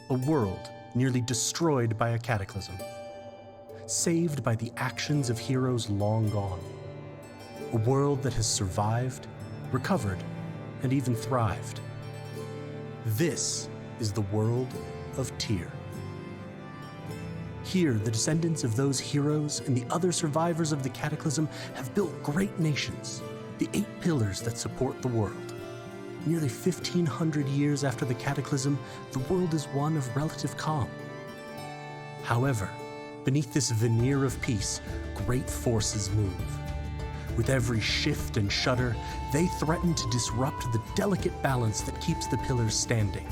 a world nearly destroyed by a cataclysm, saved by the actions of heroes long gone, a world that has survived, recovered, and even thrived. This is the world of Tyr. Here, the descendants of those heroes and the other survivors of the cataclysm have built great nations, the 8 pillars that support the world. Nearly 1,500 years after the cataclysm, the world is one of relative calm. However, beneath this veneer of peace, great forces move. With every shift and shudder, they threaten to disrupt the delicate balance that keeps the pillars standing.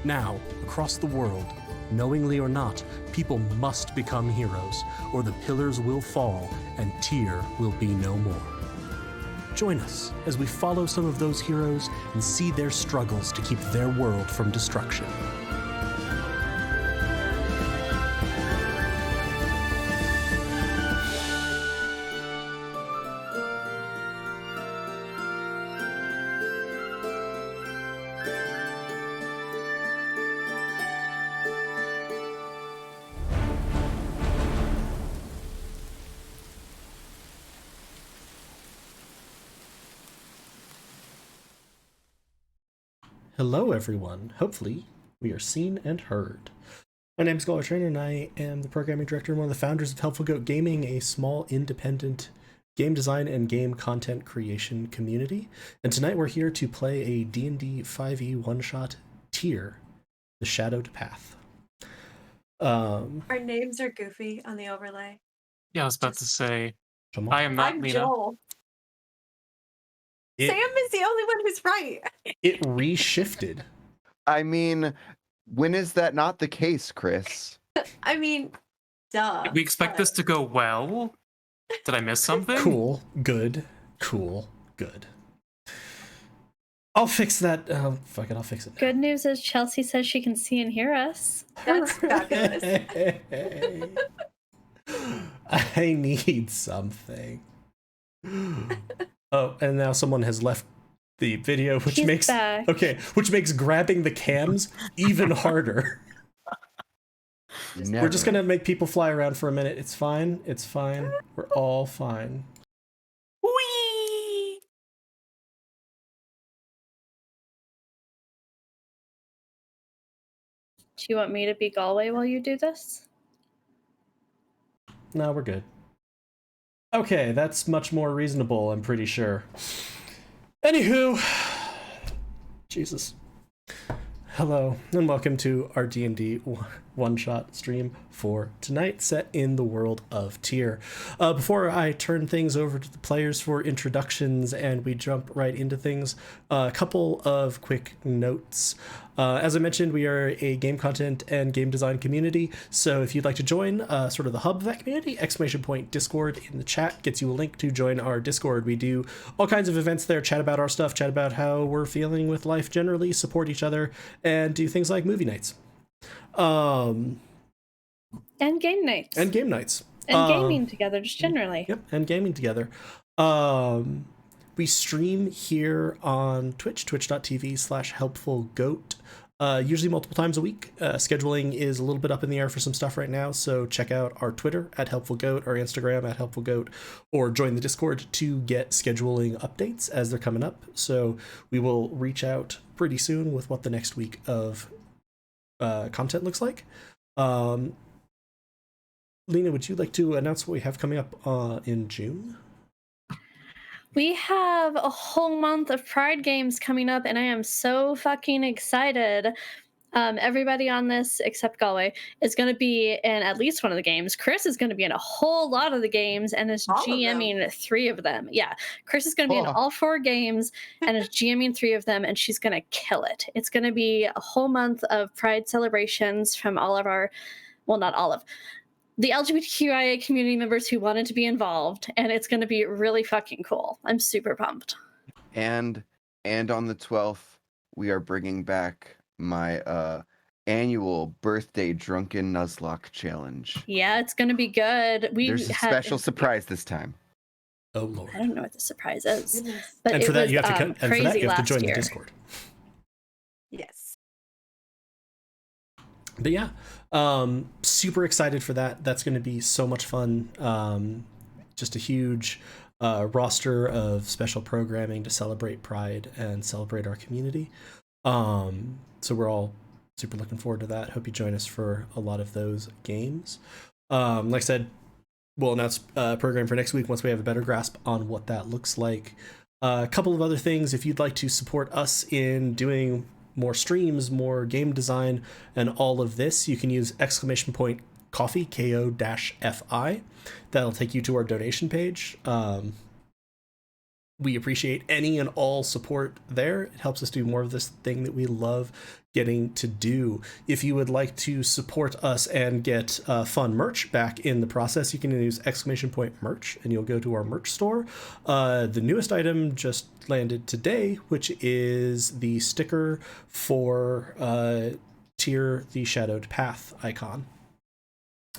Now, across the world, knowingly or not, people must become heroes, or the pillars will fall and Tyr will be no more. Join us as we follow some of those heroes and see their struggles to keep their world from destruction. Hello, everyone. Hopefully, we are seen and heard. My name is Scholar Trainer, and I am the programming director and one of the founders of Helpful Goat Gaming, a small, independent game design and game content creation community. And tonight we're here to play a D&D 5e one-shot Tyr, The Shadowed Path. Our names are goofy on the overlay. Yeah, I was about to say, I am not I'm Lena. Joel. Sam is the only one who's right. It reshifted. I mean, when is that not the case, Chris? I mean, duh. Did we expect this to go well? Did I miss something? Cool, good, cool, good. I'll fix that. Fuck it, I'll fix it now. Good news is Chelsea says she can see and hear us. That's fabulous. I need something. Oh, and now someone has left the video, which She's makes back. which makes grabbing the cams even harder. We're just gonna make people fly around for a minute. It's fine. It's fine. We're all fine. Whee! Do you want me to be Galway while you do this? No, we're good. Okay, that's much more reasonable, I'm pretty sure. Anywho, Jesus. Hello, and welcome to our D&D one-shot stream for tonight, set in the world of Tyr. Before I turn things over to the players for introductions and we jump right into things, a couple of quick notes. As I mentioned, we are a game content and game design community, so if you'd like to join sort of the hub of that community, !Discord in the chat gets you a link to join our Discord. We do all kinds of events there, chat about our stuff, chat about how we're feeling with life generally, support each other, and do things like movie nights. And game nights. And game nights. And gaming together, just generally. Yep, and gaming together. We stream here on Twitch, twitch.tv/helpfulgoat, usually multiple times a week. Scheduling is a little bit up in the air for some stuff right now, so check out our Twitter @helpfulgoat, our Instagram @helpfulgoat, or join the Discord to get scheduling updates as they're coming up. So we will reach out pretty soon with what the next week of content looks like. Lena, would you like to announce what we have coming up in June? We have a whole month of Pride games coming up, and I am so fucking excited. Everybody on this, except Galway, is going to be in at least one of the games. Chris is going to be in a whole lot of the games and is GMing 3 of them. Yeah, Chris is going to be in all 4 games and is GMing 3 of them, and she's going to kill it. It's going to be a whole month of Pride celebrations from all of our, well, not all of, the LGBTQIA community members who wanted to be involved, and it's going to be really fucking cool. I'm super pumped. And on the 12th, we are bringing back my annual birthday drunken Nuzlocke challenge. Yeah, it's going to be good. There's a special surprise this time. Oh Lord! I don't know what the surprise is, but and it for that was you have to crazy you have to last join year. the Discord. Yes. But yeah, super excited for that. That's going to be so much fun. Just a huge roster of special programming to celebrate Pride and celebrate our community. So we're all super looking forward to that. Hope you join us for a lot of those games. Like I said, we'll announce a program for next week once we have a better grasp on what that looks like. A couple of other things, if you'd like to support us in doing more streams, more game design, and all of this, you can use !coffee, KO-FI. That'll take you to our donation page. We appreciate any and all support there. It helps us do more of this thing that we love getting to do. If you would like to support us and get fun merch back in the process, you can use !merch, and you'll go to our merch store. The newest item just landed today, which is the sticker for Tyr the Shadowed Path icon.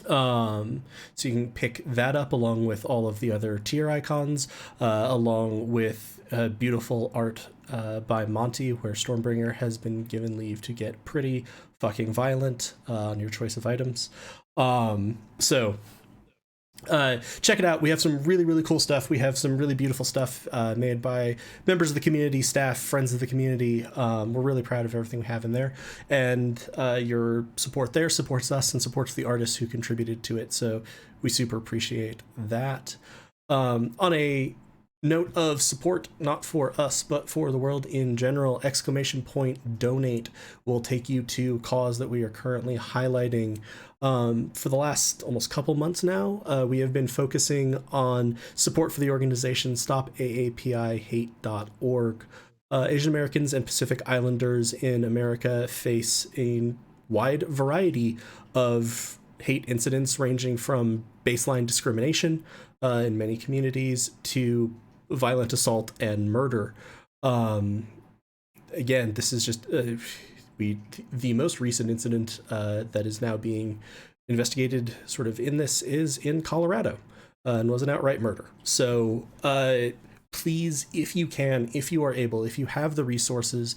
So you can pick that up along with all of the other tier icons, along with beautiful art by Monty, where Stormbringer has been given leave to get pretty fucking violent on your choice of items. So check it out. We have some really, really cool stuff. We have some really beautiful stuff made by members of the community, staff, friends of the community. We're really proud of everything we have in there. And your support there supports us and supports the artists who contributed to it. So we super appreciate that. On a note of support, not for us, but for the world in general, !donate will take you to a cause that we are currently highlighting. For the last almost couple months now, we have been focusing on support for the organization stopaapihate.org. Asian Americans and Pacific Islanders in America face a wide variety of hate incidents, ranging from baseline discrimination in many communities to violent assault and murder. Again, this is just the most recent incident that is now being investigated sort of in this is in Colorado and was an outright murder. So please, if you can, if you are able, if you have the resources,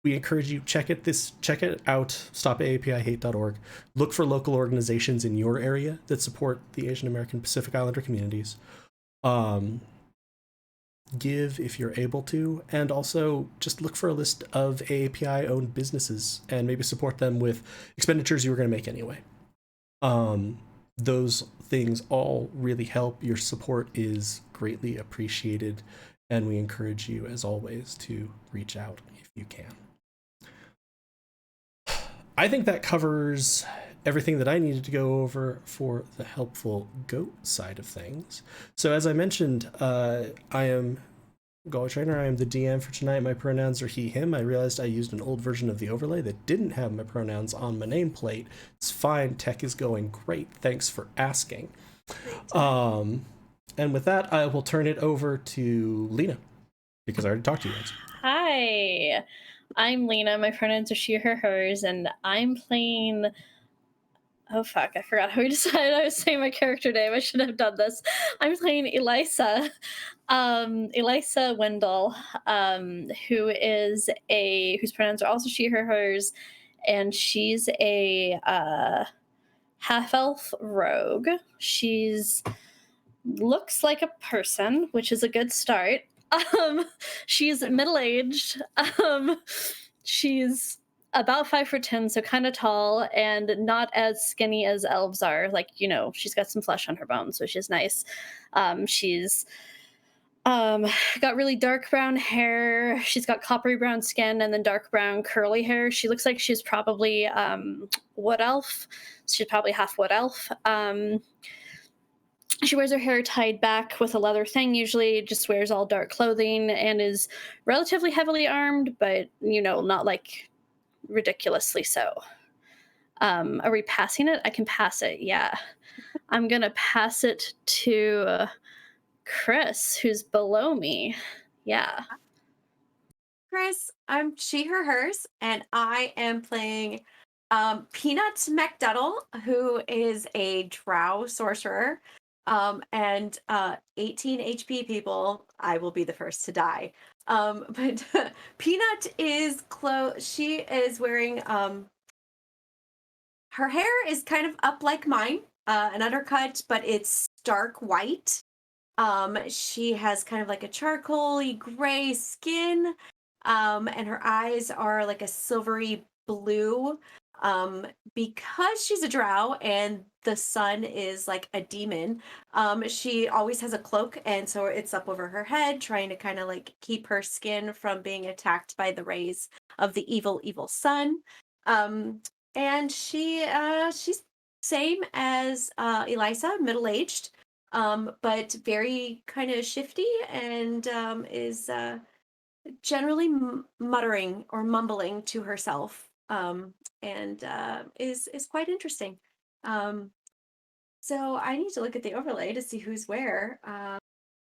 we encourage you, check it out, stopaapihate.org. Look for local organizations in your area that support the Asian American Pacific Islander communities. Give if you're able to, and also just look for a list of AAPI owned businesses and maybe support them with expenditures you were going to make anyway. Those things all really help. Your support is greatly appreciated, and we encourage you, as always, to reach out if you can. I think that covers everything that I needed to go over for the helpful goat side of things. So as I mentioned, I am Galway Trainer. I am the DM for tonight. My pronouns are he, him. I realized I used an old version of the overlay that didn't have my pronouns on my nameplate. It's fine. Tech is going great. Thanks for asking. And with that, I will turn it over to Lena, because I already talked to you guys. Hi, I'm Lena. My pronouns are she, her, hers, and I'm playing... Oh, fuck. I forgot how we decided I was saying my character name. I should have done this. I'm playing Elisa. Elisa Wendell, whose pronouns are also she, her, hers, and she's a half-elf rogue. She's looks like a person, which is a good start. She's middle-aged. She's about 5'10", so kind of tall, and not as skinny as elves are. Like, you know, she's got some flesh on her bones, so she's nice. She's got really dark brown hair. She's got coppery brown skin and then dark brown curly hair. She looks like she's probably wood elf. She's probably half wood elf. She wears her hair tied back with a leather thing, usually just wears all dark clothing, and is relatively heavily armed, but, you know, not like ridiculously so. Are we passing it? I can pass it, yeah. I'm gonna pass it to Chris, who's below me. Yeah. Chris, I'm she, her, hers, and I am playing Peanut McDuddle, who is a drow sorcerer. And 18 HP people, I will be the first to die. But Peanut is she is wearing her hair is kind of up like mine, an undercut, but it's stark white. She has kind of like a charcoaly gray skin, and her eyes are like a silvery blue. Because she's a drow and the sun is like a demon, she always has a cloak, and so it's up over her head, trying to kind of like keep her skin from being attacked by the rays of the evil sun. And she's same as Elisa, middle aged, but very kind of shifty, and is generally muttering or mumbling to herself, and is quite interesting. Um, so I need to look at the overlay to see who's where,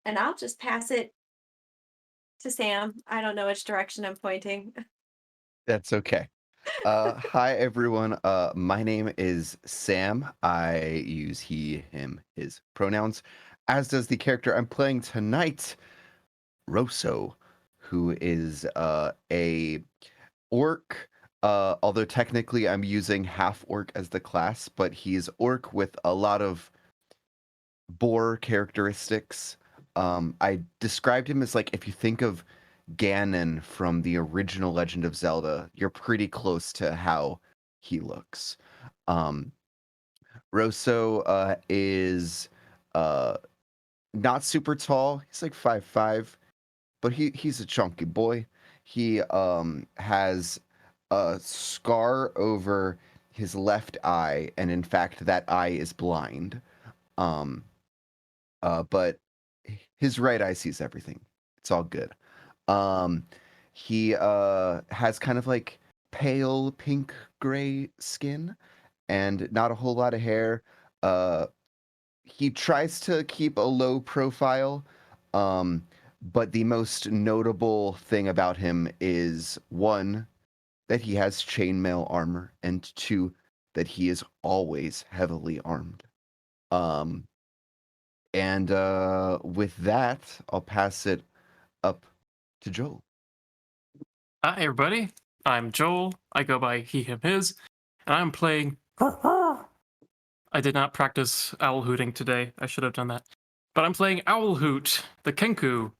and I'll just pass it to Sam. I don't know which direction I'm pointing. That's okay. Hi everyone. My name is Sam. I use he, him, his pronouns, as does the character I'm playing tonight, Rosso, who is a orc. Although technically I'm using half orc as the class, but he's orc with a lot of boar characteristics. I described him as like, if you think of Ganon from the original Legend of Zelda, you're pretty close to how he looks. Rosso is not super tall. He's like 5'5", but he's a chunky boy. He has a scar over his left eye, and in fact, that eye is blind. But his right eye sees everything. It's all good. He has kind of like pale pink gray skin and not a whole lot of hair. He tries to keep a low profile, but the most notable thing about him is, one, that he has chainmail armor, and two, that he is always heavily armed. And with that, I'll pass it up to Joel. Hi, everybody. I'm Joel. I go by he, him, his, and I'm playing. I did not practice owl hooting today. I should have done that. But I'm playing Owl Hoot, the Kenku,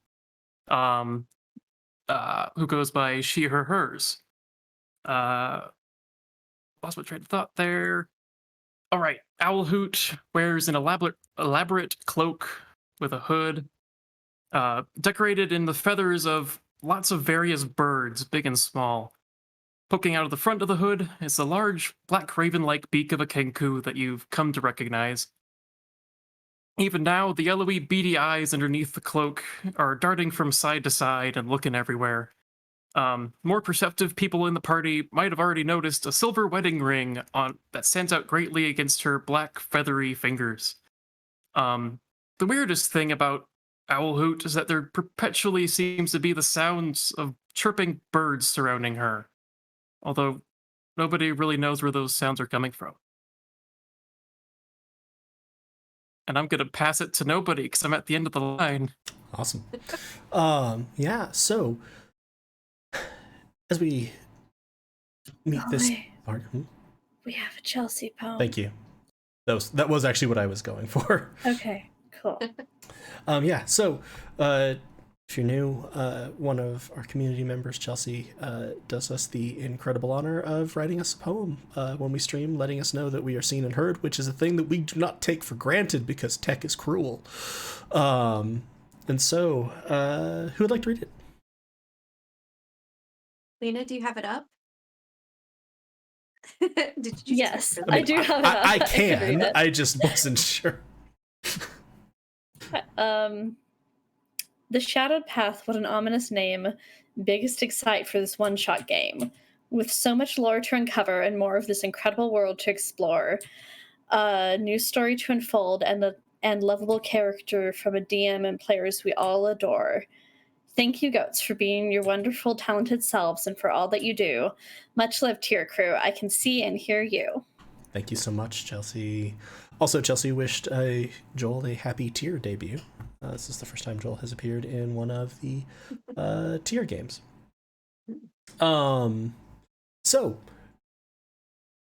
who goes by she, her, hers. Lost my train of thought there. All right, Owl Hoot wears an elaborate cloak with a hood, decorated in the feathers of lots of various birds, big and small. Poking out of the front of the hood is the large, black raven-like beak of a kenku that you've come to recognize. Even now, the yellowy, beady eyes underneath the cloak are darting from side to side and looking everywhere. More perceptive people in the party might have already noticed a silver wedding ring that stands out greatly against her black, feathery fingers. The weirdest thing about Owl Hoot is that there perpetually seems to be the sounds of chirping birds surrounding her, although nobody really knows where those sounds are coming from. And I'm going to pass it to nobody because I'm at the end of the line. Awesome. Yeah, so as we meet this part, We have a Chelsea poem. thank you. That was actually what I was going for. Okay, cool. Yeah, so if you're new, one of our community members, Chelsea, does us the incredible honor of writing us a poem when we stream, letting us know that we are seen and heard, which is a thing that we do not take for granted because tech is cruel. And so, who would like to read it? Lena, do you have it up? Did you Yes, just I do have it up. I can read can. it. I just wasn't sure. The Shadowed Path, what an ominous name. Biggest excite for this one-shot game. With so much lore to uncover and more of this incredible world to explore, a new story to unfold, and lovable character from a DM and players we all adore. Thank you, Goats, for being your wonderful, talented selves and for all that you do. Much love to your crew. I can see and hear you. Thank you so much, Chelsea. Also, Chelsea wished Joel a happy tier debut. This is the first time Joel has appeared in one of the tier games. So,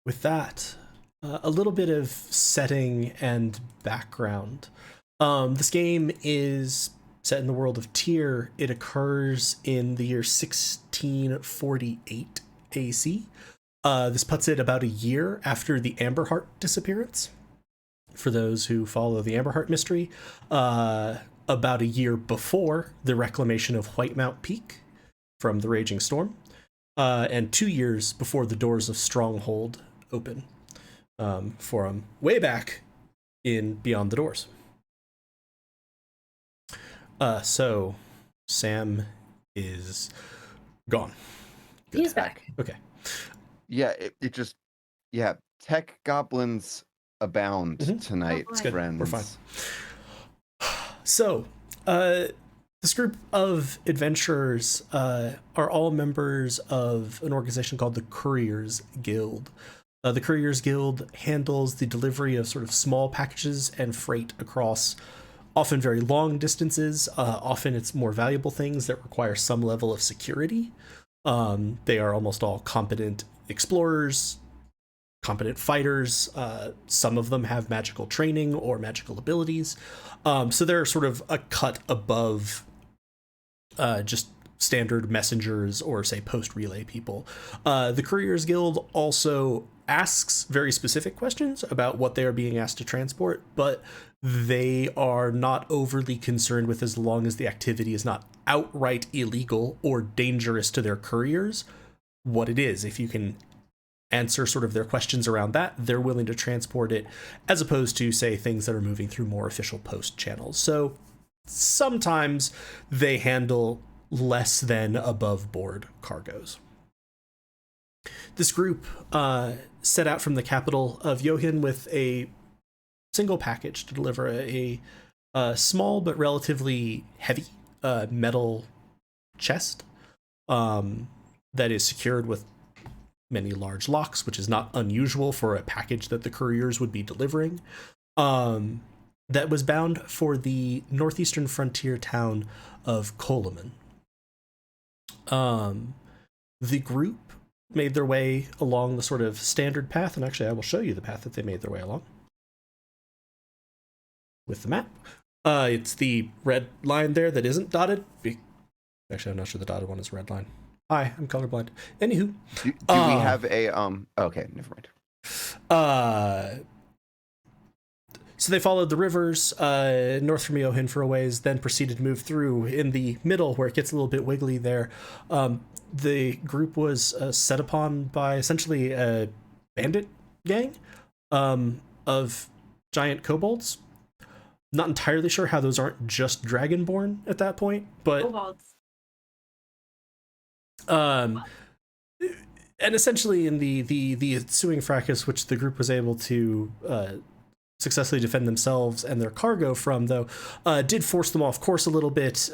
with that, a little bit of setting and background. This game is set in the world of Tyr. It occurs in the year 1648 AC. This puts it about a year after the Amberheart disappearance. For those who follow the Amberheart mystery, about a year before the reclamation of Whitemount Peak from the Raging Storm, and 2 years before the doors of Stronghold open for way back in Beyond the Doors. So Sam is gone. Good. He's back. Okay. Yeah, it just, yeah, tech goblins abound tonight, It's good. friends. We're fine. So, this group of adventurers are all members of an organization called the Couriers Guild. The Couriers Guild handles the delivery of sort of small packages and freight across often very long distances. Often it's more valuable things that require some level of security. They are almost all competent explorers, competent fighters. Some of them have magical training or magical abilities. So they're sort of a cut above just standard messengers or, say, post-relay people. The Couriers Guild also asks very specific questions about what they are being asked to transport, but they are not overly concerned with as long as the activity is not outright illegal or dangerous to their couriers. What it is, if you can answer sort of their questions around that, they're willing to transport it, as opposed to, say, things that are moving through more official post channels. So sometimes they handle less than above board cargoes. This group set out from the capital of Johin with a single package to deliver a small but relatively heavy metal chest that is secured with many large locks, which is not unusual for a package that the couriers would be delivering, that was bound for the northeastern frontier town of Coleman. The group made their way along the sort of standard path, and actually I will show you the path that they made their way along with the map. It's the red line there that isn't dotted. Actually, I'm not sure the dotted one is a red line. Hi, I'm colorblind. Anywho. Do we have a, okay, never mind. So they followed the rivers north from Johin for a ways, then proceeded to move through. In the middle, where it gets a little bit wiggly there, the group was set upon by essentially a bandit gang of giant kobolds. Not entirely sure how those aren't just dragonborn at that point, but Kobolds. and essentially in the ensuing fracas, which the group was able to successfully defend themselves and their cargo from, though, did force them off course a little bit,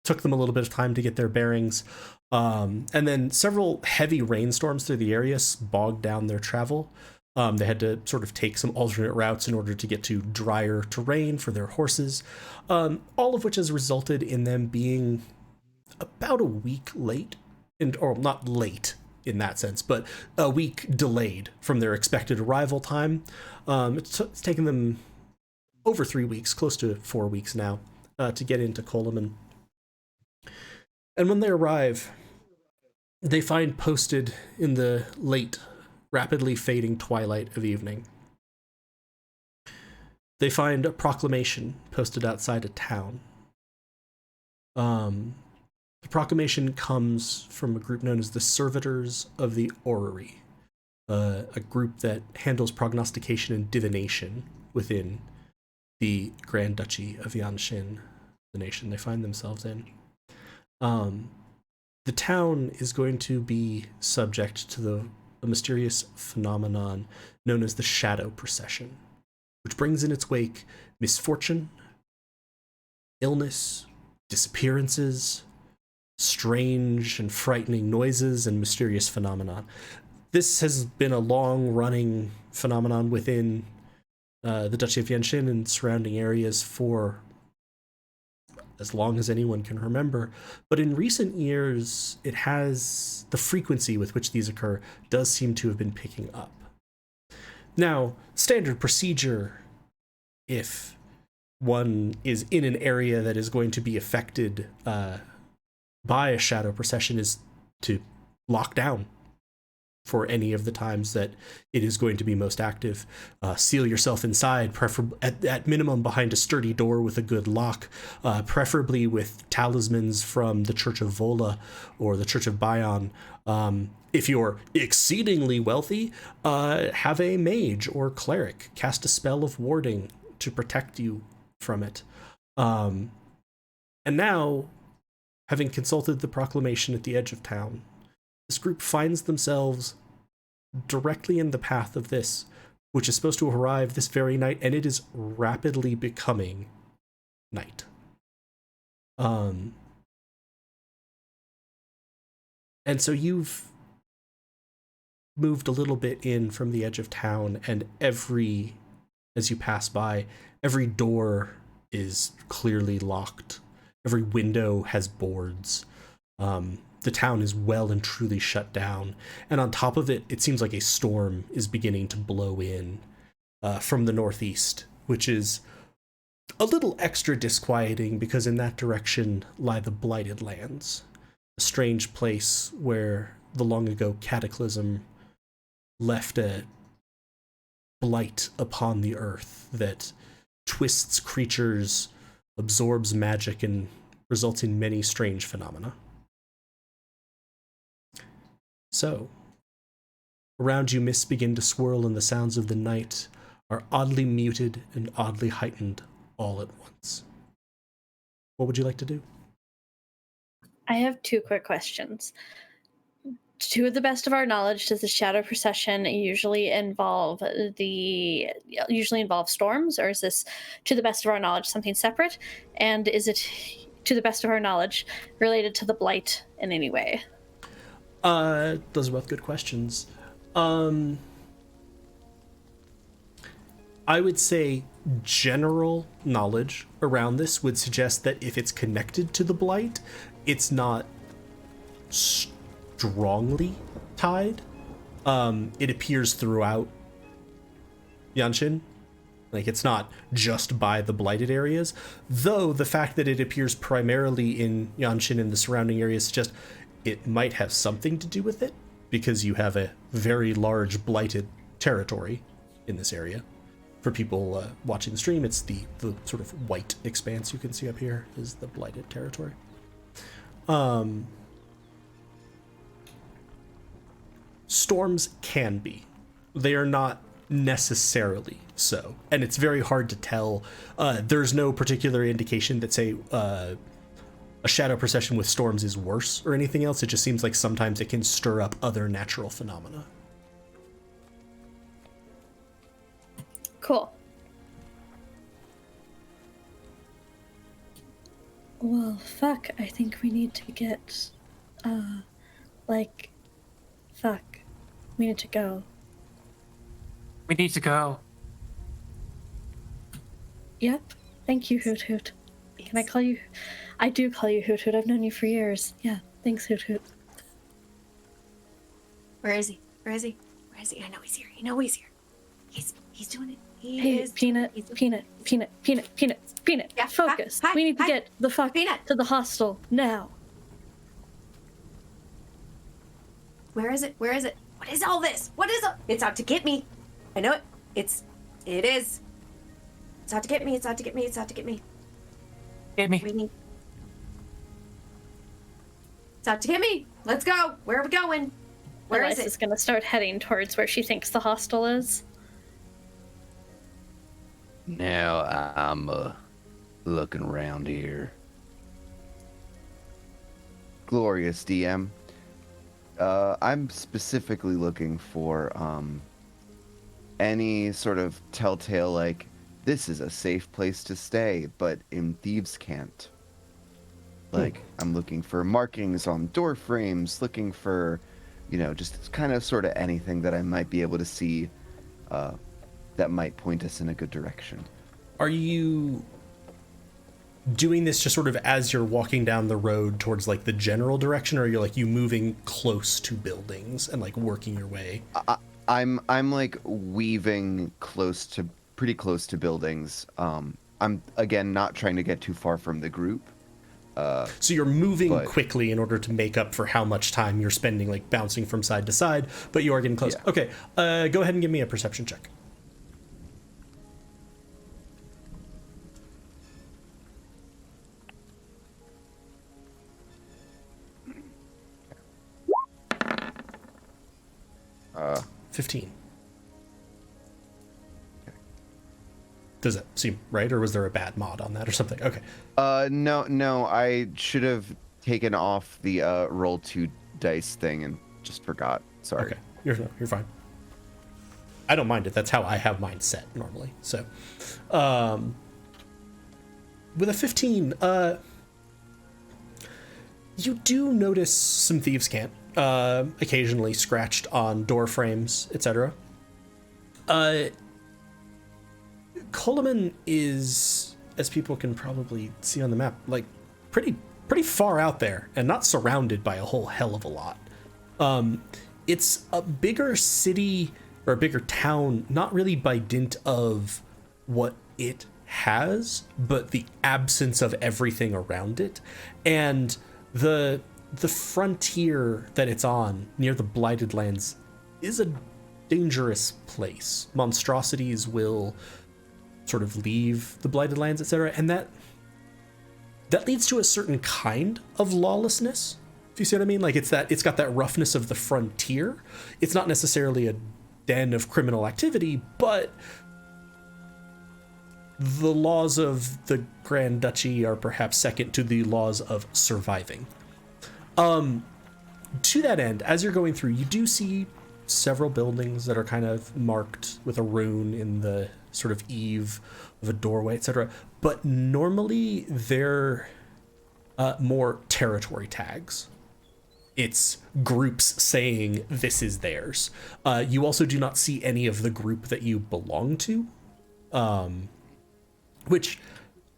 took them a little bit of time to get their bearings, and then several heavy rainstorms through the area bogged down their travel. They had to sort of take some alternate routes in order to get to drier terrain for their horses, all of which has resulted in them being about a week late, or not late in that sense, but a week delayed from their expected arrival time. It's taken them over 3 weeks, close to 4 weeks now, to get into Coleman. And when they arrive, they find posted in the late, rapidly fading twilight of evening, they find a proclamation posted outside a town. The proclamation comes from a group known as the Servitors of the Orrery, a group that handles prognostication and divination within the Grand Duchy of Yanshin, the nation they find themselves in. The town is going to be subject to a mysterious phenomenon known as the Shadow Procession, which brings in its wake misfortune, illness, disappearances, strange and frightening noises, and mysterious phenomenon. This has been a long-running phenomenon within the Duchy of Yanshin and surrounding areas for as long as anyone can remember, but in recent years, the frequency with which these occur does seem to have been picking up. Now, standard procedure, if one is in an area that is going to be affected by a shadow procession, is to lock down for any of the times that it is going to be most active. Seal yourself inside, at minimum behind a sturdy door with a good lock, preferably with talismans from the Church of Vola or the Church of Bion. If you're exceedingly wealthy, have a mage or cleric cast a spell of warding to protect you from it. And now, having consulted the proclamation at the edge of town, this group finds themselves directly in the path of this, which is supposed to arrive this very night, and it is rapidly becoming night. And so you've moved a little bit in from the edge of town, and as you pass by, every door is clearly locked. Every window has boards. The town is well and truly shut down. And on top of it, it seems like a storm is beginning to blow in from the northeast, which is a little extra disquieting because in that direction lie the Blighted Lands, a strange place where the long ago cataclysm left a blight upon the earth that twists creatures, absorbs magic, and results in many strange phenomena. So, around you mists begin to swirl and the sounds of the night are oddly muted and oddly heightened all at once. What would you like to do? I have 2 quick questions. To the best of our knowledge, does the shadow procession usually involve storms, or is this, to the best of our knowledge, something separate? And is it, to the best of our knowledge, related to the blight in any way? Those are both good questions. I would say general knowledge around this would suggest that if it's connected to the blight, it's not strongly tied. It appears throughout Yanshin. Like, it's not just by the blighted areas, though the fact that it appears primarily in Yanshin and the surrounding areas suggests it might have something to do with it, because you have a very large blighted territory in this area. For people watching the stream, it's the sort of white expanse you can see up here is the blighted territory. Storms can be. They are not necessarily so. And it's very hard to tell. There's no particular indication that, say, a shadow procession with storms is worse or anything else. It just seems like sometimes it can stir up other natural phenomena. Cool. Well, fuck. I think we need to get, fuck. We need to go. We need to go. Yep. Thank you, Hoot Hoot. Can I call you? I do call you Hoot Hoot. I've known you for years. Yeah. Thanks, Hoot Hoot. Where is he? Where is he? Where is he? I know he's here. I know he's here. He's doing it. Hey, Peanut. Yeah, Focus. hi, We need to hi. get the fuck Peanut. to the hostel now. Where is it? Where is it? What is all this? What is it? It's out to get me. I know it. It is. It's out to get me. It's out to get me. It's out to get me. Get me. Winnie. It's out to get me. Let's go. Where are we going? Where is Eliza's it? gonna start heading towards where she thinks the hostel is. Now I'm looking around here. Glorious DM. I'm specifically looking for any sort of telltale, like, this is a safe place to stay, but in thieves can't. Like, I'm looking for markings on door frames, looking for, just kind of sort of anything that I might be able to see that might point us in a good direction. Are you doing this just sort of as you're walking down the road towards like the general direction, or are you moving close to buildings and like working your way? I'm like weaving pretty close to buildings. I'm again not trying to get too far from the group. So you're moving quickly in order to make up for how much time you're spending like bouncing from side to side, but you are getting close. Yeah. Okay, go ahead and give me a perception check. Uh, 15. Does that seem right, or was there a bad mod on that or something? Okay. no, I should have taken off the roll 2 dice thing and just forgot. Sorry. Okay, you're fine. I don't mind it. That's how I have mine set normally. So, with a 15, you do notice some thieves' cant, occasionally scratched on door frames, etc. Coleman is, as people can probably see on the map, like pretty far out there and not surrounded by a whole hell of a lot. It's a bigger city or a bigger town, not really by dint of what it has, but the absence of everything around it. And the frontier that it's on, near the Blighted Lands, is a dangerous place. Monstrosities will sort of leave the Blighted Lands, etc., and that leads to a certain kind of lawlessness, if you see what I mean. Like, it's got that roughness of the frontier. It's not necessarily a den of criminal activity, but the laws of the Grand Duchy are perhaps second to the laws of surviving. To that end, as you're going through, you do see several buildings that are kind of marked with a rune in the sort of eave of a doorway, etc. But normally they're more territory tags. It's groups saying this is theirs. You also do not see any of the group that you belong to, which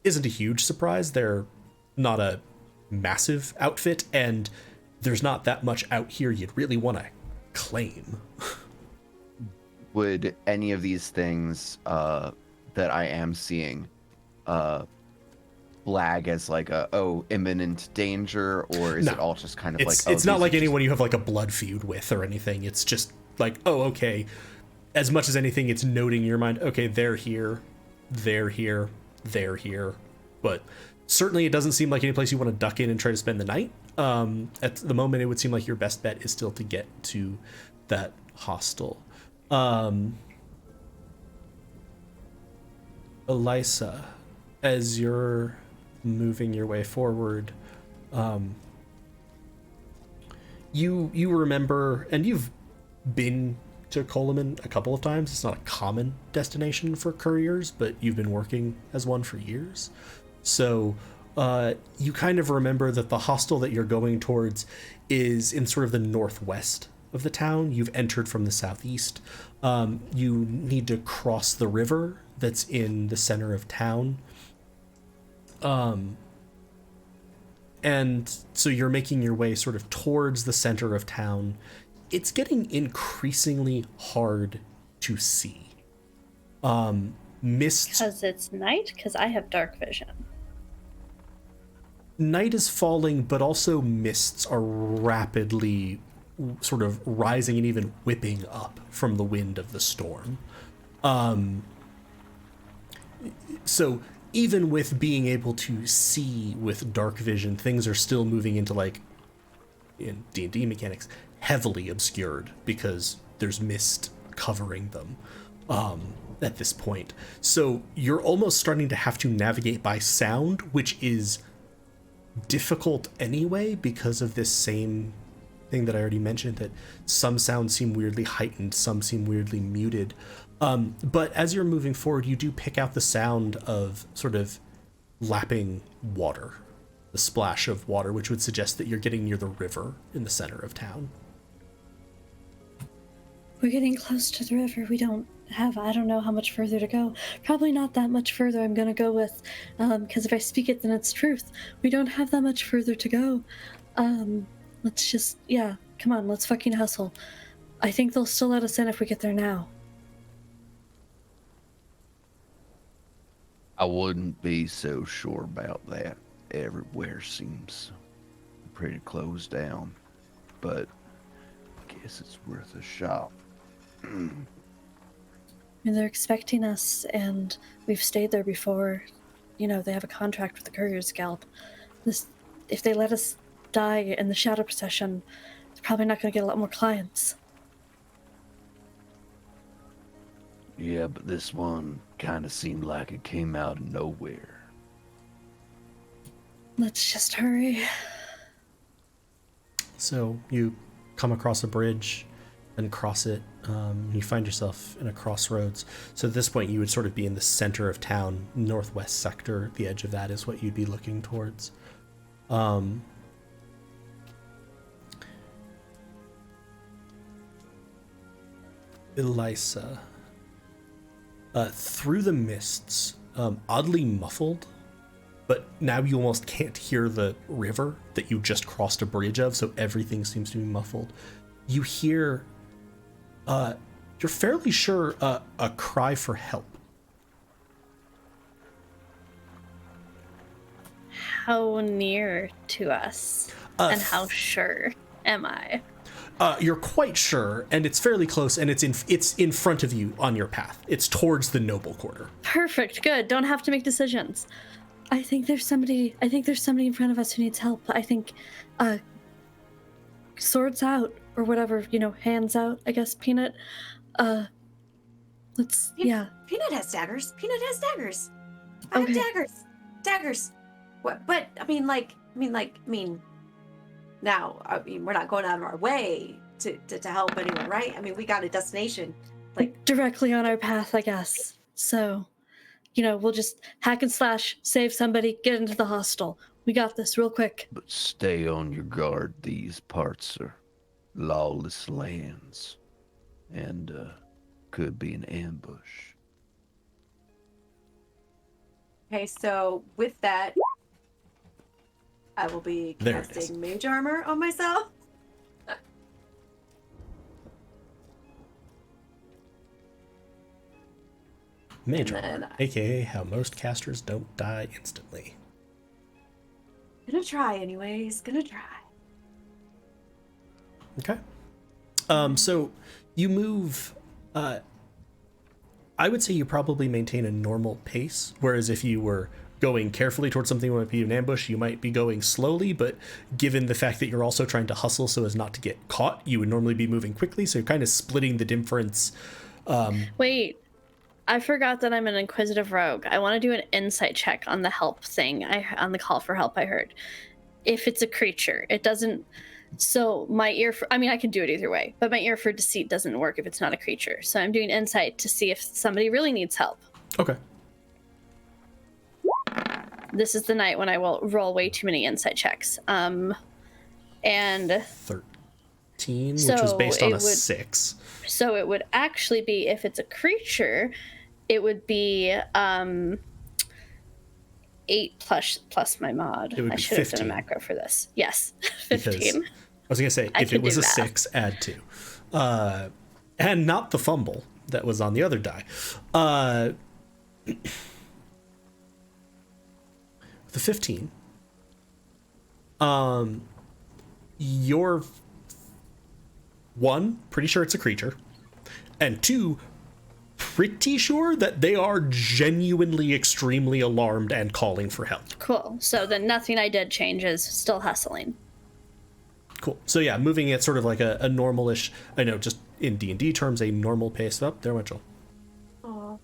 isn't a huge surprise. They're not a massive outfit, and there's not that much out here you'd really want to claim. Would any of these things that I am seeing flag as like imminent danger, or is it all just kind of it's not like anyone you have like a blood feud with or anything. It's just like, oh, okay. As much as anything, it's noting in your mind, okay, they're here, they're here, they're here. But certainly it doesn't seem like any place you want to duck in and try to spend the night. At the moment, it would seem like your best bet is still to get to that hostel. Elisa, as you're moving your way forward, you remember, and you've been to Coleman a couple of times. It's not a common destination for couriers, but you've been working as one for years. So you kind of remember that the hostel that you're going towards is in sort of the northwest of the town. You've entered from the southeast. You need to cross the river that's in the center of town. And so you're making your way sort of towards the center of town. It's getting increasingly hard to see. Mists. Because it's night? Because I have dark vision. Night is falling, but also mists are rapidly sort of rising and even whipping up from the wind of the storm. So even with being able to see with dark vision, things are still moving into, like, in D&D mechanics, heavily obscured because there's mist covering them at this point. So you're almost starting to have to navigate by sound, which is difficult anyway because of this same thing that I already mentioned, that some sounds seem weirdly heightened, some seem weirdly muted. But as you're moving forward, you do pick out the sound of sort of lapping water, the splash of water, which would suggest that you're getting near the river in the center of town. We're getting close to the river. We don't have, I don't know how much further to go. Probably not that much further, I'm gonna go with, because if I speak it, then it's truth. We don't have that much further to go. Let's just, yeah, come on, let's fucking hustle. I think they'll still let us in if we get there now. I wouldn't be so sure about that. Everywhere seems pretty closed down, but I guess it's worth a shot. I mean, they're expecting us, and we've stayed there before. You know, they have a contract with the Couriers Guild. If they let us die in the shadow procession, they're probably not going to get a lot more clients. Yeah, but this one kind of seemed like it came out of nowhere. Let's just hurry. So you come across a bridge and cross it. You find yourself in a crossroads. So at this point, you would sort of be in the center of town, northwest sector. The edge of that is what you'd be looking towards. Elisa, through the mists, oddly muffled, but now you almost can't hear the river that you just crossed a bridge of, so everything seems to be muffled. You hear, you're fairly sure, a cry for help. How near to us? And how sure am I? You're quite sure, and it's fairly close, and it's in front of you on your path. It's towards the noble quarter. Perfect, good. Don't have to make decisions. I think there's somebody in front of us who needs help. I think swords out or whatever, hands out, I guess. Peanut. Yeah. Peanut has daggers. I have daggers. What? But now, we're not going out of our way to help anyone, right? I mean, we got a destination, directly on our path, I guess. So, we'll just hack and slash, save somebody, get into the hostel. We got this real quick. But stay on your guard. These parts are lawless lands, and could be an ambush. Okay, so with that, I will be casting mage armor on myself. Mage armor, aka how most casters don't die instantly. Gonna try anyways. Okay. So you move. I would say you probably maintain a normal pace, whereas if you were going carefully towards something that might be an ambush, you might be going slowly, but given the fact that you're also trying to hustle so as not to get caught, you would normally be moving quickly, so you're kind of splitting the difference. Wait, I forgot that I'm an inquisitive rogue. I want to do an insight check on the help thing, on the call for help I heard. If it's a creature, it doesn't... So my ear for... I can do it either way, but my ear for deceit doesn't work if it's not a creature. So I'm doing insight to see if somebody really needs help. Okay. This is the night when I will roll way too many insight checks. And 13, which was based on a 6. So it would actually be, if it's a creature, it would be 8 plus my mod. I should have done a macro for this. Yes, 15. Because, I was going to say, if it was a 6, add 2. And not the fumble that was on the other die. The 15. You're 1, pretty sure it's a creature, and 2, pretty sure that they are genuinely extremely alarmed and calling for help. Cool. So then nothing I did changes, still hustling. Cool. So yeah, moving at sort of like a normal-ish, I know, just in D&D terms, a normal pace. Up there went Joel. Aww.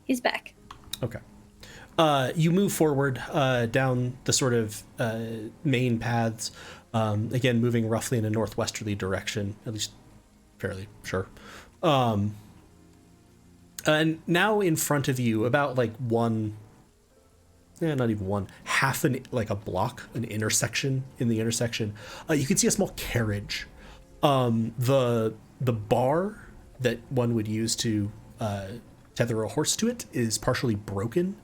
He's back. Okay. You move forward down the sort of main paths, again, moving roughly in a northwesterly direction, at least fairly sure. And now in front of you, about like not even one, half like a block, an intersection in the intersection, you can see a small carriage. The bar that one would use to tether a horse to it is partially broken.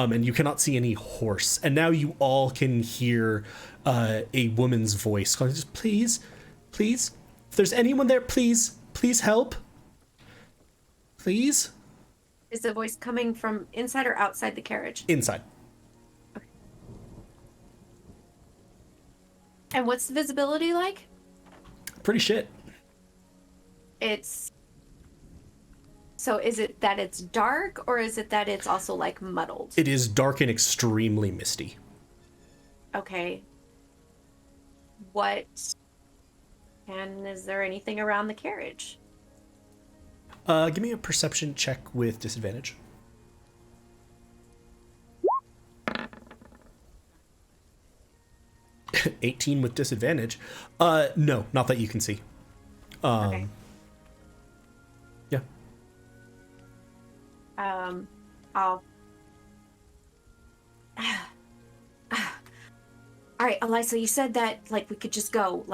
and you cannot see any horse. And now you all can hear a woman's voice calling, just, please, please, if there's anyone there, please, please help. Please? Is the voice coming from inside or outside the carriage? Inside. And what's the visibility like? Pretty shit. So is it that it's dark, or is it that it's also like muddled? It is dark and extremely misty. Okay. And is there anything around the carriage? Give me a perception check with disadvantage. (18) with disadvantage. No, not that you can see. Okay. Yeah. I'll. All right, Elisa, you said that we could just go,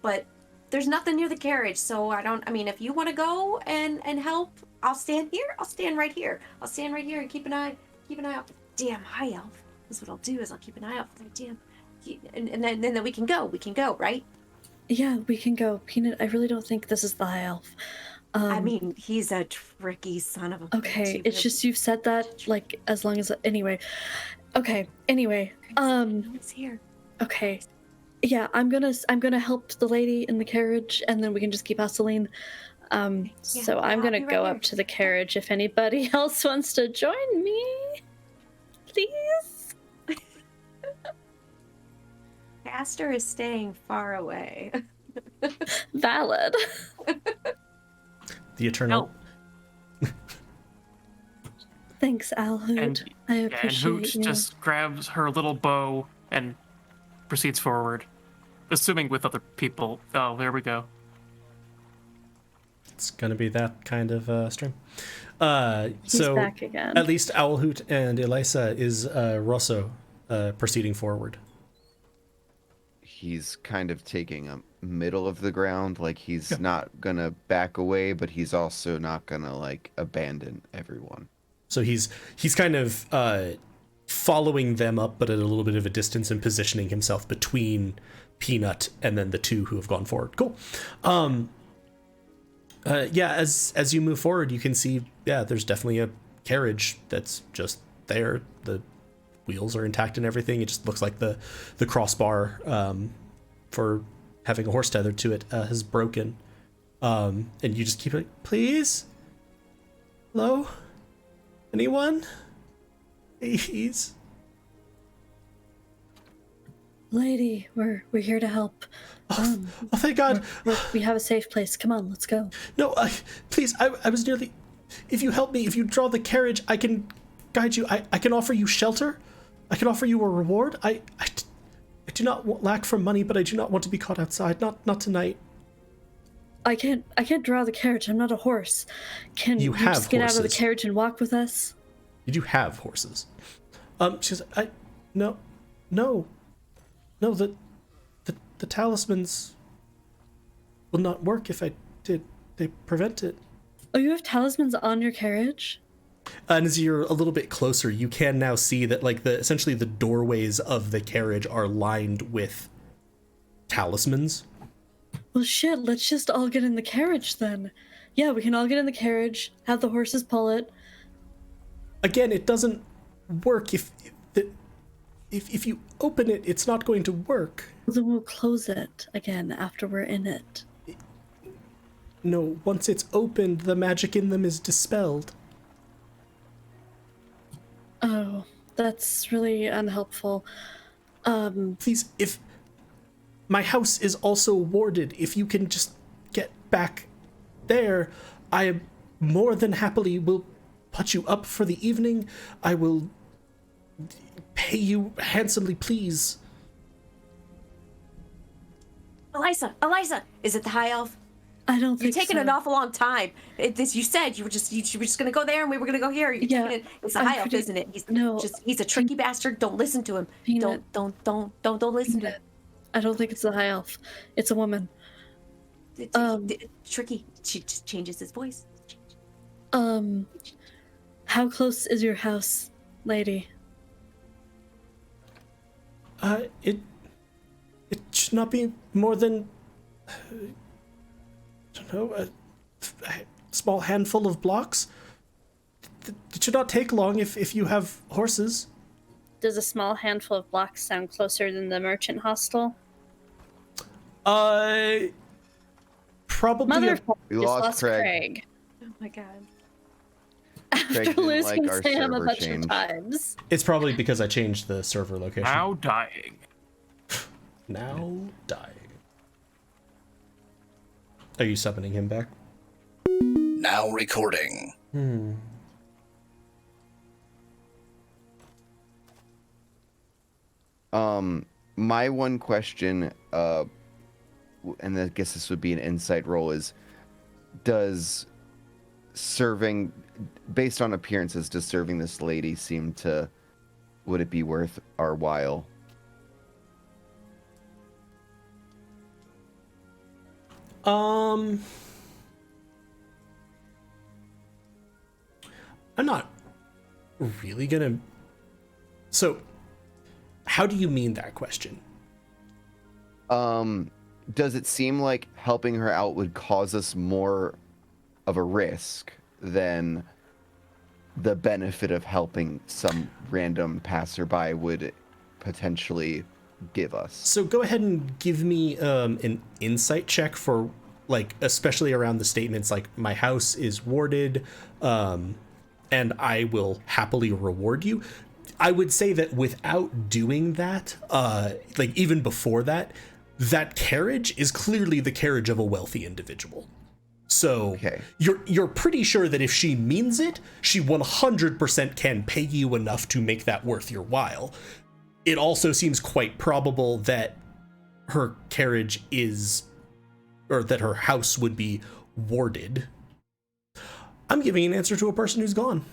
but there's nothing near the carriage, so I mean, if you want to go and help, I'll stand here. I'll stand right here. I'll stand right here and keep an eye out. Damn high elf. That's what I'll do, is I'll keep an eye out for that damn. And then we can go. We can go, right? Yeah, we can go. Peanut, I really don't think this is the high elf. I mean, he's a tricky son of a. Okay, it's just you've said that as long as anyway. Okay, anyway. It's here. Okay. Yeah, I'm gonna help the lady in the carriage, and then we can just keep hustling. So I'm gonna go up to the carriage if anybody else wants to join me. Please. Castor is staying far away. Valid. The Eternal. Thanks, Alhoot. And, I and appreciate Hoot you. just grabs her little bow and proceeds forward, assuming with other people. Oh, there we go. It's gonna be that kind of stream. He's so back again. at least Owlhoot and Elisa is Rosso proceeding forward. He's kind of taking a middle of the ground, he's not gonna back away, but he's also not gonna abandon everyone. So he's kind of following them up, but at a little bit of a distance, and positioning himself between Peanut and then the two who have gone forward. Cool. Yeah, as you move forward, you can see, there's definitely a carriage that's just there. The wheels are intact and everything. It just looks like the crossbar for having a horse tethered to it has broken. And you just keep it, please? Hello? Anyone? Please? Lady, we're here to help. Oh, thank God. We have a safe place. Come on, let's go. No, please, I was nearly... If you help me, if you draw the carriage, I can guide you. I can offer you shelter. I can offer you a reward. I do not lack for money, but I do not want to be caught outside. Not tonight. I can't draw the carriage. I'm not a horse. Can you just get out of the carriage and walk with us? You do have horses. She says, no, the talismans will not work if I did. They prevent it. Oh, you have talismans on your carriage? And as you're a little bit closer, you can now see that essentially the doorways of the carriage are lined with talismans. Well, shit, let's just all get in the carriage then. Yeah, we can all get in the carriage, have the horses pull it. Again, it doesn't work if you open it, it's not going to work. Then we'll close it again after we're in it. No, once it's opened, the magic in them is dispelled. Oh, that's really unhelpful. Please, if my house is also warded, if you can just get back there, I more than happily will put you up for the evening. I will pay you handsomely, please. Elisa, is it the high elf? I don't think You're taking so. an awful long time. You said you were just going to go there and we were going to go here. It's the high elf, isn't it? He's a tricky bastard. Don't listen to him. Peanut. Don't listen to him. I don't think it's the high elf. It's a woman. Tricky. She just changes his voice. How close is your house lady? It should not be more than, I don't know, a small handful of blocks. It should not take long if you have horses. Does a small handful of blocks sound closer than the merchant hostel? Probably. Motherfucker We just lost lost Craig. Craig. Oh my god. After didn't losing like our Sam a server bunch change. of times. It's probably because I changed the server location. Now dying. Now dying. Are you summoning him back? Now recording. My one question, and I guess this would be an insight roll, is does serving, based on appearances, does serving this lady seem to, would it be worth our while? I'm not really gonna. So, how do you mean that question? Does it seem like helping her out would cause us more of a risk than the benefit of helping some random passerby would potentially give us? So go ahead and give me an insight check for, like, especially around the statements like my house is warded, and I will happily reward you. I would say that without doing that, like even before that, that carriage is clearly the carriage of a wealthy individual. So Okay. you're pretty sure that if she means it, she 100% can pay you enough to make that worth your while. It also seems quite probable that her carriage is, or that her house would be warded. I'm giving an answer to a person who's gone.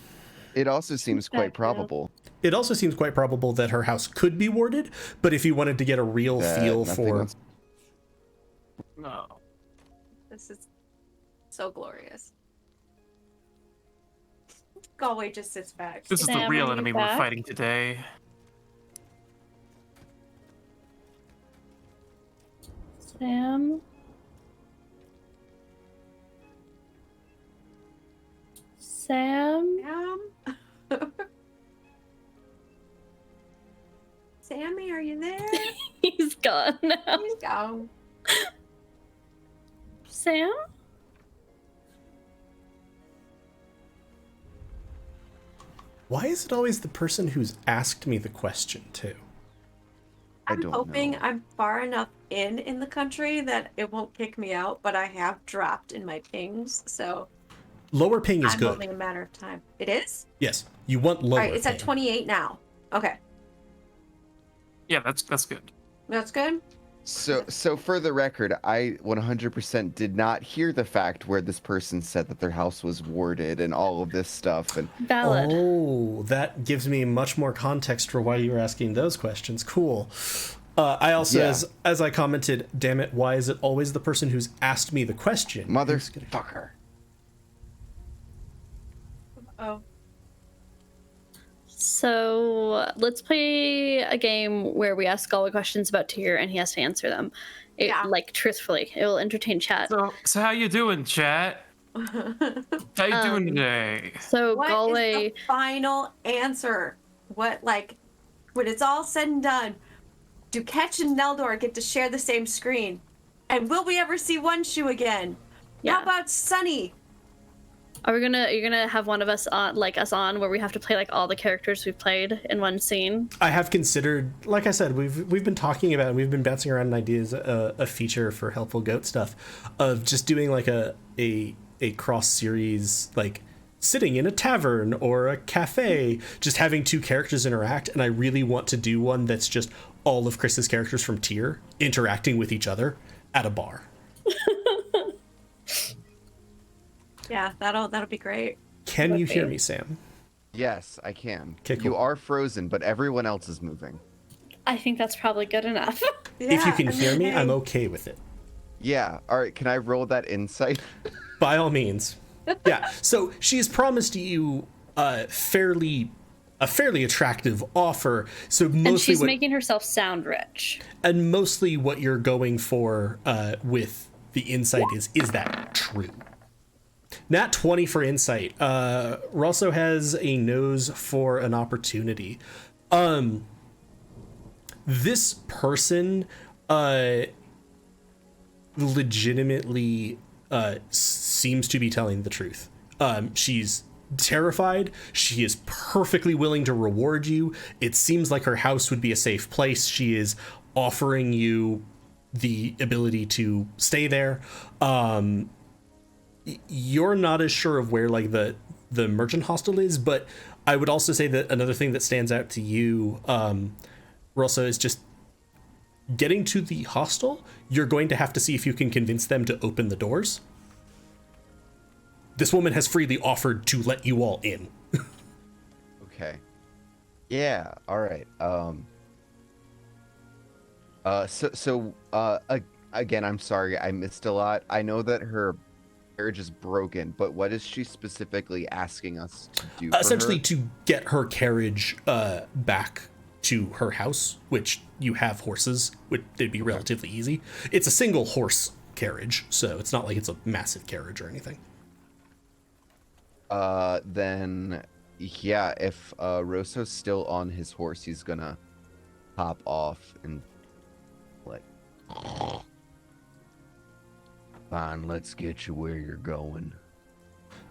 It also seems quite Yeah. probable. It also seems quite probable that her house could be warded, but if you wanted to get a real that feel nothing for... else- No. This is so glorious. Galway just sits back. This is the Sam, real are you enemy back? we're fighting today. Sam? Sam? Sam? Sammy, are you there? He's gone now. He's gone. Sam? Why is it always the person who's asked me the question, too? I'm don't hoping know. I'm far enough in the country that it won't kick me out, but I have dropped in my pings, so Lower ping is I'm good. only a matter of time. It is? Yes, you want lower Alright, it's ping. at 28 now. Okay. Yeah, that's good. That's good? So for the record, I 100% did not hear the fact where this person said that their house was warded and all of this stuff. And Valid. Oh, that gives me much more context for why you were asking those questions. Cool. I also, Yeah. as I commented, damn it, why is it always the person who's asked me the question? motherfucker. Oh. So let's play a game where we ask Galway questions about Tyr and he has to answer them. Yeah. Like, truthfully. It will entertain chat. So how you doing, chat? How you doing today? So What Galway... is the final answer? What, like, when it's all said and done, do Ketch and Neldor get to share the same screen? And will we ever see One Shoe again? Yeah. How about Sunny? You're gonna have one of us on, like us on, where we have to play like all the characters we've played in one scene? I have considered, like I said, we've been talking about, we've been bouncing around ideas, a feature for Helpful Goat stuff, of just doing like a cross series, like sitting in a tavern or a cafe, just having two characters interact. And I really want to do one that's just all of Chris's characters from Tyr interacting with each other at a bar. Yeah, that'll be great. Can you hear Okay. me, Sam? Yes, I can. Okay, cool. You are frozen, but everyone else is moving. I think that's probably good enough. If you Yeah, can I hear me, mean, I'm hey. okay with it. Yeah. All right. Can I roll that insight? By all means. Yeah. So she's promised you fairly a fairly attractive offer. So mostly And she's making herself sound rich. And mostly what you're going for with the insight is that true? Nat 20 for insight. Rosso has a nose for an opportunity. This person legitimately seems to be telling the truth. She's terrified. She is perfectly willing to reward you. It seems like her house would be a safe place. She is offering you the ability to stay there. You're not as sure of where like the merchant hostel is, but I would also say that another thing that stands out to you, Rosa, is just getting to the hostel. You're going to have to see if you can convince them to open the doors. This woman has freely offered to let you all in. Okay. Yeah. All right. Again, I'm sorry, I missed a lot. I know that her carriage is broken, but what is she specifically asking us to do? Essentially, to get her carriage back to her house, which you have horses, which it'd be relatively easy. It's a single horse carriage, so it's not like it's a massive carriage or anything. Then, yeah, if Rosso's still on his horse, he's gonna hop off and like, fine, let's get you where you're going.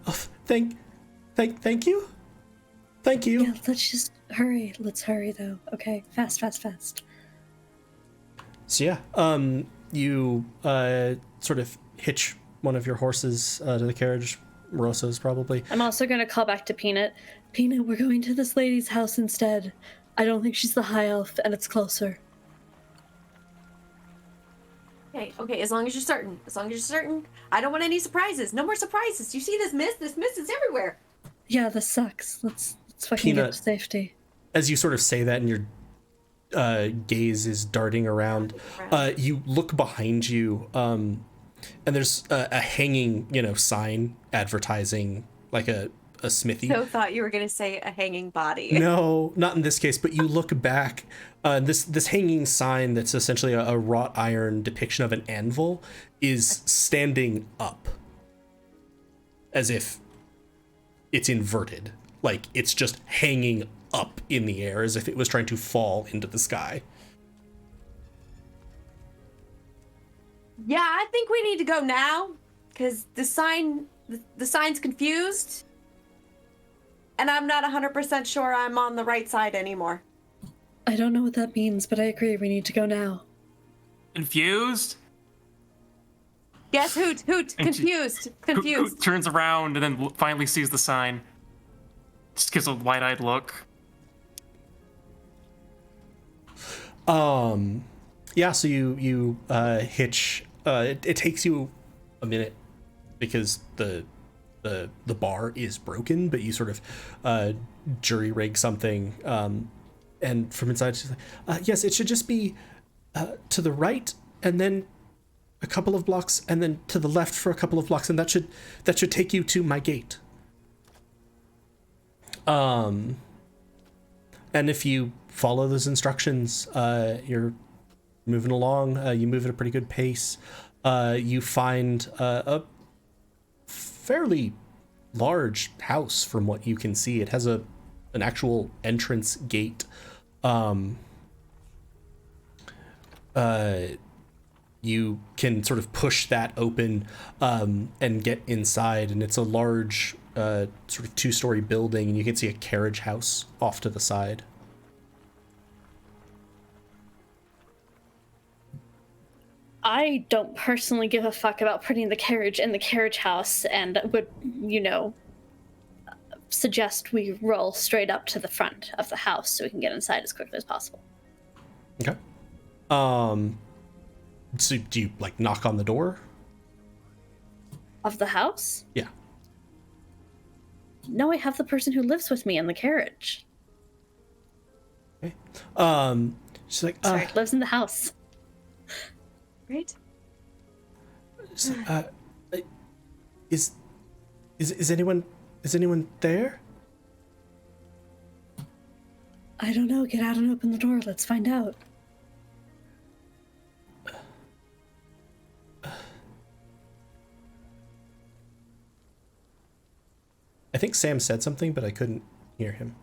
Oh, thank you. Thank you. Yeah, let's just hurry. Let's hurry though. Okay, fast. So yeah, you sort of hitch one of your horses to the carriage. Rosso's probably. I'm also gonna call back to Peanut. Peanut, we're going to this lady's house instead. I don't think she's the high elf, and it's closer. Okay, as long as you're certain. I don't want any surprises. No more surprises. You see this mist? This mist is everywhere. Yeah, this sucks. Let's fucking get to safety. As you sort of say that and your gaze is darting around, you look behind you, and there's a hanging, sign advertising like a smithy. So thought you were gonna say a hanging body. No, not in this case, but you look back, this hanging sign that's essentially a wrought iron depiction of an anvil is standing up as if it's inverted. Like it's just hanging up in the air as if it was trying to fall into the sky. Yeah, I think we need to go now, because the sign's confused, and I'm not 100% sure I'm on the right side anymore. I don't know what that means, but I agree. We need to go now. Confused? Yes, Hoot, confused. Hoot turns around and then finally sees the sign. Just gives a wide-eyed look. Yeah, so you hitch. It takes you a minute because the bar is broken, but you sort of jury rig something, and from inside she's like, yes, it should just be to the right and then a couple of blocks and then to the left for a couple of blocks, and that should take you to my gate. And if you follow those instructions, you're moving along. You move at a pretty good pace. You find a fairly large house from what you can see. It has an actual entrance gate. You can sort of push that open and get inside, and it's a large sort of two-story building, and you can see a carriage house off to the side. I don't personally give a fuck about putting the carriage in the carriage house, and would, suggest we roll straight up to the front of the house so we can get inside as quickly as possible. Okay. So do you knock on the door? Of the house? Yeah. No, I have the person who lives with me in the carriage. Okay. She's like, Sorry, lives in the house. Right? Is anyone there? I don't know. Get out and open the door. Let's find out. I think Sam said something, but I couldn't hear him.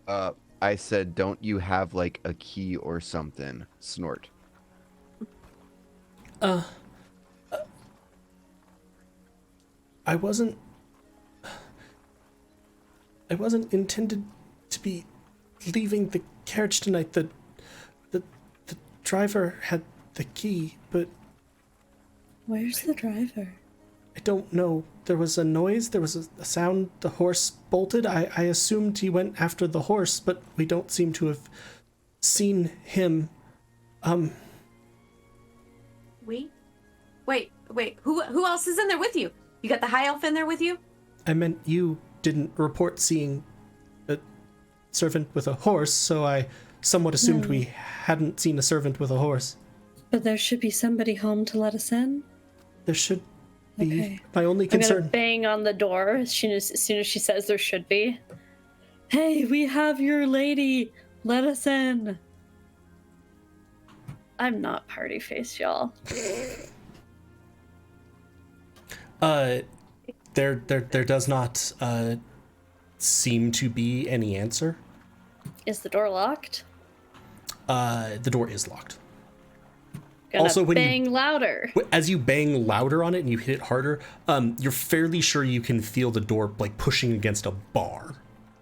I said, don't you have like a key or something? Snort. I wasn't intended to be leaving the carriage tonight. The driver had the key, but Where's the driver? I don't know. There was a noise, there was a sound, the horse bolted. I assumed he went after the horse, but we don't seem to have seen him. Wait. Who else is in there with you? You got the high elf in there with you? I meant you didn't report seeing a servant with a horse, so I somewhat assumed we hadn't seen a servant with a horse. But there should be somebody home to let us in. There should be. Okay. My only I'm gonna concern. bang on the door as soon as she says there should be. Hey, we have your lady. Let us in. I'm not party face, y'all. There does not seem to be any answer. Is the door locked? The door is locked. Gonna Also, when you- bang louder. As you bang louder on it and you hit it harder, you're fairly sure you can feel the door like pushing against a bar.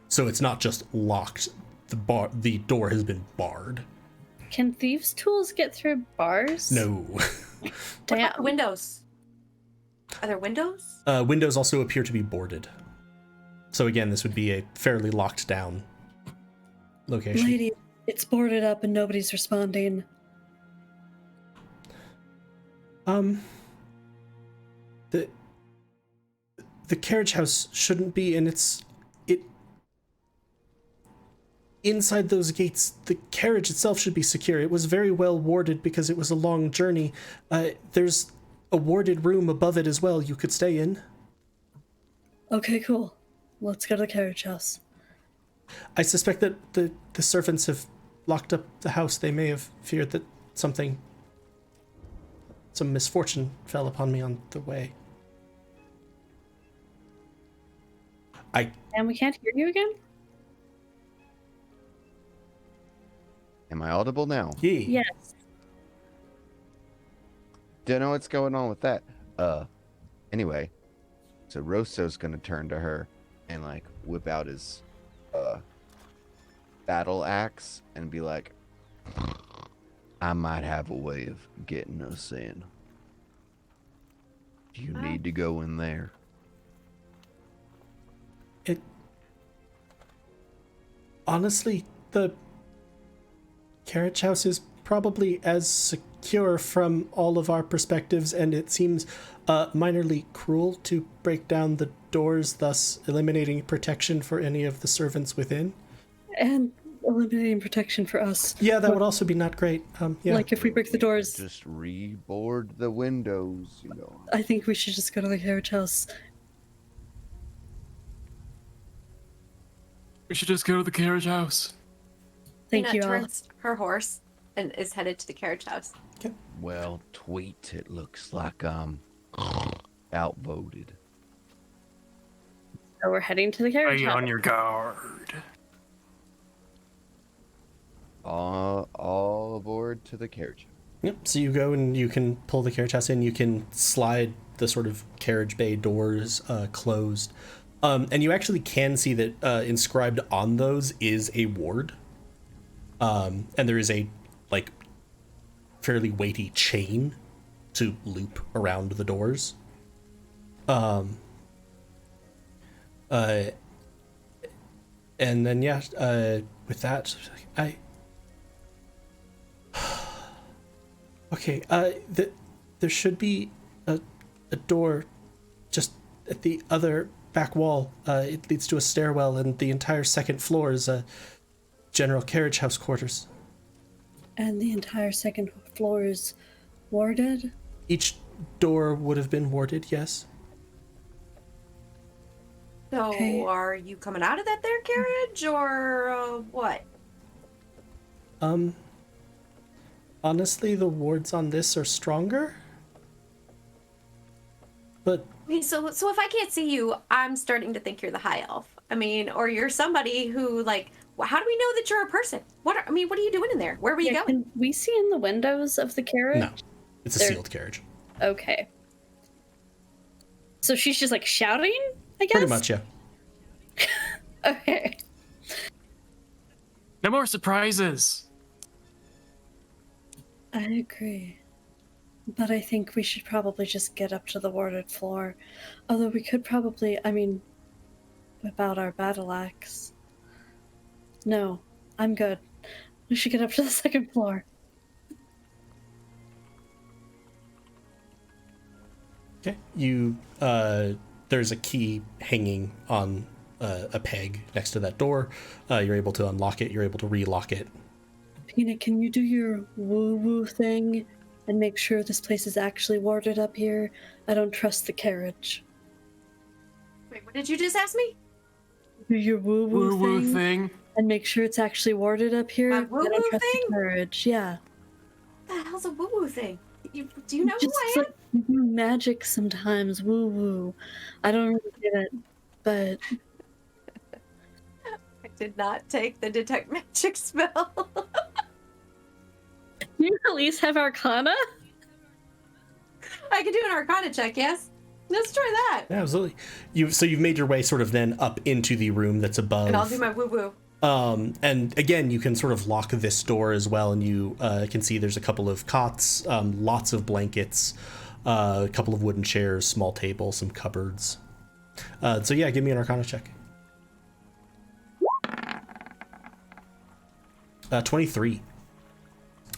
So it's not just locked. The door has been barred. Can thieves' tools get through bars? No. What Damn. about the windows? Are there windows? Windows also appear to be boarded. So again, this would be a fairly locked down location. Lady, it's boarded up and nobody's responding. The carriage house shouldn't be, and it inside those gates. The carriage itself should be secure. It was very well warded because it was a long journey. There's a warded room above it as well you could stay in. Okay, cool. Let's go to the carriage house. I suspect that the servants have locked up the house. They may have feared that some misfortune fell upon me on the way. And we can't hear you again? Am I audible now? Yeah. Yes. Don't know what's going on with that. Anyway, so Rosso's gonna turn to her and like whip out his battle axe and be like, I might have a way of getting us in. Do you need to go in there? Honestly, the carriage house is probably as secure from all of our perspectives, and it seems minorly cruel to break down the doors, thus eliminating protection for any of the servants within. And eliminating protection for us. Yeah, that would also be not great. Yeah. Like if we break the doors, Just reboard the windows, you know. I think we should just go to the carriage house. We should just go to the carriage house. Thank Peanut you all. turns her horse and is headed to the carriage house. Well, tweet, it looks like I'm outvoted. So we're heading to the Are carriage you house. on your guard? All aboard to the carriage. Yep. So you go and you can pull the carriage house in. You can slide the sort of carriage bay doors closed. And you actually can see that inscribed on those is a ward. And there is a like fairly weighty chain to loop around the doors. And then with that, okay. There should be a door just at the other back wall. It leads to a stairwell, and the entire second floor is a general carriage house quarters. And the entire second floor is warded? Each door would have been warded, yes. So, Okay. are you coming out of that there carriage, or what? Honestly, the wards on this are stronger. But Okay, so if I can't see you, I'm starting to think you're the high elf. I mean, or you're somebody who, like, how do we know that you're a person? What are you doing in there? Where were you going? Can we see in the windows of the carriage? no, it's a They're- sealed carriage. Okay. So she's just like shouting, I guess? Pretty much, yeah. Okay. No more surprises. I agree. But I think we should probably just get up to the warded floor. Although we could probably, whip out our battle axe. No, I'm good. We should get up to the second floor. Okay. There's a key hanging on a peg next to that door. You're able to unlock it. You're able to relock it. Peanut, can you do your woo-woo thing and make sure this place is actually warded up here? I don't trust the carriage. Wait, what did you just ask me? Do your woo-woo Woo-woo thing, thing. and make sure it's actually warded up here. My I don't woo-woo trust thing? the carriage. Yeah. What the hell's a woo-woo thing? Do you know who Just I am? like you do magic sometimes, woo-woo. I don't really get it, but I did not take the detect magic spell. you at least have Arcana? I can do an Arcana check, yes? Let's try that. Yeah, absolutely. You've made your way sort of then up into the room that's above. And I'll do my woo-woo. And again, you can sort of lock this door as well, and you can see there's a couple of cots, lots of blankets, a couple of wooden chairs, small table, some cupboards. So yeah, give me an Arcana check. 23.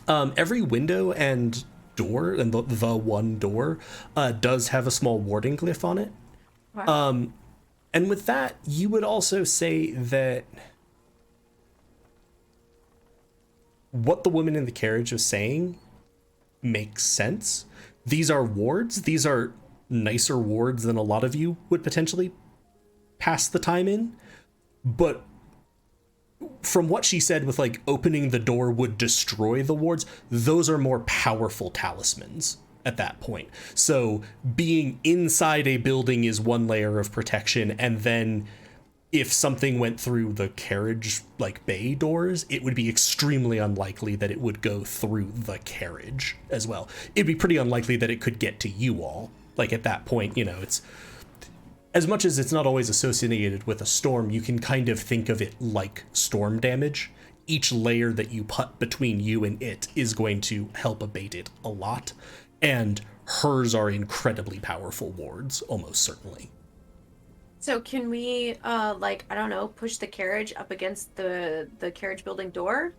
Every window and door, and the one door, does have a small warding glyph on it. Wow. And with that, you would also say that what the woman in the carriage was saying makes sense. These are wards. These are nicer wards than a lot of you would potentially pass the time in. But from what she said with like opening the door would destroy the wards, those are more powerful talismans at that point. So being inside a building is one layer of protection, and then if something went through the carriage like bay doors, it would be extremely unlikely that it would go through the carriage as well. It'd be pretty unlikely that it could get to you all. Like at that point, you know, it's as much as it's not always associated with a storm, you can kind of think of it like storm damage. Each layer that you put between you and it is going to help abate it a lot. And hers are incredibly powerful wards, almost certainly. So can we, like, I don't know, push the carriage up against the carriage building door?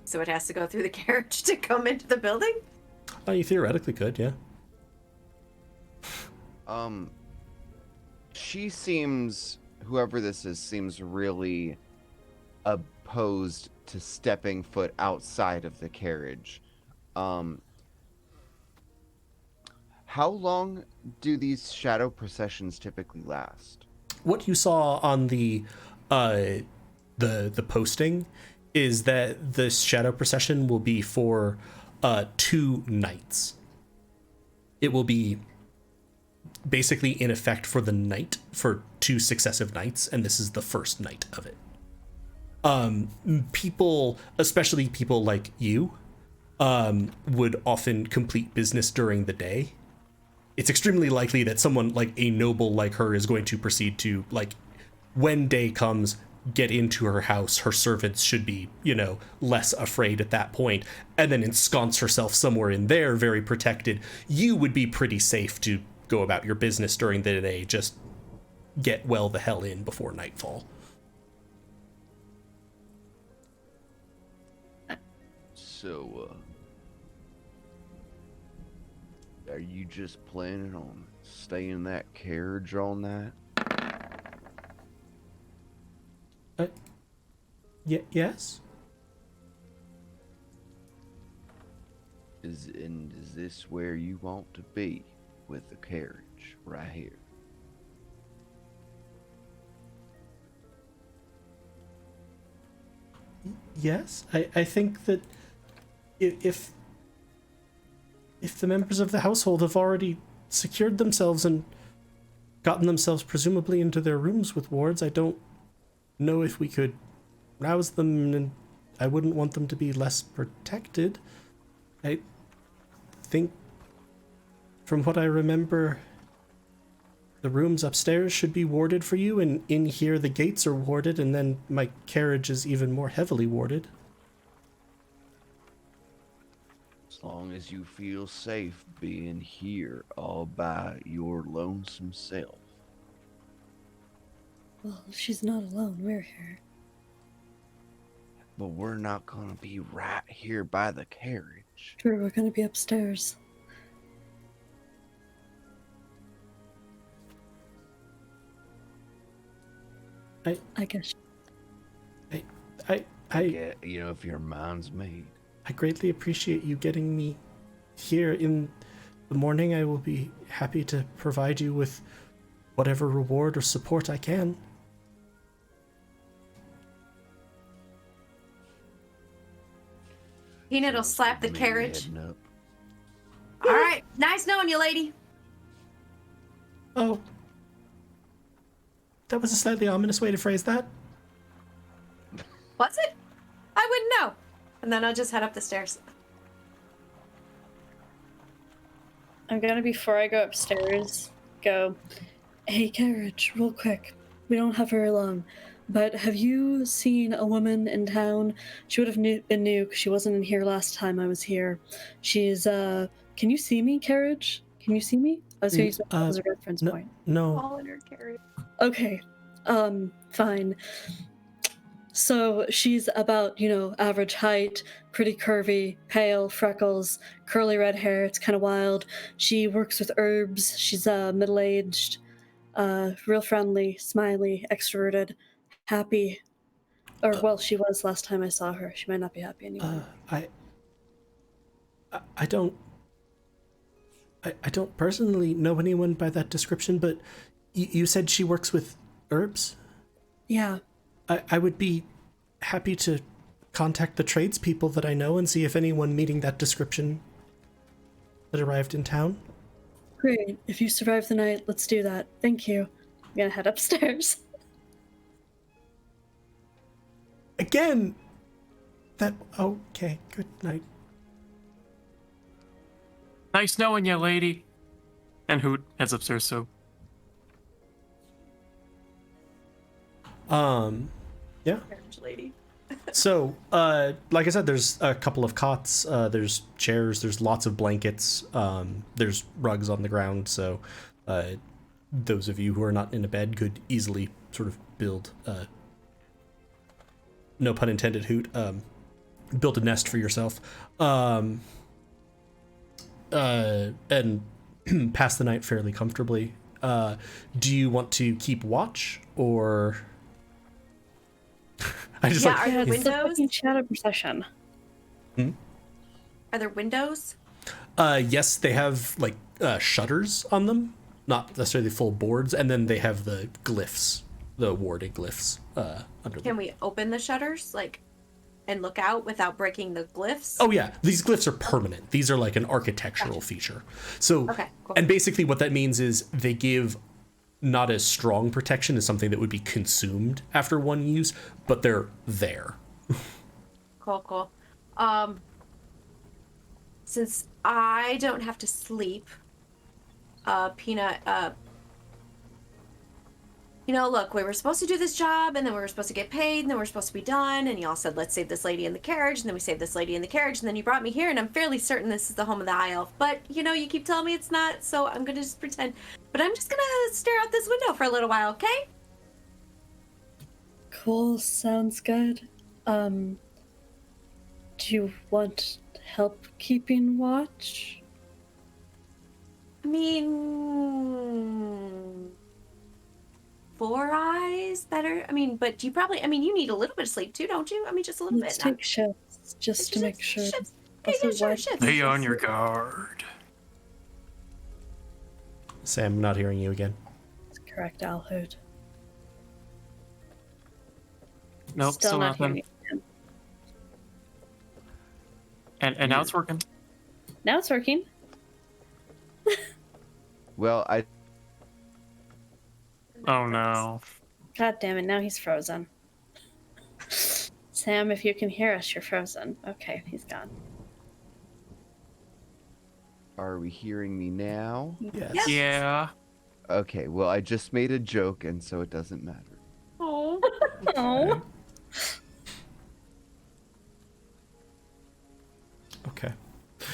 So it has to go through the carriage to come into the building? You theoretically could, yeah. She seems, whoever this is, seems really opposed to stepping foot outside of the carriage. How long do these shadow processions typically last? What you saw on the posting is that this shadow procession will be for 2 nights. It will be basically in effect for the night, for 2 successive nights, and this is the first night of it. People, especially people like you, would often complete business during the day. It's extremely likely that someone like a noble like her is going to proceed to, like, when day comes, get into her house. Her servants should be, you know, less afraid at that point, and then ensconce herself somewhere in there, very protected. You would be pretty safe to go about your business during the day, just get well the hell in before nightfall. So, are you just planning on staying in that carriage all night? Yes? Is this where you want to be with the carriage right here? Yes, I think that if the members of the household have already secured themselves and gotten themselves presumably into their rooms with wards, I don't know if we could rouse them, and I wouldn't want them to be less protected. I think, from what I remember, the rooms upstairs should be warded for you, and in here the gates are warded, and then my carriage is even more heavily warded. As long as you feel safe being here all by your lonesome self. Well, she's not alone. We're here. But we're not gonna be right here by the carriage. Sure, we're gonna be upstairs. I guess. I get, if your mind's made. I greatly appreciate you getting me here. In the morning, I will be happy to provide you with whatever reward or support I can. Peanut will slap the Me carriage. heading up. All right, nice knowing you, lady. Oh, that was a slightly ominous way to phrase that. Was it? I wouldn't know. And then I'll just head up the stairs. I'm gonna, before I go upstairs, go, hey, carriage, real quick. We don't have very long, but have you seen a woman in town? She would have been new because she wasn't in here last time I was here. She's, can you see me, carriage? Can you see me? I was gonna use that as a reference point. No. All in her carriage. Okay, fine. So she's about, average height, pretty curvy, pale, freckles, curly red hair. It's kind of wild. She works with herbs. She's middle-aged, real friendly, smiley, extroverted, happy. Or, well, she was last time I saw her. She might not be happy anymore. I don't personally know anyone by that description, but you said she works with herbs? Yeah. I would be happy to contact the tradespeople that I know and see if anyone meeting that description that arrived in town. Great. If you survive the night, let's do that. Thank you. I'm gonna head upstairs. Again! Okay, good night. Nice knowing you, lady. And Hoot heads upstairs, so. Yeah. Carriage lady. So, like I said, there's a couple of cots, there's chairs, there's lots of blankets, there's rugs on the ground, so those of you who are not in a bed could easily sort of build, no pun intended, Hoot, build a nest for yourself, and pass the night fairly comfortably. Do you want to keep watch, or... Are there It's the windows? fucking shadow procession. Are there windows? Yes, they have like shutters on them, not necessarily full boards, and then they have the glyphs, the warding glyphs under them. Can we open the shutters, and look out without breaking the glyphs? Oh yeah, these glyphs are permanent. These are like an architectural feature. So, Okay, cool. and basically what that means is they give not as strong protection as something that would be consumed after one use, but they're there. Cool. Since I don't have to sleep, Peanut, look, we were supposed to do this job, and then we were supposed to get paid, and then we were supposed to be done, and y'all said, let's save this lady in the carriage, and then we saved this lady in the carriage, and then you brought me here, and I'm fairly certain this is the home of the High Elf, but, you keep telling me it's not, so I'm gonna just pretend. But I'm just gonna stare out this window for a little while, okay? Cool, sounds good. Do you want help keeping watch? I mean... 4 eyes better. But you probably, you need a little bit of sleep too, don't you? Just a little Let's bit. take shifts just to make sure. Shifts. Okay, Also, yeah, sure, why- shifts. Be on your guard. Sam, not hearing you again. That's correct, Alhood. Nope, still not nothing. hearing you. And now it's working. Now it's working. Well, Oh no. God damn it, now he's frozen. Sam, if you can hear us, you're frozen. Okay, he's gone. Are we hearing me now? Yes. Yeah. Okay, well, I just made a joke, and so it doesn't matter. Oh. Oh. Okay.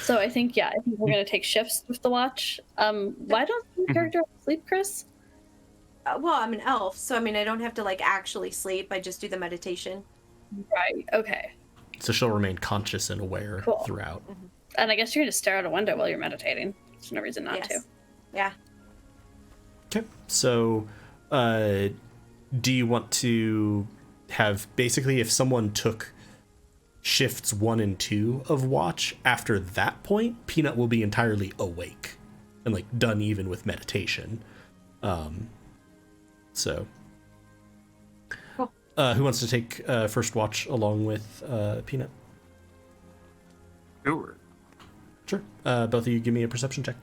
So I think we're gonna take shifts with the watch. Why don't your character sleep, Chris? Well, I'm an elf, so I mean, I don't have to like actually sleep. I just do the meditation. Right. Okay. So she'll remain conscious and aware Cool. throughout. And I guess you're gonna stare out a window while you're meditating. There's no reason not to. Yeah. Okay. So, do you want to have basically if someone took shifts 1 and 2 of watch, after that point, Peanut will be entirely awake and like done even with meditation. So, Cool. Who wants to take first watch along with Peanut? Sure. Sure. Both of you give me a perception check.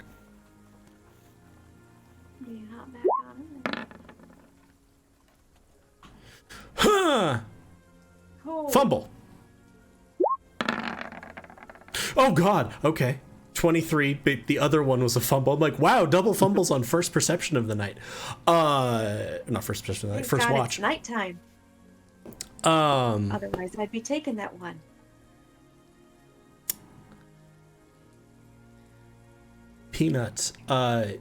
Yeah, back on. Huh! Oh. Fumble. Oh God. Okay. 23. But the other one was a fumble. I'm like, wow, double fumbles on first perception of the night. Not first perception of the night. Thank First God watch. It's nighttime. Um. Otherwise, I'd be taking that one. Peanut. As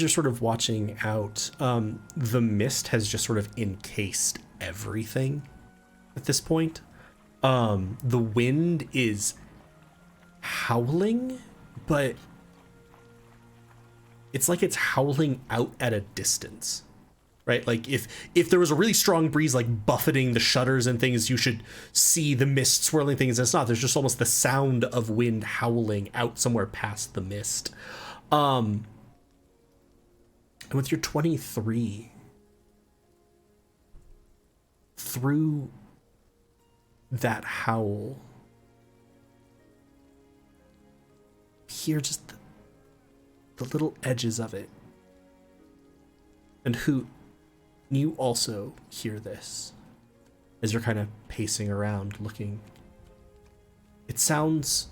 you're sort of watching out, the mist has just sort of encased everything at this point. The wind is howling, but it's like it's howling out at a distance, right? Like if there was a really strong breeze like buffeting the shutters and things, you should see the mist swirling things. It's not. There's just almost the sound of wind howling out somewhere past the mist. And with your 23, through that howl, hear just the little edges of it. And Hoot, you also hear this as you're kind of pacing around looking. It sounds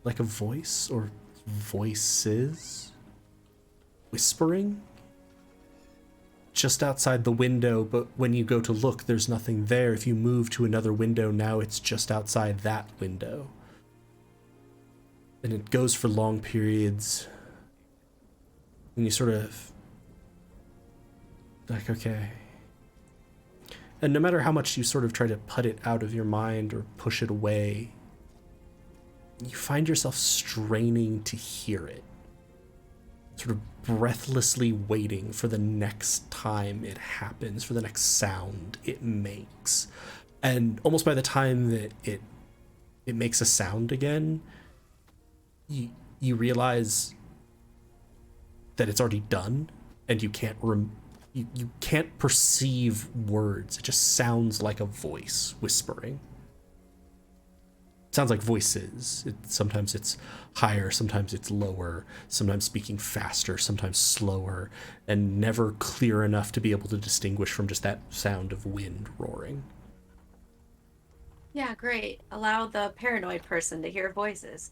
like a voice or voices whispering just outside the window, but when you go to look, there's nothing there. If you move to another window, now it's just outside that window. And it goes for long periods. And you sort of like, okay. And no matter how much you sort of try to put it out of your mind or push it away, you find yourself straining to hear it. Sort of breathlessly waiting for the next time it happens, for the next sound it makes. And almost by the time that it makes a sound again, you realize that it's already done, and you can't you can't perceive words. It just sounds like a voice whispering. Sounds like voices. Sometimes it's higher, sometimes it's lower, sometimes speaking faster, sometimes slower, and never clear enough to be able to distinguish from just that sound of wind roaring. Yeah, great. Allow the paranoid person to hear voices.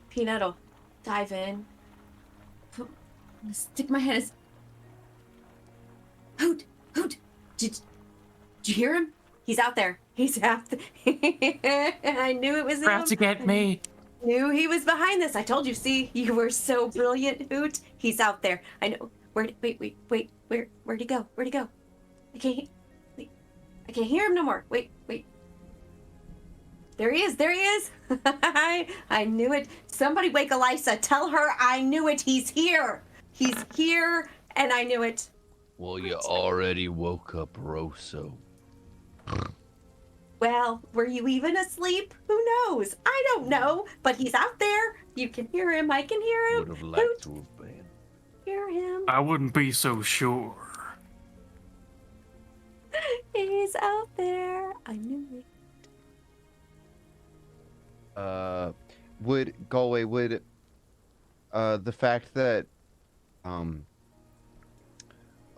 Peanut'll dive in. Stick my head as... Hoot! Hoot! Did you hear him? He's out there. He's out there. I knew it was him. Out to get me. Knew he was behind this. I told you. See, you were so brilliant, Hoot. He's out there. I know. Where'd he go? Where'd he go? I can't hear him no more. Wait. There he is. I knew it. Somebody wake Elisa. Tell her I knew it. He's here. He's here, and I knew it. Well, you already woke up Rosso. Well, were you even asleep? Who knows? I don't know, but he's out there. You can hear him. I can hear him. Would have liked to have been. Hear him. I wouldn't be so sure. He's out there. I knew it. Would the fact that oh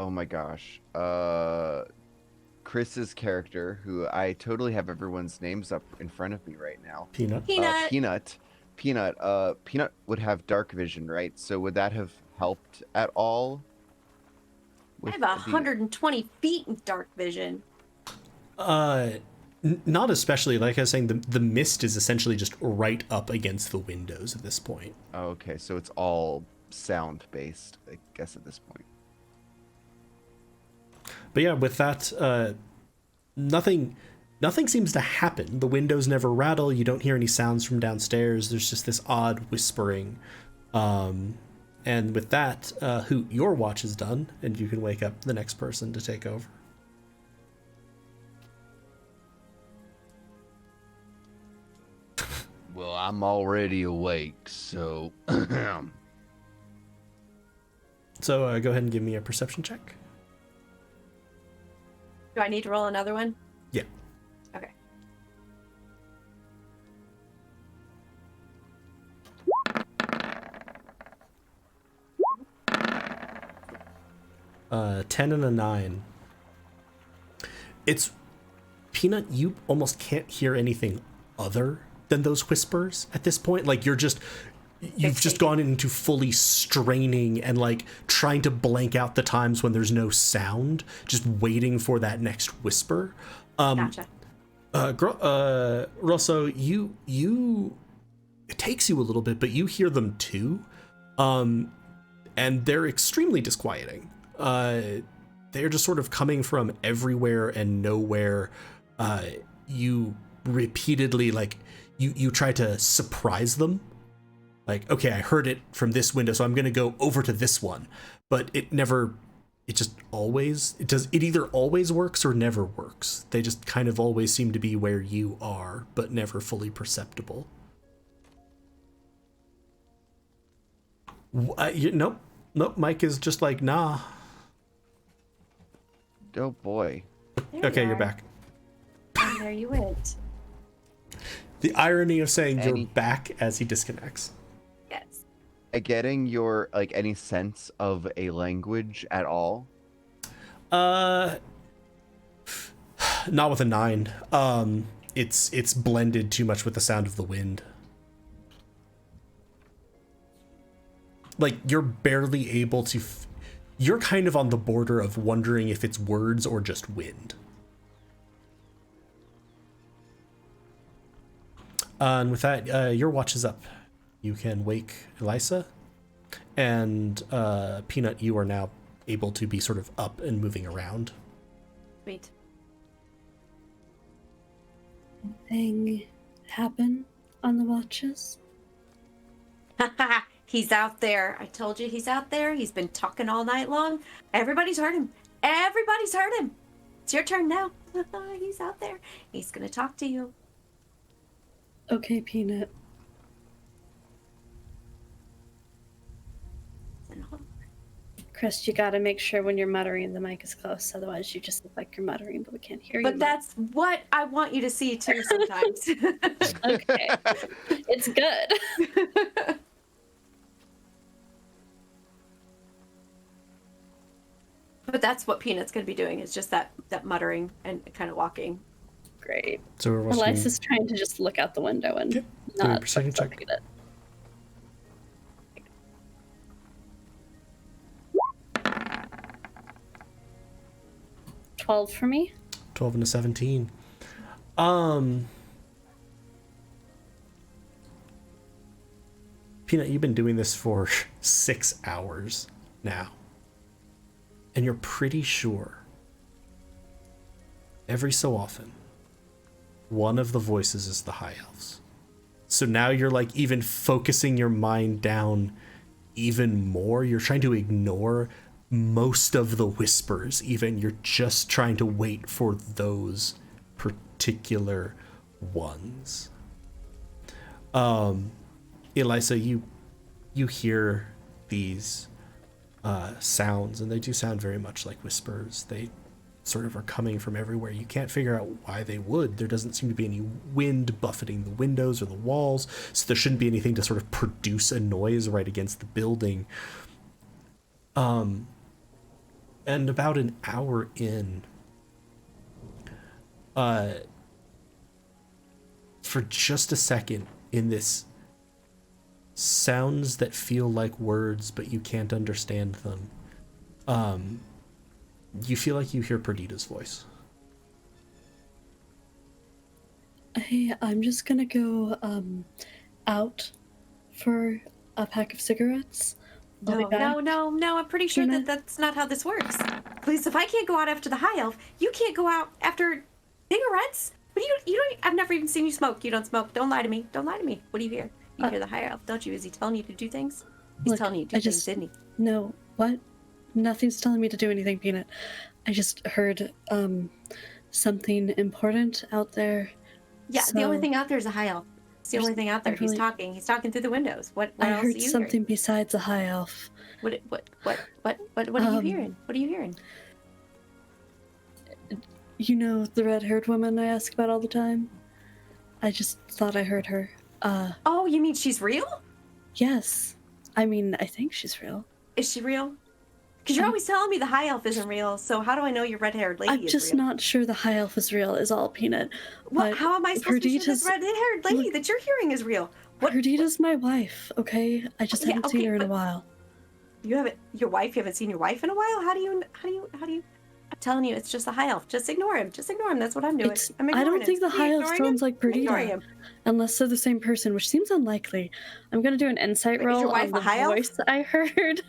my gosh, Chris's character, who I totally have everyone's names up in front of me right now. Peanut. Peanut. Peanut would have dark vision, right? So would that have helped at all? I have 120 feet in dark vision. Not especially. Like I was saying, the mist is essentially just right up against the windows at this point. Oh, okay, so it's all sound based, I guess, at this point. But yeah, with that, nothing seems to happen. The windows never rattle. You don't hear any sounds from downstairs. There's just this odd whispering. And with that, Hoot, your watch is done, and you can wake up the next person to take over. Well, I'm already awake, so. So go ahead and give me a perception check. Do I need to roll another one? Yeah. Okay. Uh, 10 and a 9. It's Peanut, you almost can't hear anything other than those whispers at this point. Like you've just gone into fully straining and like trying to blank out the times when there's no sound, just waiting for that next whisper. Gotcha. Rosso, you it takes you a little bit, but you hear them too. And they're extremely disquieting. They're just sort of coming from everywhere and nowhere. You repeatedly, like, you try to surprise them. Like, okay, I heard it from this window, so I'm going to go over to this one. But it either always works or never works. They just kind of always seem to be where you are, but never fully perceptible. Nope, Mike is just like, nah. Oh boy. Okay, you're back. And there you went. The irony of saying you're back as he disconnects. Yes. Getting your, like, any sense of a language at all? Not with a 9. It's blended too much with the sound of the wind. Like, you're barely able to... You're kind of on the border of wondering if it's words or just wind. And with that, your watch is up. You can wake Elisa, and Peanut, you are now able to be sort of up and moving around. Sweet. Anything happen on the watches? He's out there. I told you he's out there. He's been talking all night long. Everybody's heard him. Everybody's heard him. It's your turn now. He's out there. He's going to talk to you. Okay, Peanut. Chris, you gotta make sure when you're muttering the mic is close, otherwise you just look like you're muttering, but we can't hear you. But that's what I want you to see too sometimes. Okay. It's good. But that's what Peanut's going to be doing, is just that muttering and kind of walking. Great. So we're Elisa's trying to just look out the window and not perception check. look at it. 12 for me. 12 and a 17. Peanut, you've been doing this for 6 hours now. And you're pretty sure every so often one of the voices is the High Elves. So now you're like even focusing your mind down even more. You're trying to ignore most of the whispers, even. You're just trying to wait for those particular ones. Elisa, you hear these sounds, and they do sound very much like whispers. They sort of are coming from everywhere. You can't figure out why they would. There doesn't seem to be any wind buffeting the windows or the walls, so there shouldn't be anything to sort of produce a noise right against the building. And about an hour in, for just a second, in this sounds that feel like words but you can't understand them, you feel like you hear Perdita's voice. Hey, I'm just gonna go out for a pack of cigarettes. I'll be back. No, I'm pretty sure that that's not how this works. Please, if I can't go out after the high elf, you can't go out after cigarettes. But you don't, I've never even seen you smoke. You don't smoke. Don't lie to me. Don't lie to me. What do you hear? You hear the high elf, don't you? Is he telling you to do things? He's telling you to do things, didn't he? No, what? Nothing's telling me to do anything, Peanut. I just heard something important out there. Yeah, the only thing out there is a high elf. It's the only thing out there. He's talking. He's talking through the windows. What I else heard are you something hearing? besides a high elf. What are you hearing? What are you hearing? You know the red-haired woman I ask about all the time? I just thought I heard her. Oh, you mean she's real? Yes. I mean, I think she's real. Is she real? Because you're always telling me the high elf isn't real, so how do I know your red-haired lady is real? I'm just not sure the high elf is real, is all, Peanut. Well, But how am I supposed to be sure this Perdita's- red-haired lady that you're hearing is real? Perdita's my wife, okay? I just Yeah, haven't seen okay, her in a but- while. You haven't you haven't seen your wife in a while? How do you I'm telling you, it's just a high elf. Just ignore him. Just ignore him. That's what I'm doing. I'm I ignoring don't him. think the See, high elf ignoring sounds him? like I'm ignoring Perdita. him. Unless they're the same person, which seems unlikely. I'm gonna do an insight Wait, is your roll wife on a the high elf? voice I heard.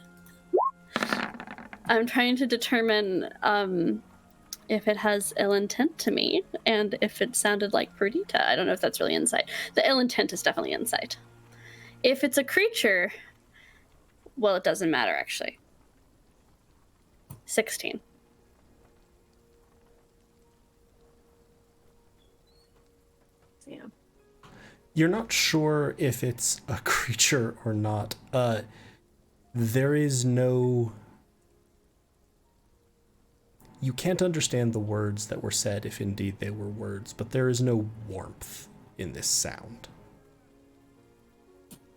I'm trying to determine if it has ill intent to me and if it sounded like Perdita. I don't know if that's really insight. The ill intent is definitely insight. If it's a creature, well, it doesn't matter actually. 16. Yeah. You're not sure if it's a creature or not. There is no... You can't understand the words that were said if indeed they were words, but there is no warmth in this sound.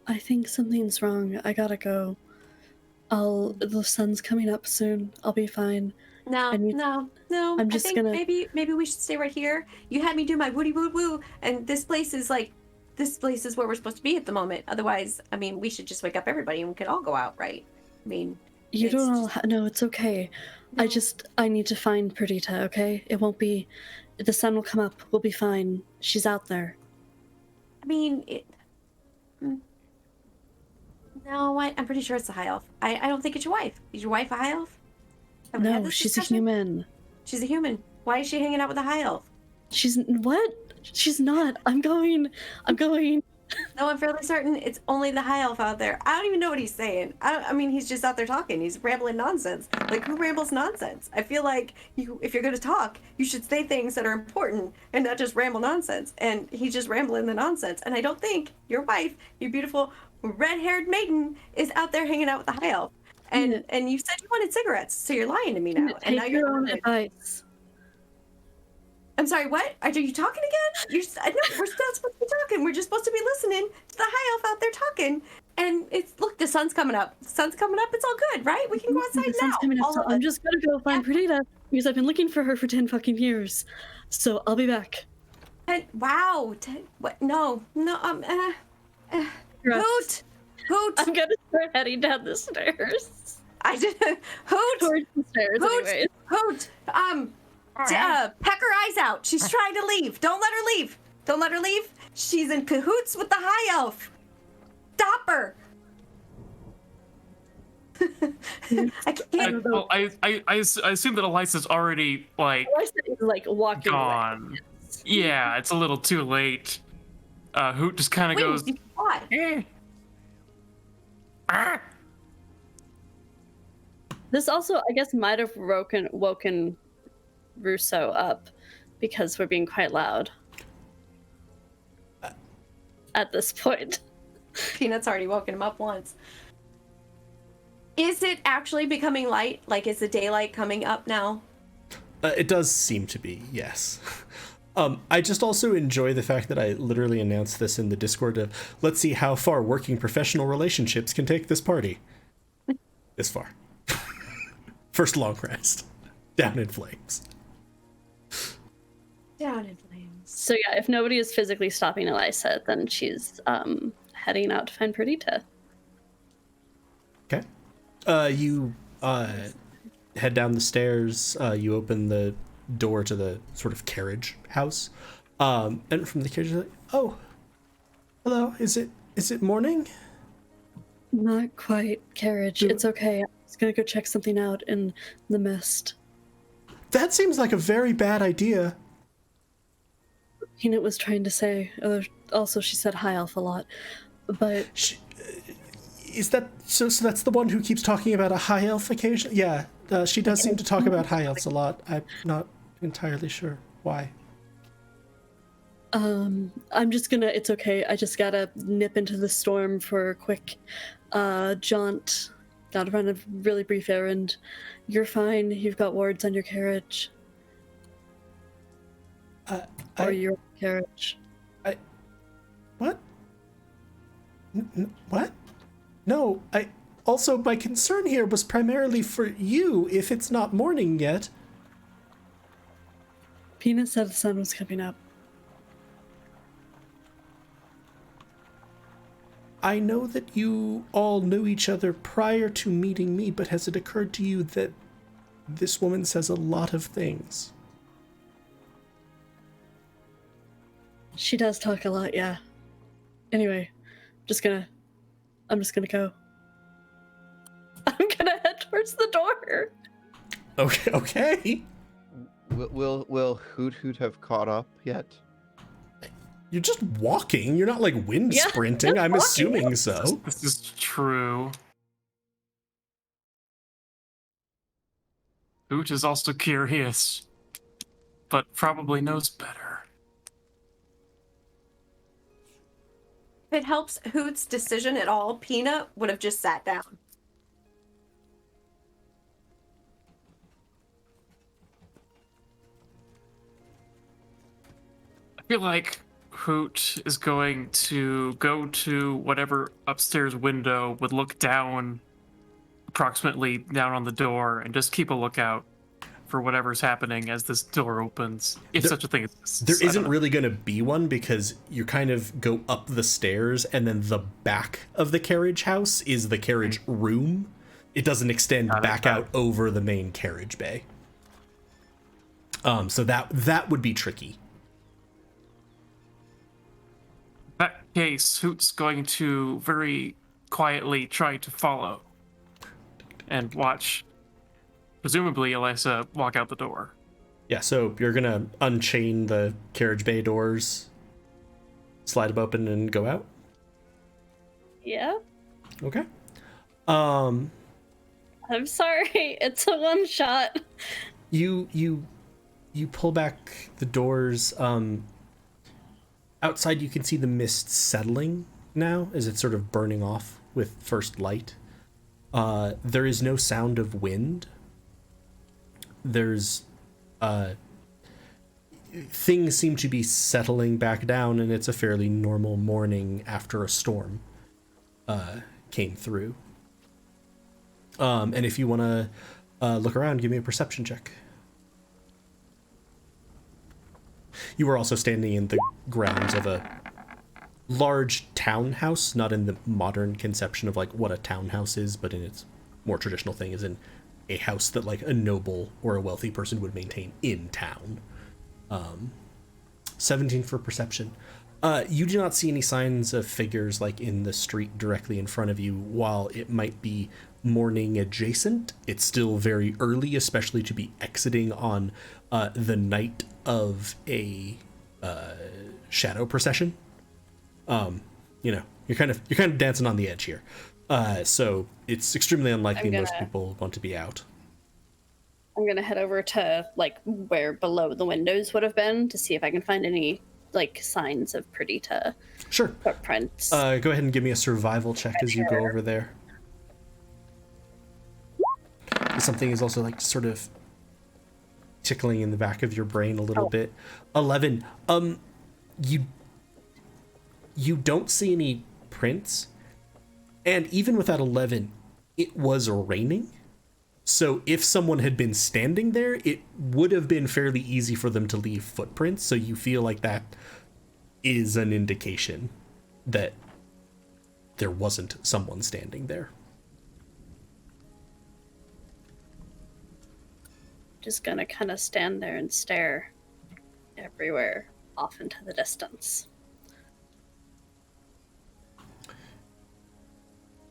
I think something's wrong. I gotta go. The sun's coming up soon. I'll be fine. No. I'm just I think gonna- maybe we should stay right here. You had me do my woody woo woo, and this place is where we're supposed to be at the moment. Otherwise, I mean, we should just wake up everybody and we could all go out, right? I mean, You it's don't all just- no, it's okay. No. I need to find Perdita, okay? It won't be... The sun will come up. We'll be fine. She's out there. I mean, no, I'm pretty sure it's a high elf. I don't think it's your wife. Is your wife a high elf? Have we had No, this she's a discussion? human. She's a human. Why is she hanging out with a high elf? She's... What? She's not. I'm going. No, I'm fairly certain it's only the high elf out there. I don't even know what he's saying. I mean, he's just out there talking. He's rambling nonsense. Like, who rambles nonsense? I feel like if you're going to talk, you should say things that are important and not just ramble nonsense. And he's just rambling the nonsense. And I don't think your wife, your beautiful red-haired maiden, is out there hanging out with the high elf. And you said you wanted cigarettes, so you're lying to me now. And now Take you're your own lying. advice. I'm sorry, what? Are you talking again? No, we're not supposed to be talking. We're just supposed to be listening to the high elf out there talking. And look, the sun's coming up. The sun's coming up. It's all good, right? We can go outside The sun's now. coming up, all so of I'm us. just gonna go find Perdita because I've been looking for her for 10 fucking years. So I'll be back. And wow. What? No. Hoot. I'm gonna start heading down the stairs. I did. Hoot. Towards the stairs, Hoot. anyways. Hoot. Peck her eyes out. She's trying to leave. Don't let her leave. Don't let her leave. She's in cahoots with the high elf. Stop her. I can't. I assume that Elisa's already like He's like walking away. gone. Yeah, it's a little too late. Hoot just kind of Wait, goes. why? Eh. Ah. This also, I guess, might have woken Russo up because we're being quite loud at this point. Peanut's already woken him up once. Is it actually becoming light? Like, is the daylight coming up now? It does seem to be, yes. I just also enjoy the fact that I literally announced this in the Discord of, let's see how far working professional relationships can take this party. This far. First long rest. Down in flames. Down in flames. So yeah, if nobody is physically stopping Elisa, then she's heading out to find Perdita. Okay. You head down the stairs. You open the door to the sort of carriage house. And from the carriage, you're like, oh, hello. Is it morning? Not quite carriage. It's okay. I was gonna go check something out in the mist. That seems like a very bad idea. Peanut was trying to say. Also, she said high elf a lot, but Is that so? So that's the one who keeps talking about a high elf occasion. Yeah, she does seem to talk about high elves a lot. I'm not entirely sure why. I'm just gonna. It's okay. I just gotta nip into the storm for a quick jaunt. Gotta run a really brief errand. You're fine. You've got wards on your carriage. Or your carriage. What? What? No, also, my concern here was primarily for you, if it's not morning yet. Peanut said the sun was coming up. I know that you all knew each other prior to meeting me, but has it occurred to you that this woman says a lot of things? She does talk a lot, yeah. Anyway, I'm just gonna go. I'm gonna head towards the door. Okay. Will Hoot Hoot have caught up yet? You're just walking. You're not like wind Yeah, sprinting. I'm walking. assuming so. This is true. Hoot is also curious, but probably knows better. If it helps Hoot's decision at all, Peanut would have just sat down. I feel like Hoot is going to go to whatever upstairs window would look down, approximately down on the door, and just keep a lookout for whatever's happening as this door opens, if such a thing exists. There isn't really going to be one because you kind of go up the stairs and then the back of the carriage house is the carriage room. It doesn't extend back out over the main carriage bay. So that would be tricky. In that case, Hoot's going to very quietly try to follow and watch, presumably, Elisa walk out the door. Yeah, so you're going to unchain the carriage bay doors, slide them open, and go out? Yeah. Okay. I'm sorry. It's a one shot. You pull back the doors. Outside you can see the mist settling now as it's sort of burning off with first light. There is no sound of wind. There's things seem to be settling back down, and it's a fairly normal morning after a storm came through. And if you want to look around, give me a perception check. You were also standing in the grounds of a large townhouse, not in the modern conception of like what a townhouse is, but in its more traditional thing is in a house that like a noble or a wealthy person would maintain in town. 17 for perception. You do not see any signs of figures like in the street directly in front of you. While it might be morning adjacent, it's still very early, especially to be exiting on the night of a shadow procession. You're kind of dancing on the edge here. So it's extremely unlikely most people want to be out. I'm gonna head over to like where below the windows would have been to see if I can find any like signs of Perdita. Sure. Footprints. Go ahead and give me a survival check as you go over there. Something is also like sort of tickling in the back of your brain a little bit. 11. You don't see any prints, and even with that 11, it was raining. So if someone had been standing there, it would have been fairly easy for them to leave footprints. So you feel like that is an indication that there wasn't someone standing there. Just gonna kind of stand there and stare everywhere off into the distance.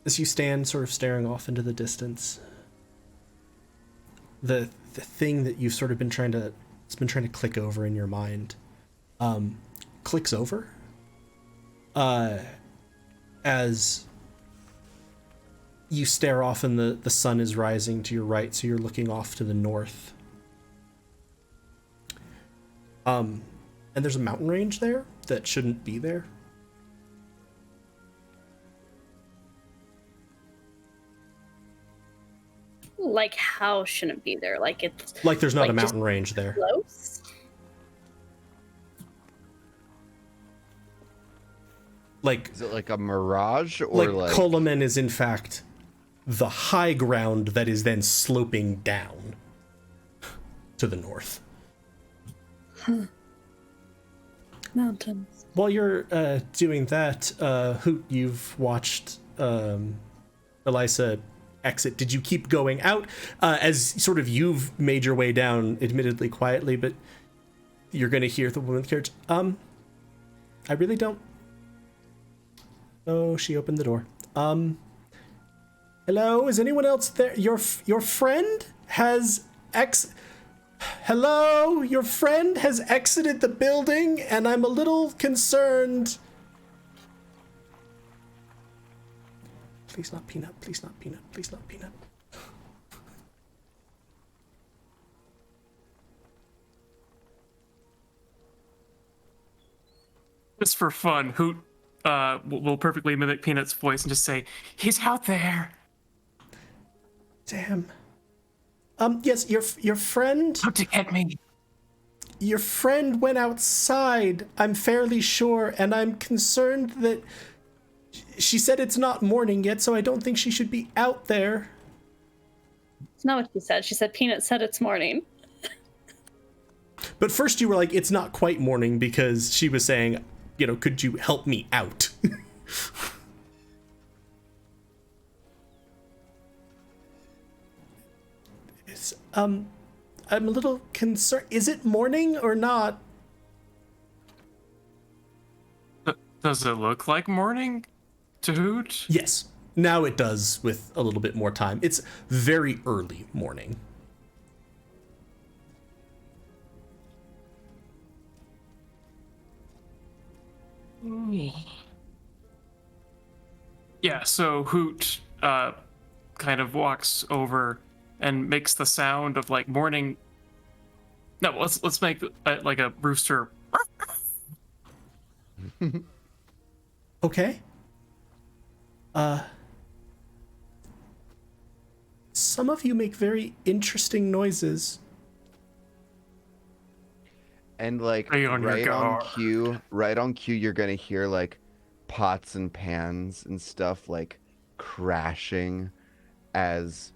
As you stand sort of staring off into the distance, the thing that you've sort of been trying to click over in your mind clicks over as you stare off and the sun is rising to your right, so you're looking off to the north. And there's a mountain range there that shouldn't be there. Like, how shouldn't it be there? Like, it's Like there's not like a mountain range there. close. Like, Is it like a mirage or like Kolomen is in fact the high ground that is then sloping down to the north. Mountains. While you're doing that, Hoot, you've watched Elisa exit. Did you keep going out as sort of you've made your way down, admittedly quietly, but you're going to hear the woman with the carriage. I really don't. Oh, she opened the door. Hello, is anyone else there? Your friend has Hello, your friend has exited the building, and I'm a little concerned. Please not Peanut, please not Peanut, please not Peanut. Just for fun, Hoot will perfectly mimic Peanut's voice and just say, "He's out there." Damn. Yes, your friend. How to get me? Your friend went outside, I'm fairly sure, and I'm concerned that she said it's not morning yet, so I don't think she should be out there. It's not what she said. She said Peanut said it's morning. But first you were like, it's not quite morning, because she was saying, you know, could you help me out? I'm a little concerned. Is it morning or not? Does it look like morning to Hoot? Yes. Now it does with a little bit more time. It's very early morning. Yeah, so Hoot kind of walks over and makes the sound of like morning. No, let's make like a rooster. Okay. Some of you make very interesting noises. and like Stay on your guard. right on cue, you're gonna hear like pots and pans and stuff like crashing as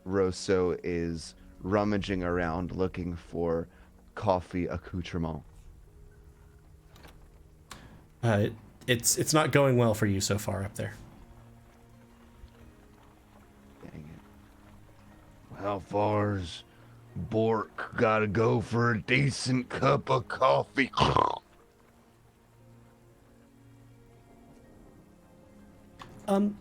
Rosso is rummaging around looking for coffee accoutrement. It's not going well for you so far up there. Dang it. How far's Bork gotta go for a decent cup of coffee? Would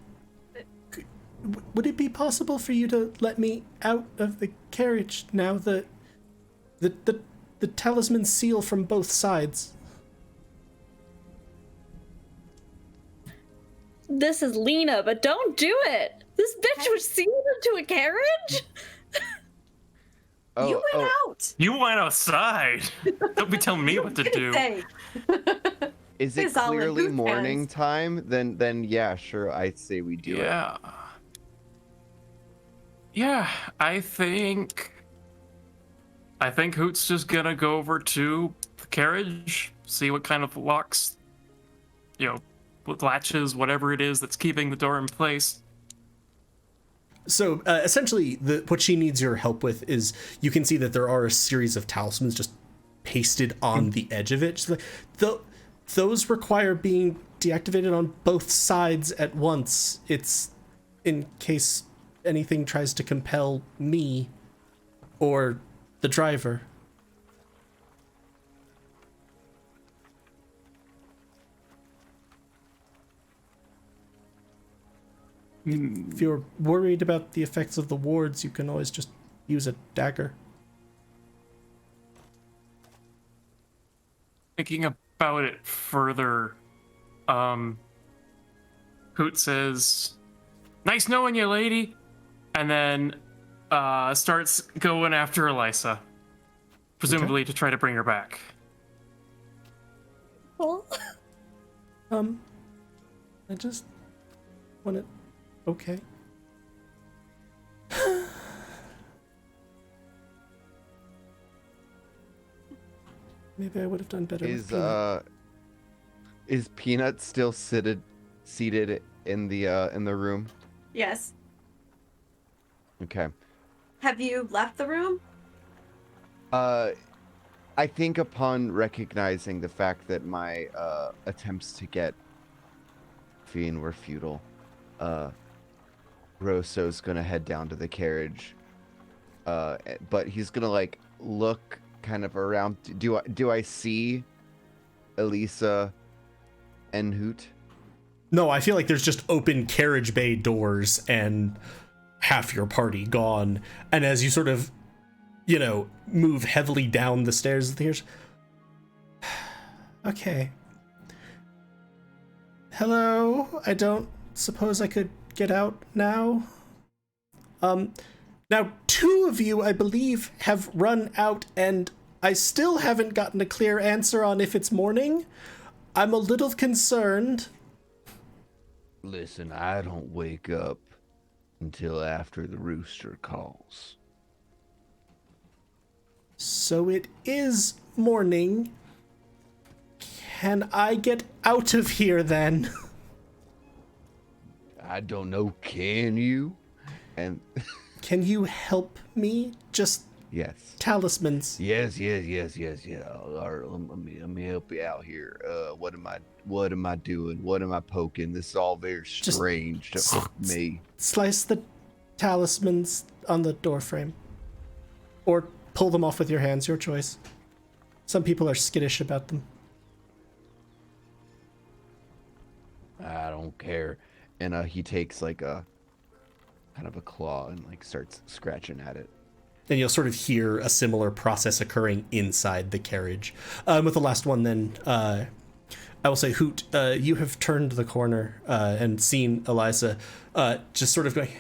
it be possible for you to let me out of the carriage now? The talisman seal from both sides. This is Lena, but don't do it. This bitch was sealed into a carriage. You went out. You went outside. Don't be telling me what to do. Is it It's all in clearly Hoot's morning hands. time? Then yeah, sure, I'd say we do it. Yeah. Yeah, I think I think Hoot's just gonna go over to the carriage, see what kind of locks, with latches, whatever it is that's keeping the door in place. So essentially, what she needs your help with is you can see that there are a series of talismans just pasted on the edge of it. She's like, those require being deactivated on both sides at once. It's in case anything tries to compel me or the driver. If you're worried about the effects of the wards, you can always just use a dagger. Thinking about it further, Hoot says, "Nice knowing you, lady," and then starts going after Elisa, presumably to try to bring her back. Well, I just want it okay. Maybe I would have done better. Is Peanut still seated in the room? Yes. Okay. Have you left the room? I think upon recognizing the fact that my attempts to get Fiend were futile, Rosso's gonna head down to the carriage. But he's gonna look kind of around. Do I see Elisa and Hoot? No, I feel like there's just open carriage bay doors and half your party gone. And as you sort of, move heavily down the stairs of the carriage. Okay. Hello, I don't suppose I could get out now? Now 2 of you, I believe, have run out, and I still haven't gotten a clear answer on if it's morning. I'm a little concerned. Listen, I don't wake up until after the rooster calls. So it is morning. Can I get out of here then? I don't know, can you? And Can you help me? Just yes. Yes. talismans. All right, let me help you out here. What am I doing? What am I poking? This is all very strange to me. Slice the talismans on the doorframe. Or pull them off with your hands, your choice. Some people are skittish about them. I don't care. And he takes a kind of a claw and starts scratching at it. And you'll sort of hear a similar process occurring inside the carriage. With the last one then, I will say, Hoot, you have turned the corner and seen Eliza just sort of going...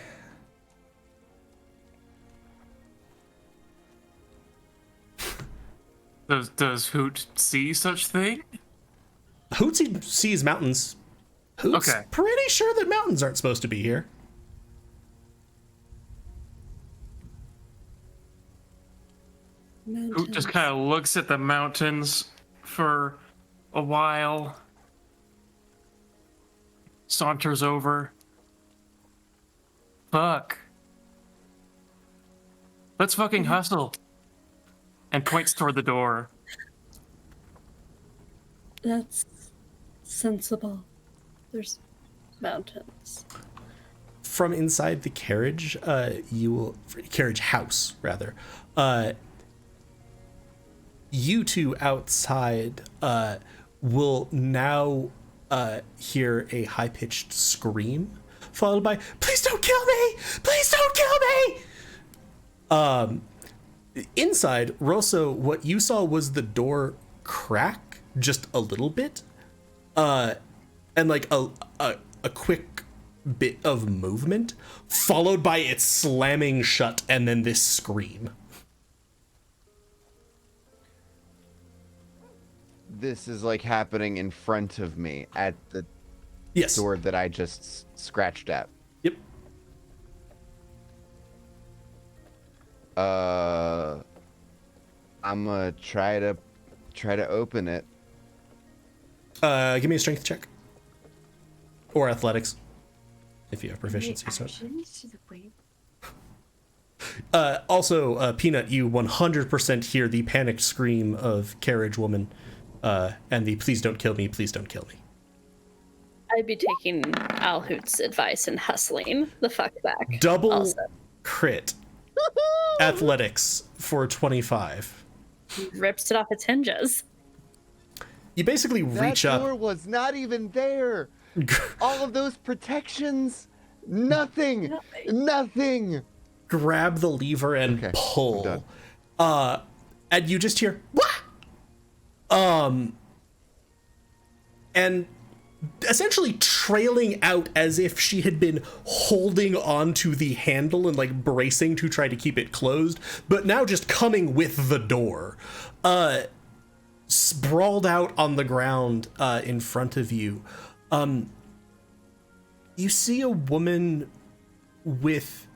Does Hoot see such thing? Hoot sees mountains. Hoot's Okay. pretty sure that mountains aren't supposed to be here. Hoot just kind of looks at the mountains for a while, saunters over. Fuck. Let's fucking hustle. And points toward the door. That's sensible. There's mountains. From inside the carriage, carriage house rather, you two outside will now hear a high-pitched scream, followed by "Please don't kill me! Please don't kill me!" Inside, Rosso, what you saw was the door crack just a little bit, and a quick bit of movement, followed by it slamming shut, and then this scream. This is happening in front of me at the Yes. door that I just scratched at. Yep. I'm gonna try to open it. Give me a strength check. Or athletics. If you have proficiency. So. Also, Peanut, you 100% hear the panicked scream of Carriage Woman, and the "please don't kill me, please don't kill me." I'd be taking Alhoot's advice and hustling the fuck back. Double also. crit. Athletics for 25. Rips it off its hinges. You basically reach That up. door was not even there. All of those protections, nothing. Grab the lever and Okay, I'm pull. done. And you just hear "Wah!" And essentially trailing out as if she had been holding onto the handle and like bracing to try to keep it closed, but now just coming with the door. Sprawled out on the ground in front of you. You see a woman with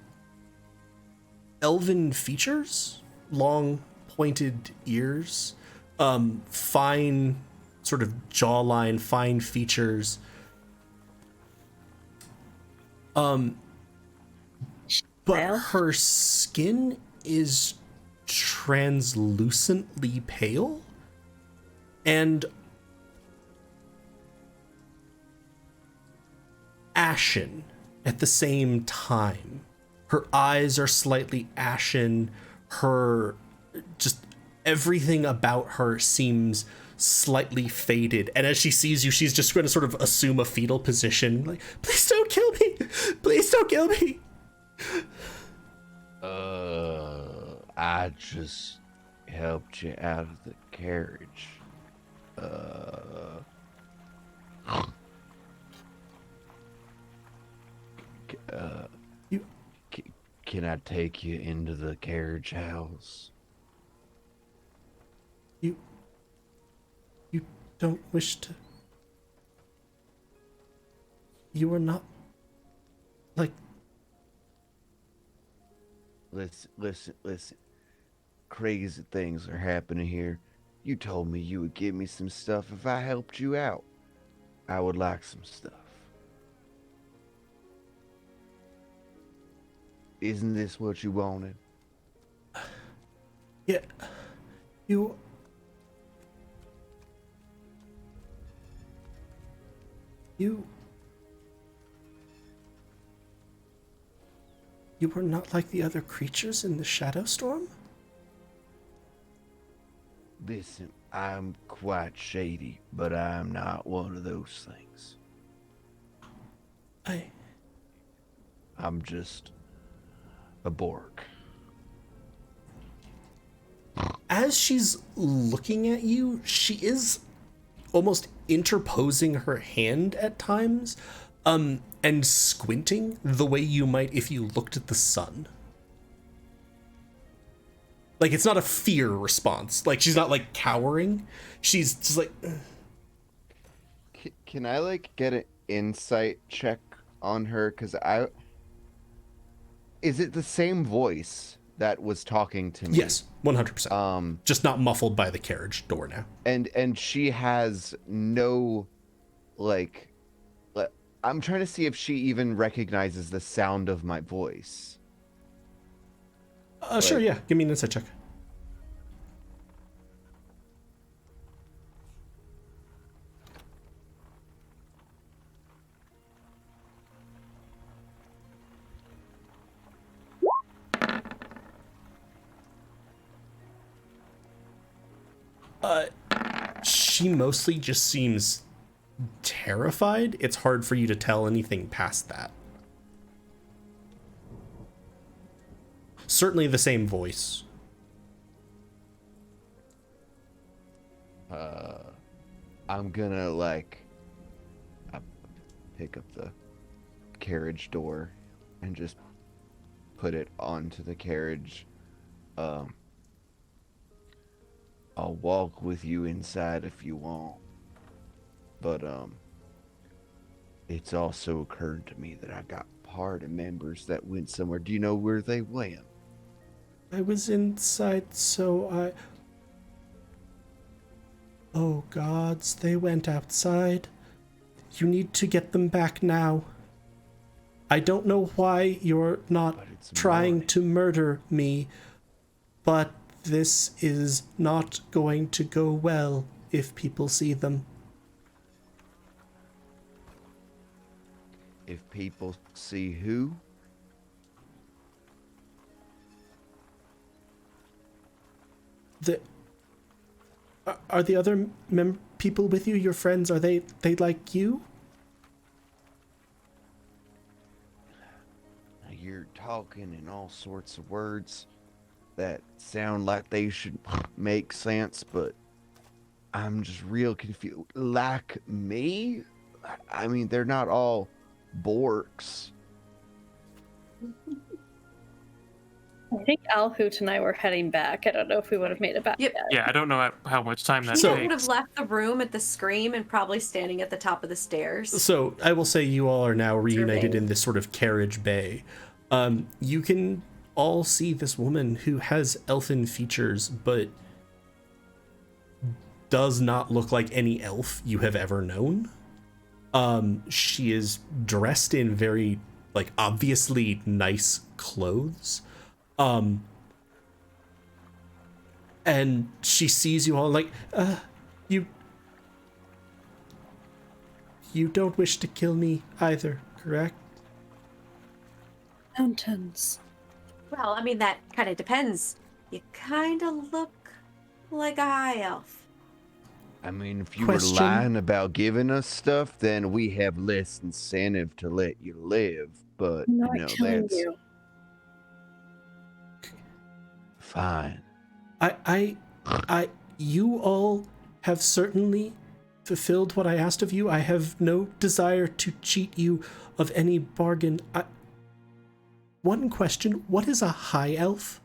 elven features, long pointed ears, fine sort of jawline, fine features. But her skin is translucently pale and ashen at the same time. Her eyes are slightly ashen. Her, just everything about her seems slightly faded. And as she sees you, she's just going to sort of assume a fetal position. Like, please don't kill me. Please don't kill me. I just helped you out of the carriage. You, Can I take you into the carriage house? you don't wish to. You are not like. Listen. Crazy things are happening here. You told me you would give me some stuff if I helped you out. I would like some stuff. Isn't this what you wanted? Yeah. You were not like the other creatures in the Shadow Storm? Listen, I'm quite shady, but I'm not one of those things. I'm just a Borg. As she's looking at you, she is almost interposing her hand at times, and squinting the way you might if you looked at the sun. Like, it's not a fear response. Like, she's not like cowering. She's just like. Can I like get an insight check on her? Because is it the same voice that was talking to me? Yes, 100%. Just not muffled by the carriage door now. And she has no, like, I'm trying to see if she even recognizes the sound of my voice. Sure, yeah. Give me an insight check. She mostly just seems terrified. It's hard for you to tell anything past that. Certainly the same voice. I'm gonna pick up the carriage door and just put it onto the carriage. I'll walk with you inside if you want. But it's also occurred to me that I got party members that went somewhere. Do you know where they went? I was inside, so Oh gods, they went outside. You need to get them back now. I don't know why you're not But it's trying morning. to murder me, but this is not going to go well if people see them. If people see who? Are the other people with you your friends? Are they like you? You're talking in all sorts of words that sound like they should make sense, but I'm just real confused. Like me? I mean, they're not all Borks. I think Alhoot and I were heading back. I don't know if we would have made it back Yep. yet. Yeah, I don't know how much time that Peanut takes. would have left the room at the scream and probably standing at the top of the stairs. So I will say you all are now reunited Surveying. in this sort of carriage bay. You can all see this woman who has elfin features, but does not look like any elf you have ever known. She is dressed in very, like, obviously nice clothes. And she sees you all like, you don't wish to kill me either, correct? Mountains. Well, I mean, that kind of depends. You kind of look like a high elf. I mean, if you Question. were lying about giving us stuff, then we have less incentive to let you live. But, I'm not you know, killing that's you. fine. You all have certainly fulfilled what I asked of you. I have no desire to cheat you of any bargain. One question, what is a high elf?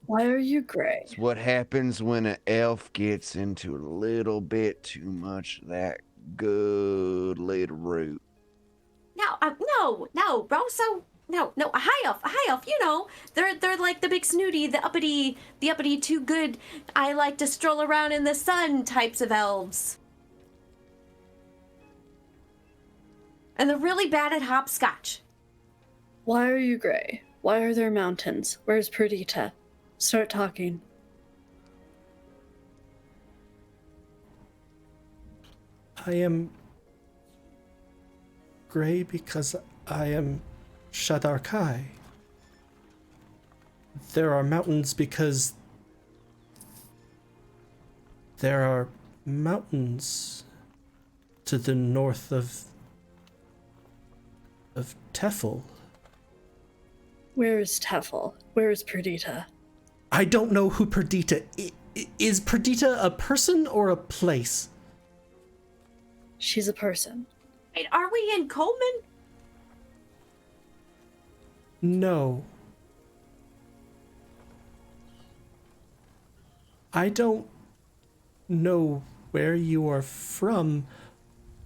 Why are you gray? It's what happens when an elf gets into a little bit too much of that good little root. No, bro. So no, a high elf. You know, they're like the big snooty, the uppity, too good. I like to stroll around in the sun types of elves. And they're really bad at hopscotch. Why are you gray? Why are there mountains? Where's Perdita? Start talking. I am gray because I am Shadar Kai. There are mountains because there are mountains to the north of Tefel. Where is Tefel? Where is Perdita? I don't know who Perdita is. Perdita a person or a place? She's a person. Wait, are we in Coleman? No. I don't know where you are from,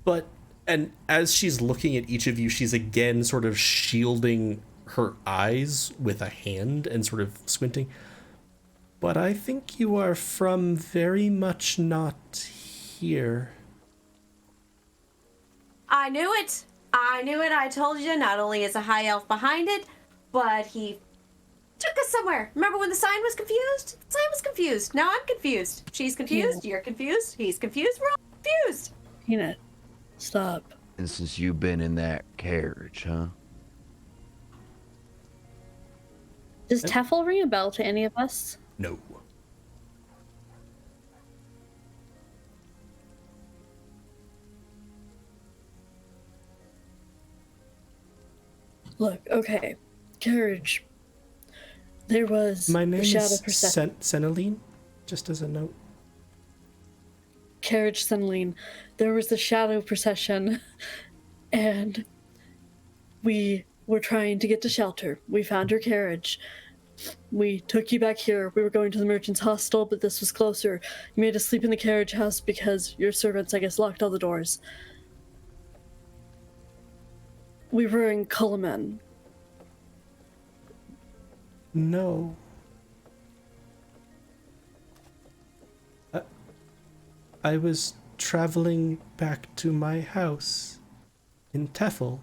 but, and as she's looking at each of you, she's again sort of shielding her eyes with a hand and sort of squinting. But I think you are from very much not here. I knew it. I told you, not only is a high elf behind it, but he took us somewhere. Remember when the sign was confused? The sign was confused. Now I'm confused. She's confused. You're confused. He's confused. We're all confused. Peanut, stop. And since you've been in that carriage, huh? Does Tefel ring a bell to any of us? No. Look, okay. Carriage. There was My name a shadow is procession. Seneline, just as a note. Carriage Sunline. There was the shadow procession, and we were trying to get to shelter. We found your carriage. We took you back here. We were going to the merchant's hostel, but this was closer. You made us sleep in the carriage house because your servants, I guess, locked all the doors. We were in Culliman. No. I was traveling back to my house in Teffel.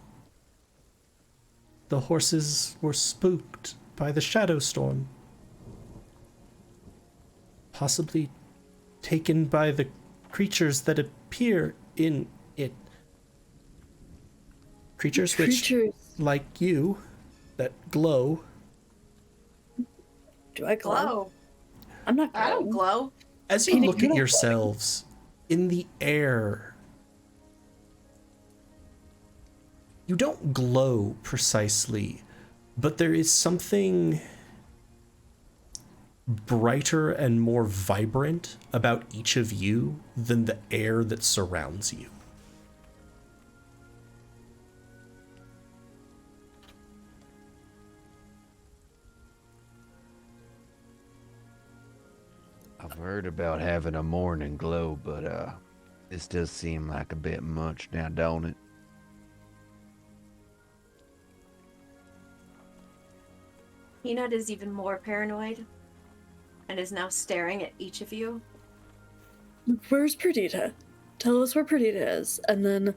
The horses were spooked by the shadow storm. Possibly taken by the creatures that appear in it. Creatures which, like you, that glow. Do I glow? Glow. I'm not I don't glowing. glow. As you look at yourselves in the air, you don't glow precisely, but there is something brighter and more vibrant about each of you than the air that surrounds you. I've heard about having a morning glow, but this does seem like a bit much now, don't it? Peanut is even more paranoid and is now staring at each of you. Where's Perdita? Tell us where Perdita is, and then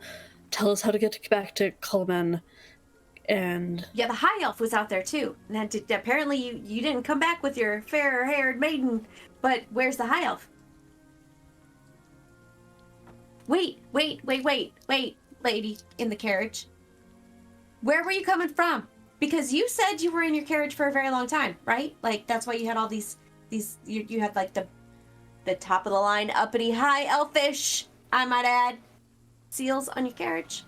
tell us how to get back to Coleman. And Yeah, the high elf was out there too. And then apparently you didn't come back with your fair-haired maiden. But where's the high elf? Wait, lady in the carriage. Where were you coming from? Because you said you were in your carriage for a very long time, right? Like, that's why you had all these you had like the top of the line uppity high elfish, I might add, seals on your carriage.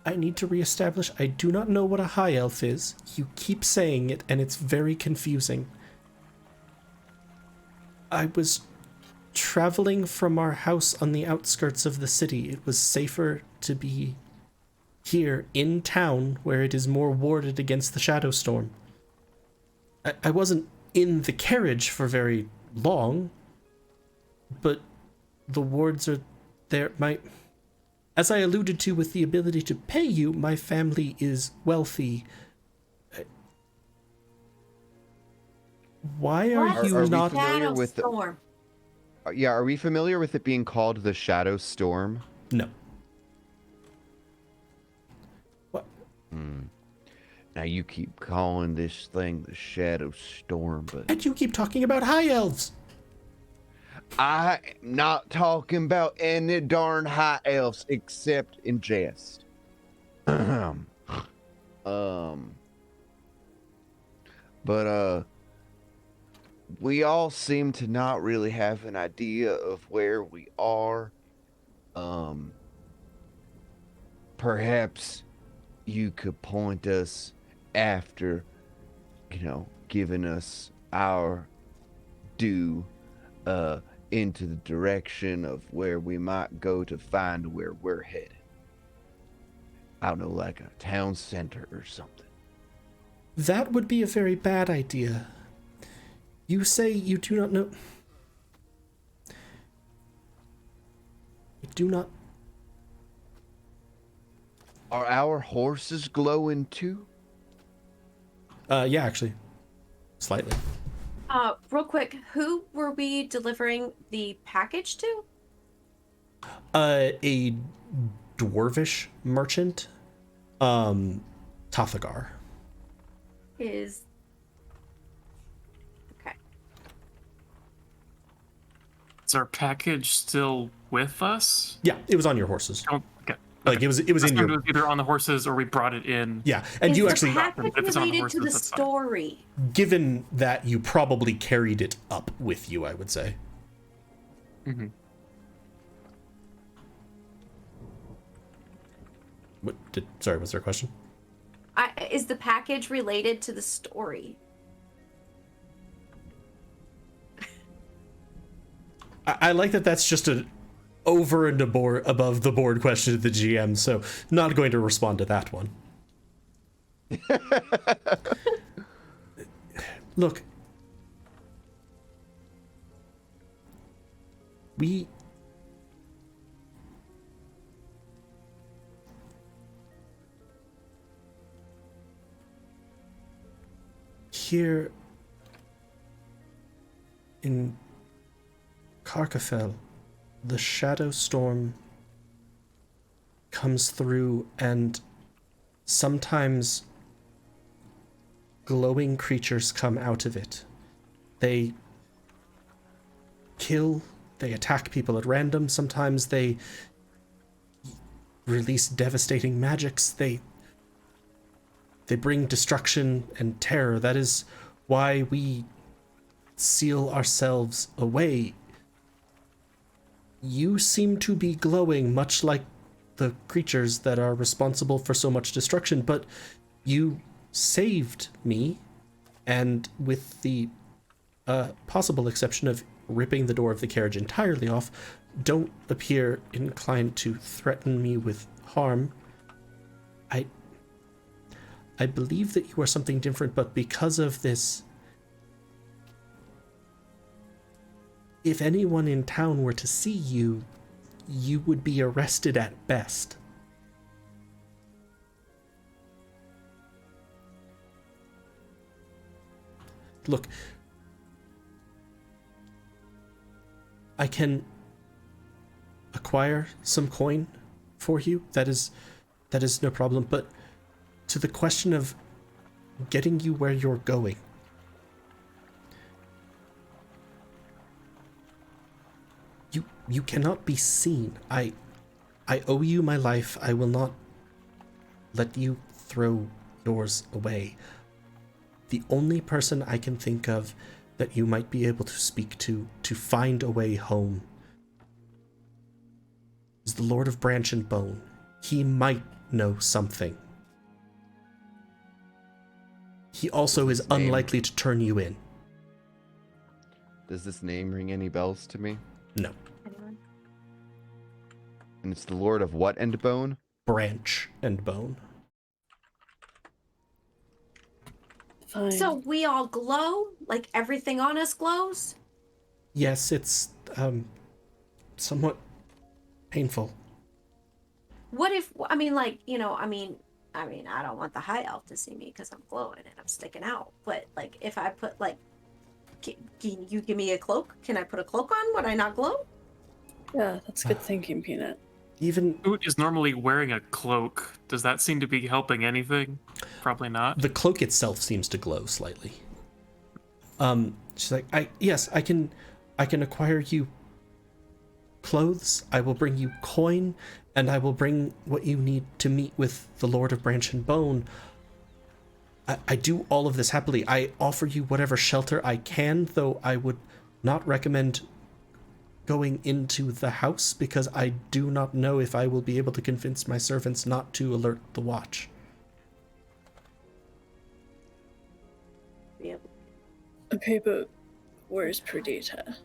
I need to reestablish I do not know what a high elf is. You keep saying it, and it's very confusing. I was traveling from our house on the outskirts of the city. It was safer to be here in town, where it is more warded against the shadow storm. I wasn't in the carriage for very long, but the wards are there. As I alluded to with the ability to pay you, my family is wealthy. Why are you not familiar with the- storm? Yeah, are we familiar with it being called the Shadow Storm? No. What? Now you keep calling this thing the Shadow Storm, but And you keep talking about high elves. I am not talking about any darn high elves except in jest. But we all seem to not really have an idea of where we are. Perhaps you could point us after, giving us our due, into the direction of where we might go to find where we're headed. I don't know, like a town center or something. That would be a very bad idea. You say you do not know... You do not... Are our horses glowing too? Yeah, actually. Slightly. Real quick, who were we delivering the package to? A dwarvish merchant, Tathagar. Is okay. Is our package still with us? Yeah, it was on your horses. Oh, okay. Like it was in Last time your... It was either on the horses or we brought it in. Yeah, and Is you the actually, package If it's on the related to the horses, that's fine. story? given that you probably carried it up with you, I would say. Mm-hmm. Sorry, was there a question? Is the package related to the story? I like that that's just an over and above the board question to the GM, so not going to respond to that one. Look, we here in Karkafel, the shadow storm comes through, and sometimes glowing creatures come out of it. They kill, they attack people at random, sometimes they release devastating magics, they bring destruction and terror. That is why we seal ourselves away. You seem to be glowing, much like the creatures that are responsible for so much destruction, but you saved me, and with the possible exception of ripping the door of the carriage entirely off, don't appear inclined to threaten me with harm. I believe that you are something different, but because of this, if anyone in town were to see you, you would be arrested at best. Look, I can acquire some coin for you. That is no problem, but to the question of getting you where you're going, you cannot be seen. I owe you my life. I will not let you throw yours away. The only person I can think of that you might be able to speak to find a way home is the Lord of Branch and Bone. He might know something. He also is unlikely to turn you in. Does this name ring any bells to me? No. Anyone? And it's the Lord of what and Bone? Branch and Bone. Fine. So we all glow? Like everything on us glows? Yes, it's somewhat painful. What if, I mean, like, you know, I mean, I don't want the high elf to see me because I'm glowing and I'm sticking out. But, like, if I put, like, can you give me a cloak? Can I put a cloak on? Would I not glow? Yeah, that's good thinking, Peanut. Even Oot is normally wearing a cloak. Does that seem to be helping anything? Probably not. the cloak itself seems to glow slightly. She's like, I can acquire you clothes. I will bring you coin, and I will bring what you need to meet with the Lord of Branch and Bone. I do all of this happily. I offer you whatever shelter I can, though I would not recommend going into the house because I do not know if I will be able to convince my servants not to alert the watch. Yeah. Okay, but where's Perdita?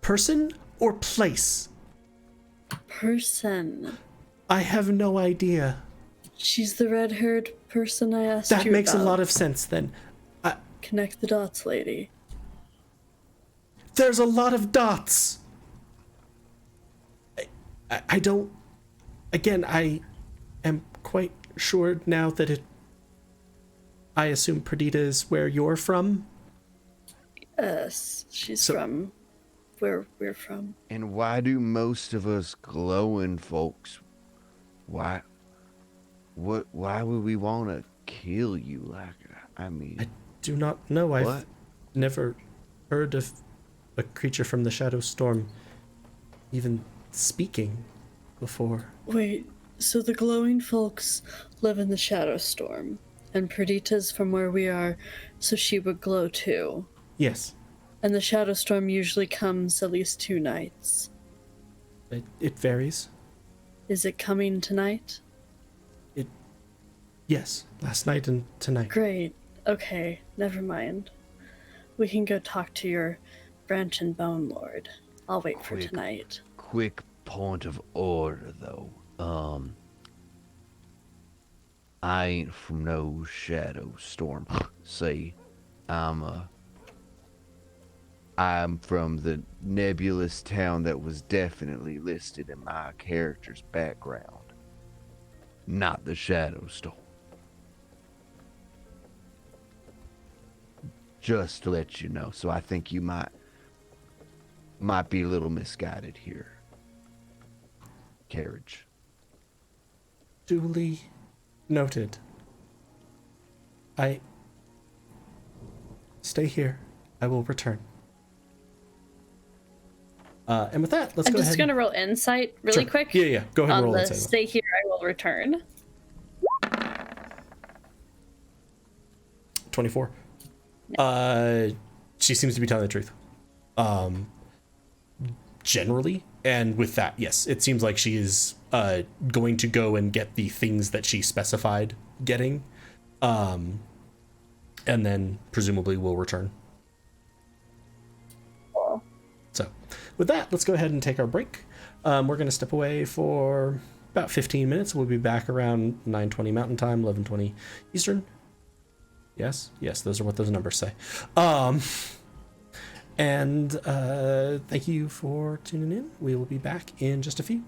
Person or place? Person. I have no idea. She's the red-haired person I asked That you makes a about. lot of sense then. Connect the dots, lady. There's a lot of dots. I don't. Again, I am quite sure now that it. I assume Perdita is where you're from. Yes, she's So- from where we're from. And why do most of us glowing folks? Why would we want to kill you? Like, I mean, I do not know. I've what? never heard of a creature from the Shadow Storm even speaking before. Wait, so the glowing folks live in the Shadow Storm, and Perdita's from where we are, so she would glow too. Yes, And the Shadow Storm usually comes at least 2 nights. it varies. Is it coming tonight? Yes, last night and tonight. Great. Okay, never mind. We can go talk to your Branch and Bone Lord. I'll wait for Quick. tonight. Quick point of order, though. I ain't from no Shadow Storm. See, I'm from the nebulous town that was definitely listed in my character's background. Not the Shadow Storm. Just to let you know. So I think you might might be a little misguided here. Carriage. Duly noted. I stay here. I will return. And with that, let's I'm go ahead. just gonna roll insight really Sure. quick. Yeah. Go ahead and On roll the insight. stay here, I will return. 24. She seems to be telling the truth. Generally, and with that, yes, it seems like she is going to go and get the things that she specified getting, and then presumably will return. Cool. So, with that, let's go ahead and take our break. We're going to step away for about 15 minutes. We'll be back around 9:20 Mountain Time, 11:20 Eastern. Yes, those are what those numbers say. And thank you for tuning in. We will be back in just a few.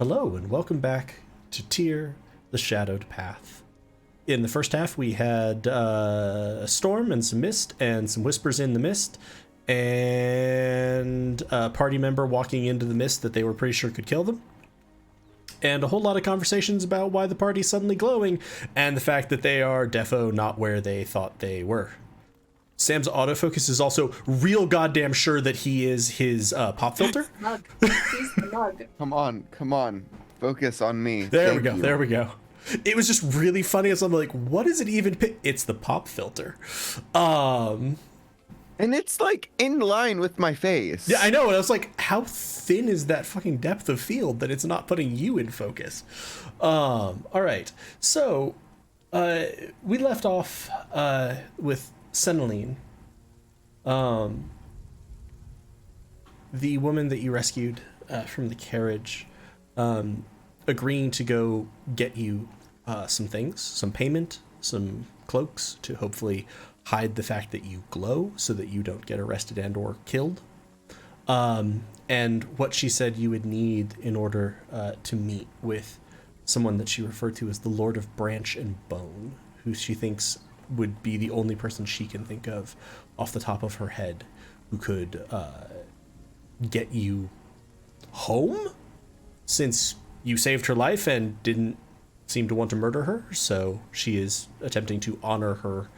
Hello, and welcome back to Tyr, the Shadowed Path. In the first half, we had a storm and some mist and some whispers in the mist, and a party member walking into the mist that they were pretty sure could kill them. And a whole lot of conversations about why the party's suddenly glowing, and the fact that they are defo not where they thought they were. Sam's autofocus is also real goddamn sure that he is his pop filter. Mug. He's the mug. Come on. Focus on me. There Thank you. there we go. It was just really funny as I'm like, what is it even? It's the pop filter. And it's like in line with my face. Yeah, I know. And I was like, how thin is that fucking depth of field that it's not putting you in focus? All right. So we left off with Seneline, the woman that you rescued from the carriage, agreeing to go get you some things, some payment, some cloaks to hopefully hide the fact that you glow so that you don't get arrested and or killed. And what she said you would need in order to meet with someone that she referred to as the Lord of Branch and Bone, who she thinks would be the only person she can think of off the top of her head who could get you home, since you saved her life and didn't seem to want to murder her. So she is attempting to honor her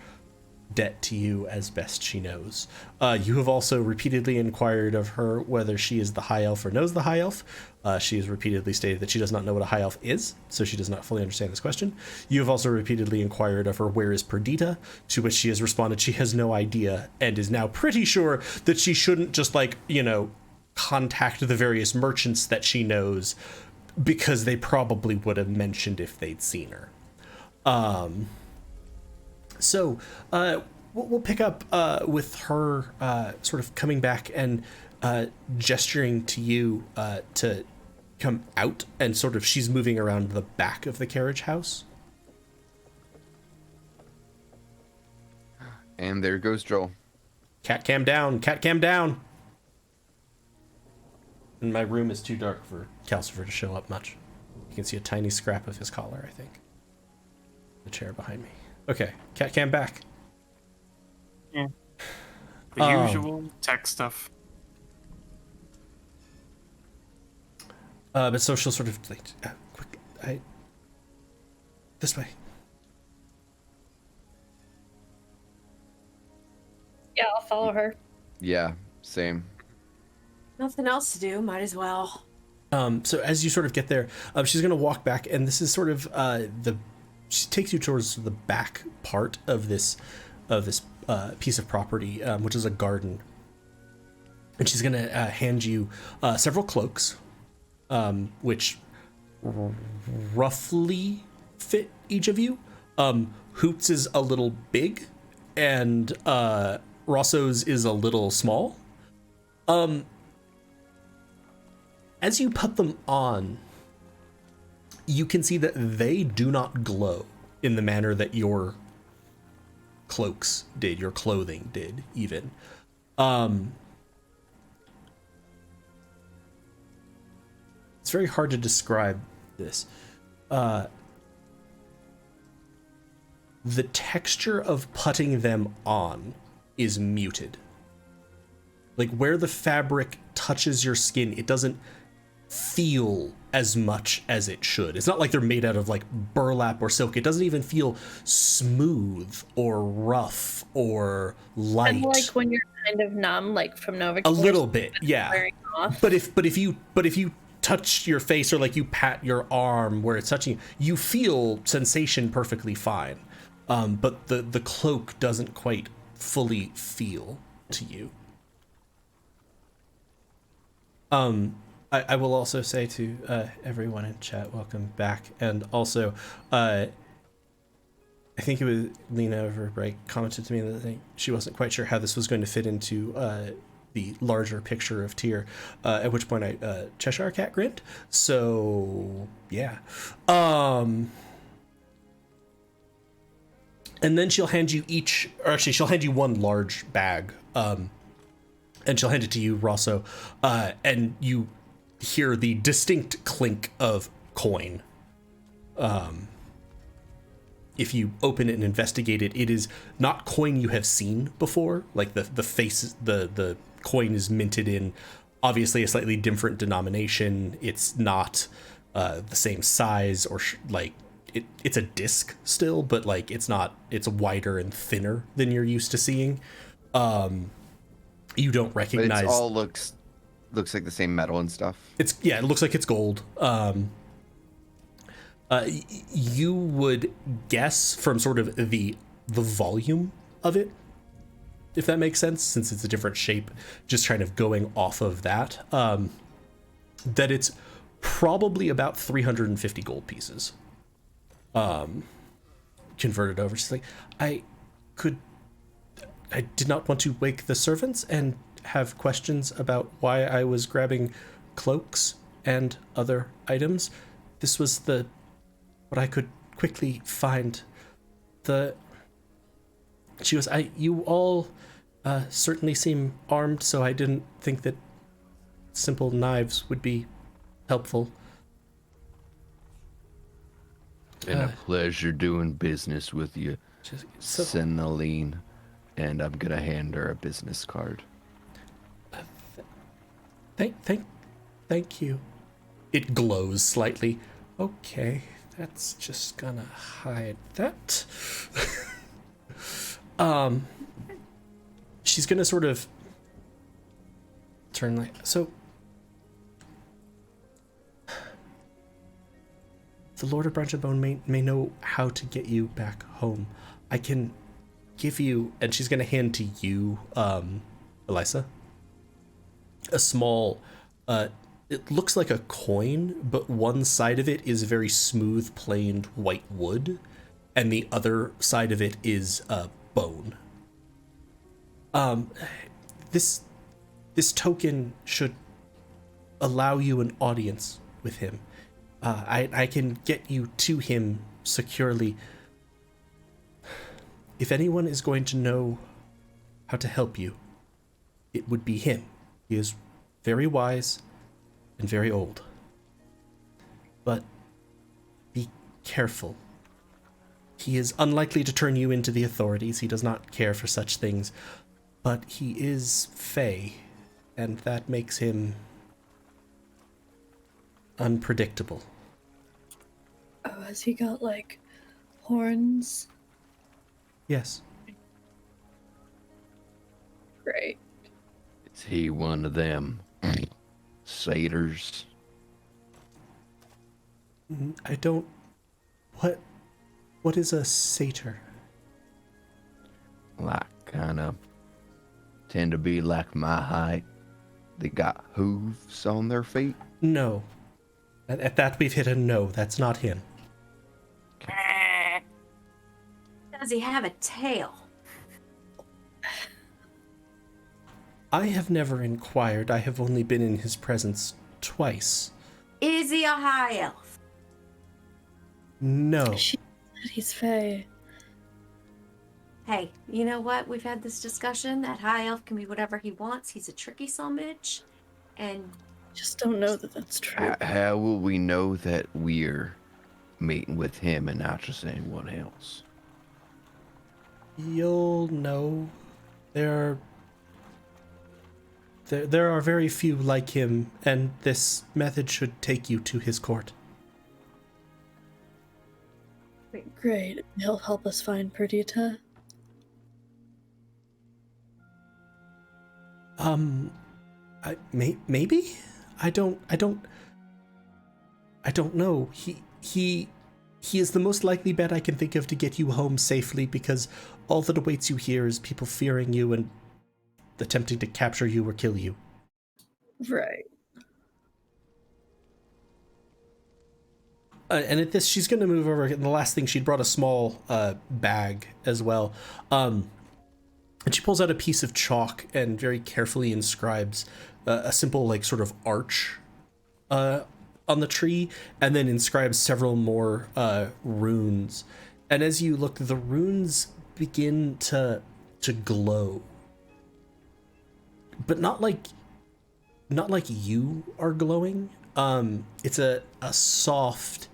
debt to you as best she knows. You have also repeatedly inquired of her whether she is the high elf or knows the high elf. She has repeatedly stated that she does not know what a high elf is, so she does not fully understand this question. You have also repeatedly inquired of her where is Perdita, to which she has responded she has no idea and is now pretty sure that she shouldn't just contact the various merchants that she knows, because they probably would have mentioned if they'd seen her. So we'll pick up with her sort of coming back and gesturing to you to come out, and sort of she's moving around the back of the carriage house. And there goes Joel. Cat cam down, cat cam down. And my room is too dark for Calcifer to show up much. You can see a tiny scrap of his collar, I think. The chair behind me. Okay, cat cam back. Yeah. The usual tech stuff. But so she'll sort of quick, this way. Yeah, I'll follow her. Yeah, same. Nothing else to do. Might as well. So as you sort of get there, she's gonna walk back, and this is sort of she takes you towards the back part of this piece of property, which is a garden, and she's gonna hand you several cloaks, which roughly fit each of you. Hoots is a little big, and Rosso's is a little small. As you put them on, you can see that they do not glow in the manner that your cloaks did, your clothing did, even. It's very hard to describe this. The texture of putting them on is muted. Like where the fabric touches your skin, it doesn't feel as much as it should. It's not like they're made out of like burlap or silk. It doesn't even feel smooth or rough or light. And like when you're kind of numb, like from Nova. A little bit, yeah. Wearing off. But if you touch your face or like you pat your arm where it's touching, you feel sensation perfectly fine. But the cloak doesn't quite fully feel to you. I will also say to everyone in chat, welcome back. And also, I think it was Lena over break commented to me that she wasn't quite sure how this was going to fit into the larger picture of Tyr, at which point I Cheshire Cat grinned. So, yeah. And then she'll hand you each, or actually she'll hand you one large bag, and she'll hand it to you, Rosso, and you hear the distinct clink of coin. If you open it and investigate it, it is not coin you have seen before. Like the face, the coin is minted in obviously a slightly different denomination. It's not the same size or it's a disc still, but like it's wider and thinner than you're used to seeing. You don't recognize. But it all looks like the same metal and stuff. It looks like it's gold. You would guess from sort of the volume of it, if that makes sense, since it's a different shape, just kind of going off of that, that it's probably about 350 gold pieces converted over. She's like, I did not want to wake the servants and have questions about why I was grabbing cloaks and other items. This was what I could quickly find. She was, you all certainly seem armed, so I didn't think that simple knives would be helpful. Been a pleasure doing business with you, Sinaline. And I'm gonna hand her a business card. Thank you. It glows slightly. Okay, that's just gonna hide that. She's gonna sort of turn so. The Lord of Branch and Bone may know how to get you back home. I can give you, and she's gonna hand to you, Elisa, a small, it looks like a coin, but one side of it is very smooth planed white wood, and the other side of it is bone. This token should allow you an audience with him. I can get you to him securely. If anyone is going to know how to help you, it would be him. He is very wise and very old. But be careful. He is unlikely to turn you into the authorities. He does not care for such things. But he is Fey, and that makes him unpredictable. Oh, has he got, like, horns? Yes. Great. Is he one of them satyrs? I don't... What is a satyr? Like, kind of tend to be like my height. They got hooves on their feet. No. At that we've hit a no. That's not him. Does he have a tail? I have never inquired. I have only been in his presence twice. Is he a high elf? No. She said he's Fey. Hey, you know what? We've had this discussion. That high elf can be whatever he wants. He's a tricky summage. And Just don't know that that's true. How will we know that we're meeting with him and not just anyone else? You'll know. There are very few like him, and this method should take you to his court. Great. He'll help us find Perdita. Maybe? I don't know. He is the most likely bet I can think of to get you home safely, because all that awaits you here is people fearing you and attempting to capture you or kill you. Right. And at this, she's going to move over. And the last thing, she'd brought a small bag as well. And she pulls out a piece of chalk and very carefully inscribes a simple, like, sort of arch on the tree, and then inscribes several more runes. And as you look, the runes begin to glow. But not not like you are glowing. It's a soft,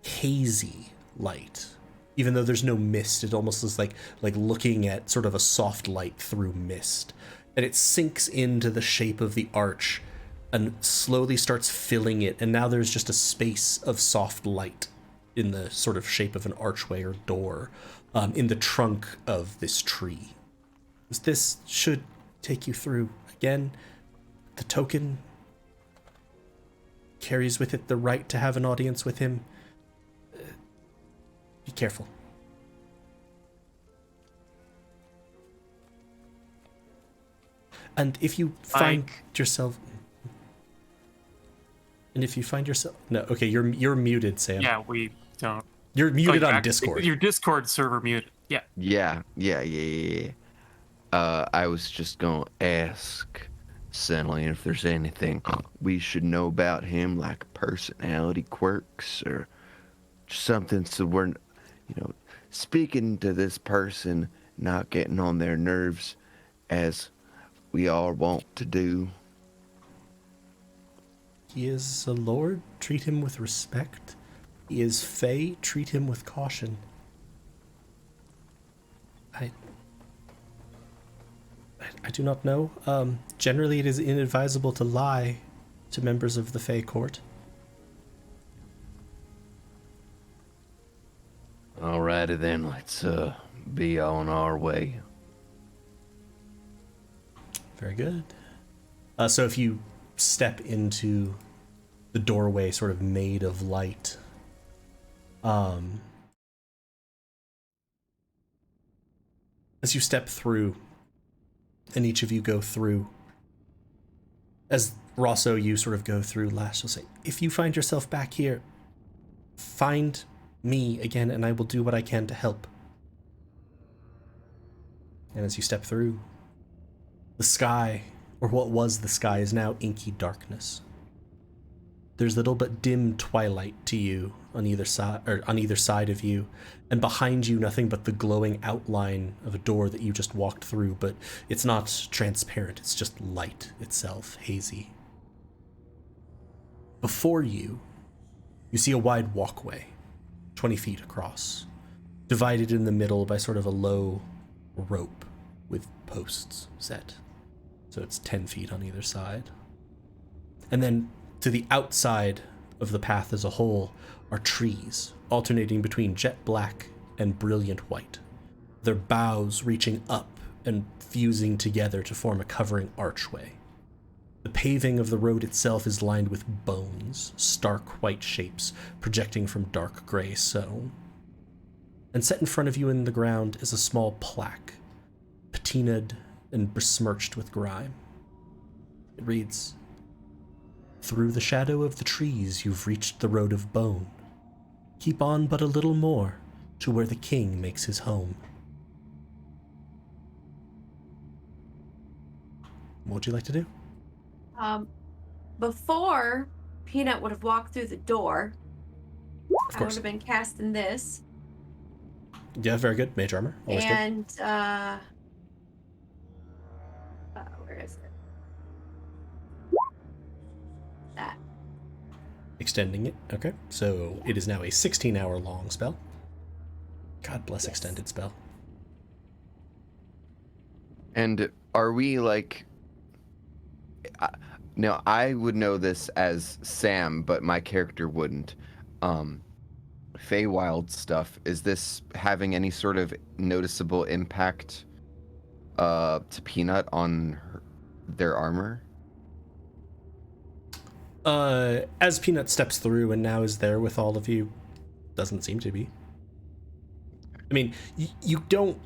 hazy light. Even though there's no mist, it almost is like looking at sort of a soft light through mist. And it sinks into the shape of the arch and slowly starts filling it. And now there's just a space of soft light in the sort of shape of an archway or door in the trunk of this tree. This should take you through. Again, the token carries with it the right to have an audience with him. Be careful. And if you find yourself... No, okay, you're muted, Sam. Yeah, we don't. You're muted on Discord. Your Discord server muted. Yeah. Yeah. I was just gonna ask Cenlian if there's anything we should know about him, like personality quirks or something, so we're, speaking to this person, not getting on their nerves, as we all want to do. He is a lord. Treat him with respect. He is fey. Treat him with caution. I do not know. Generally, it is inadvisable to lie to members of the Fey Court. Alrighty then, let's be on our way. Very good. So if you step into the doorway sort of made of light, as you step through, and each of you go through, as Rosso, you sort of go through last, you'll say, if you find yourself back here, find me again, and I will do what I can to help. And as you step through, the sky, or what was the sky, is now inky darkness. There's little but dim twilight to you on either side of you, and behind you nothing but the glowing outline of a door that you just walked through, but it's not transparent, it's just light itself, hazy. Before you, you see a wide walkway, 20 feet across, divided in the middle by sort of a low rope with posts set. So it's 10 feet on either side. And then to the outside of the path as a whole are trees, alternating between jet black and brilliant white, their boughs reaching up and fusing together to form a covering archway. The paving of the road itself is lined with bones, stark white shapes projecting from dark gray stone. And set in front of you in the ground is a small plaque, patinaed and besmirched with grime. It reads, "Through the shadow of the trees you've reached the road of bone. Keep on but a little more to where the king makes his home." What would you like to do? Before Peanut would have walked through the door, Of I would course. have been casting this. Yeah, very good. Mage armor. Always good. And where is it? That. Extending it. Okay. So it is now a 16-hour long spell. God bless Yes. extended spell. And are we like... Now, I would know this as Sam, but my character wouldn't. Feywild stuff, is this having any sort of noticeable impact to Peanut on their armor? As Peanut steps through and now is there with all of you, doesn't seem to be. I mean, you don't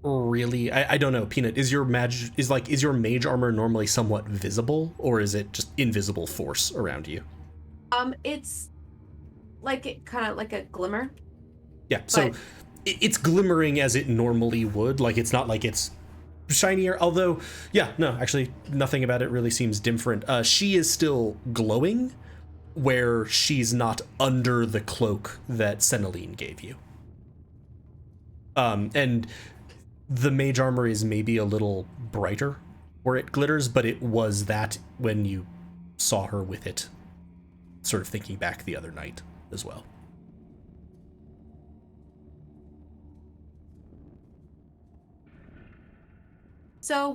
really. I don't know, Peanut. Is your mage armor normally somewhat visible, or is it just invisible force around you? It's like it kind of like a glimmer. Yeah. So But- it's glimmering as it normally would. Like it's not like it's shinier. Although, yeah, no, actually, nothing about it really seems different. She is still glowing, where she's not under the cloak that Cenlian gave you. And the mage armor is maybe a little brighter, or it glitters, but it was that when you saw her with it, sort of thinking back the other night as well. So,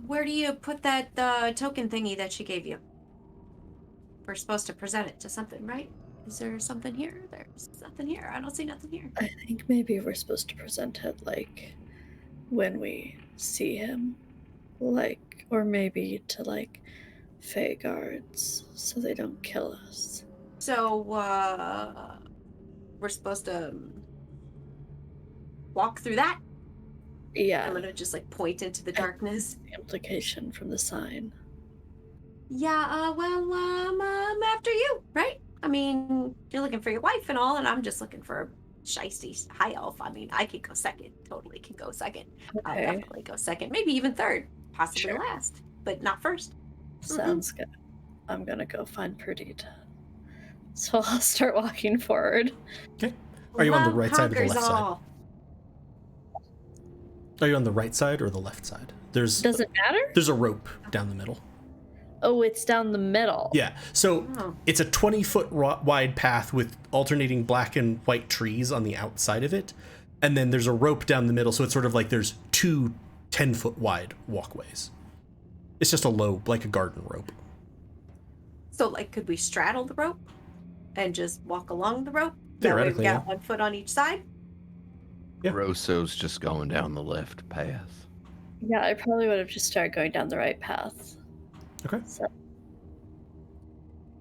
where do you put that token thingy that she gave you? We're supposed to present it to something, right? Is there something here? There's nothing here. I don't see nothing here. I think maybe we're supposed to present it like when we see him, like, or maybe to like Fey guards so they don't kill us. So, we're supposed to walk through that? Yeah, I'm gonna just like point into the darkness. the implication from the sign. Yeah, well, I'm after you, right? I mean, you're looking for your wife and all, and I'm just looking for a shiesty high elf. I mean, I could go second. Totally can go second. I'll Okay, definitely go second. Maybe even third. Possibly Sure. last. But not first. sounds good. I'm gonna go find Perdita. So I'll start walking forward. Okay. Are you on the Love right side or the conquers left side? all. Are you on the right side or the left side? There's Does it matter? there's a rope down the middle. Oh, it's down the middle. Yeah. So Oh. it's a 20-foot wide path with alternating black and white trees on the outside of it. And then there's a rope down the middle. So it's sort of like there's two 10-foot wide walkways. It's just a low, like a garden rope. So, like, could we straddle the rope and just walk along the rope? Theoretically, That way yeah. we've got 1 foot on each side. Yeah. Rosso's just going down the left path. Yeah, I probably would have just started going down the right path. Okay. So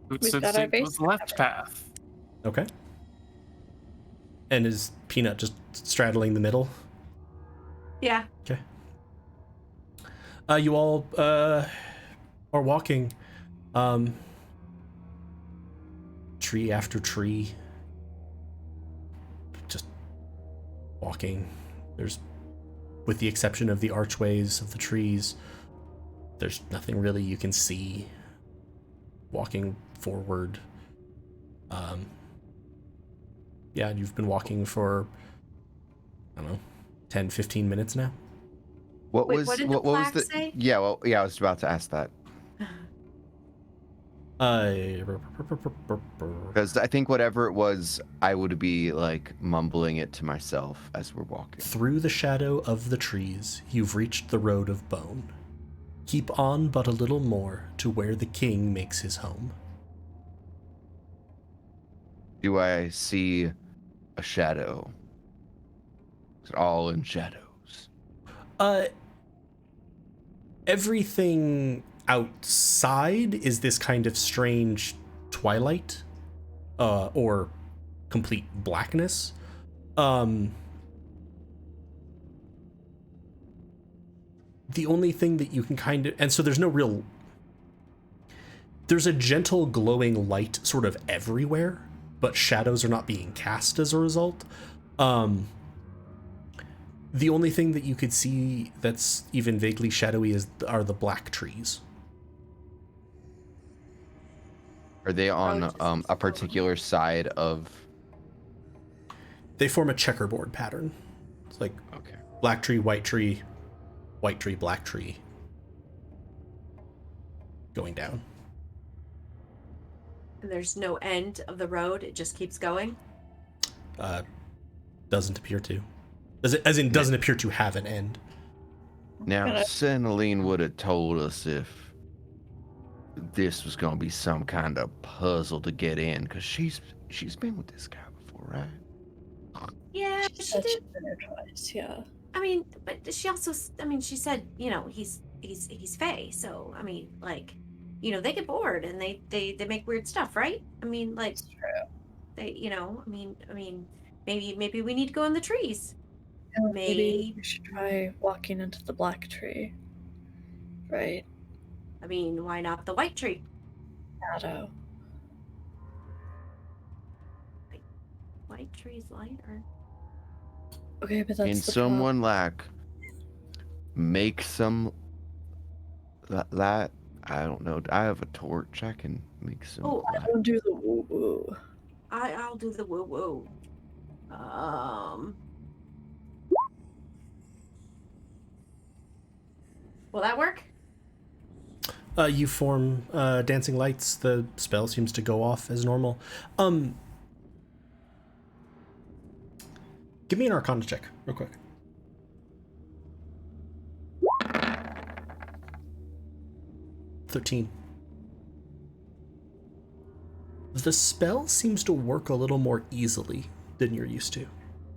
Who We've said got our it was base the left path? Okay. And is Peanut just straddling the middle? Yeah. Okay. You all are walking tree after tree. Just walking. There's, with the exception of the archways of the trees, there's nothing really you can see. Walking forward. Yeah, you've been walking for, I don't know, 10, 15 minutes now. What Wait, was what did the what was plaque the say? Yeah, well, yeah, I was about to ask that. Because I think whatever it was, I would be like mumbling it to myself as we're walking. Through the shadow of the trees, you've reached the road of bone. Keep on but a little more to where the king makes his home. Do I see a shadow? Is it all in shadows? Everything outside is this kind of strange twilight, or complete blackness. The only thing that you can kind of, and so there's a gentle glowing light sort of everywhere, but shadows are not being cast as a result. The only thing that you could see that's even vaguely shadowy are the black trees. Are they on just a follow. particular side of? They form a checkerboard pattern. It's like Okay. black tree, white tree, black tree. Going down. And there's no end of the road. It just keeps going. Doesn't appear to. As in doesn't appear to have an end. Now, Gonna- Cenaline would have told us if this was gonna be some kind of puzzle to get in, because she's been with this guy before, right? Yeah, She she said did. she's been there twice, yeah. I mean, but she also, I mean, she said, you know, he's Fae. So, I mean, like, you know, they get bored and they make weird stuff, right? I mean, like, It's true. they, you know, I mean, maybe we need to go in the trees. Maybe Maybe. we should try walking into the black tree. Right? I mean, why not the white tree? Shadow. White tree's lighter. Okay, but that's Can the someone like make some light? I don't know. I have a torch. I can make some. Oh, problem. light. Don't do the woo woo. I'll do the woo woo. Will that work? You form dancing lights. The spell seems to go off as normal. Give me an Arcana check, real quick. $13. The spell seems to work a little more easily than you're used to.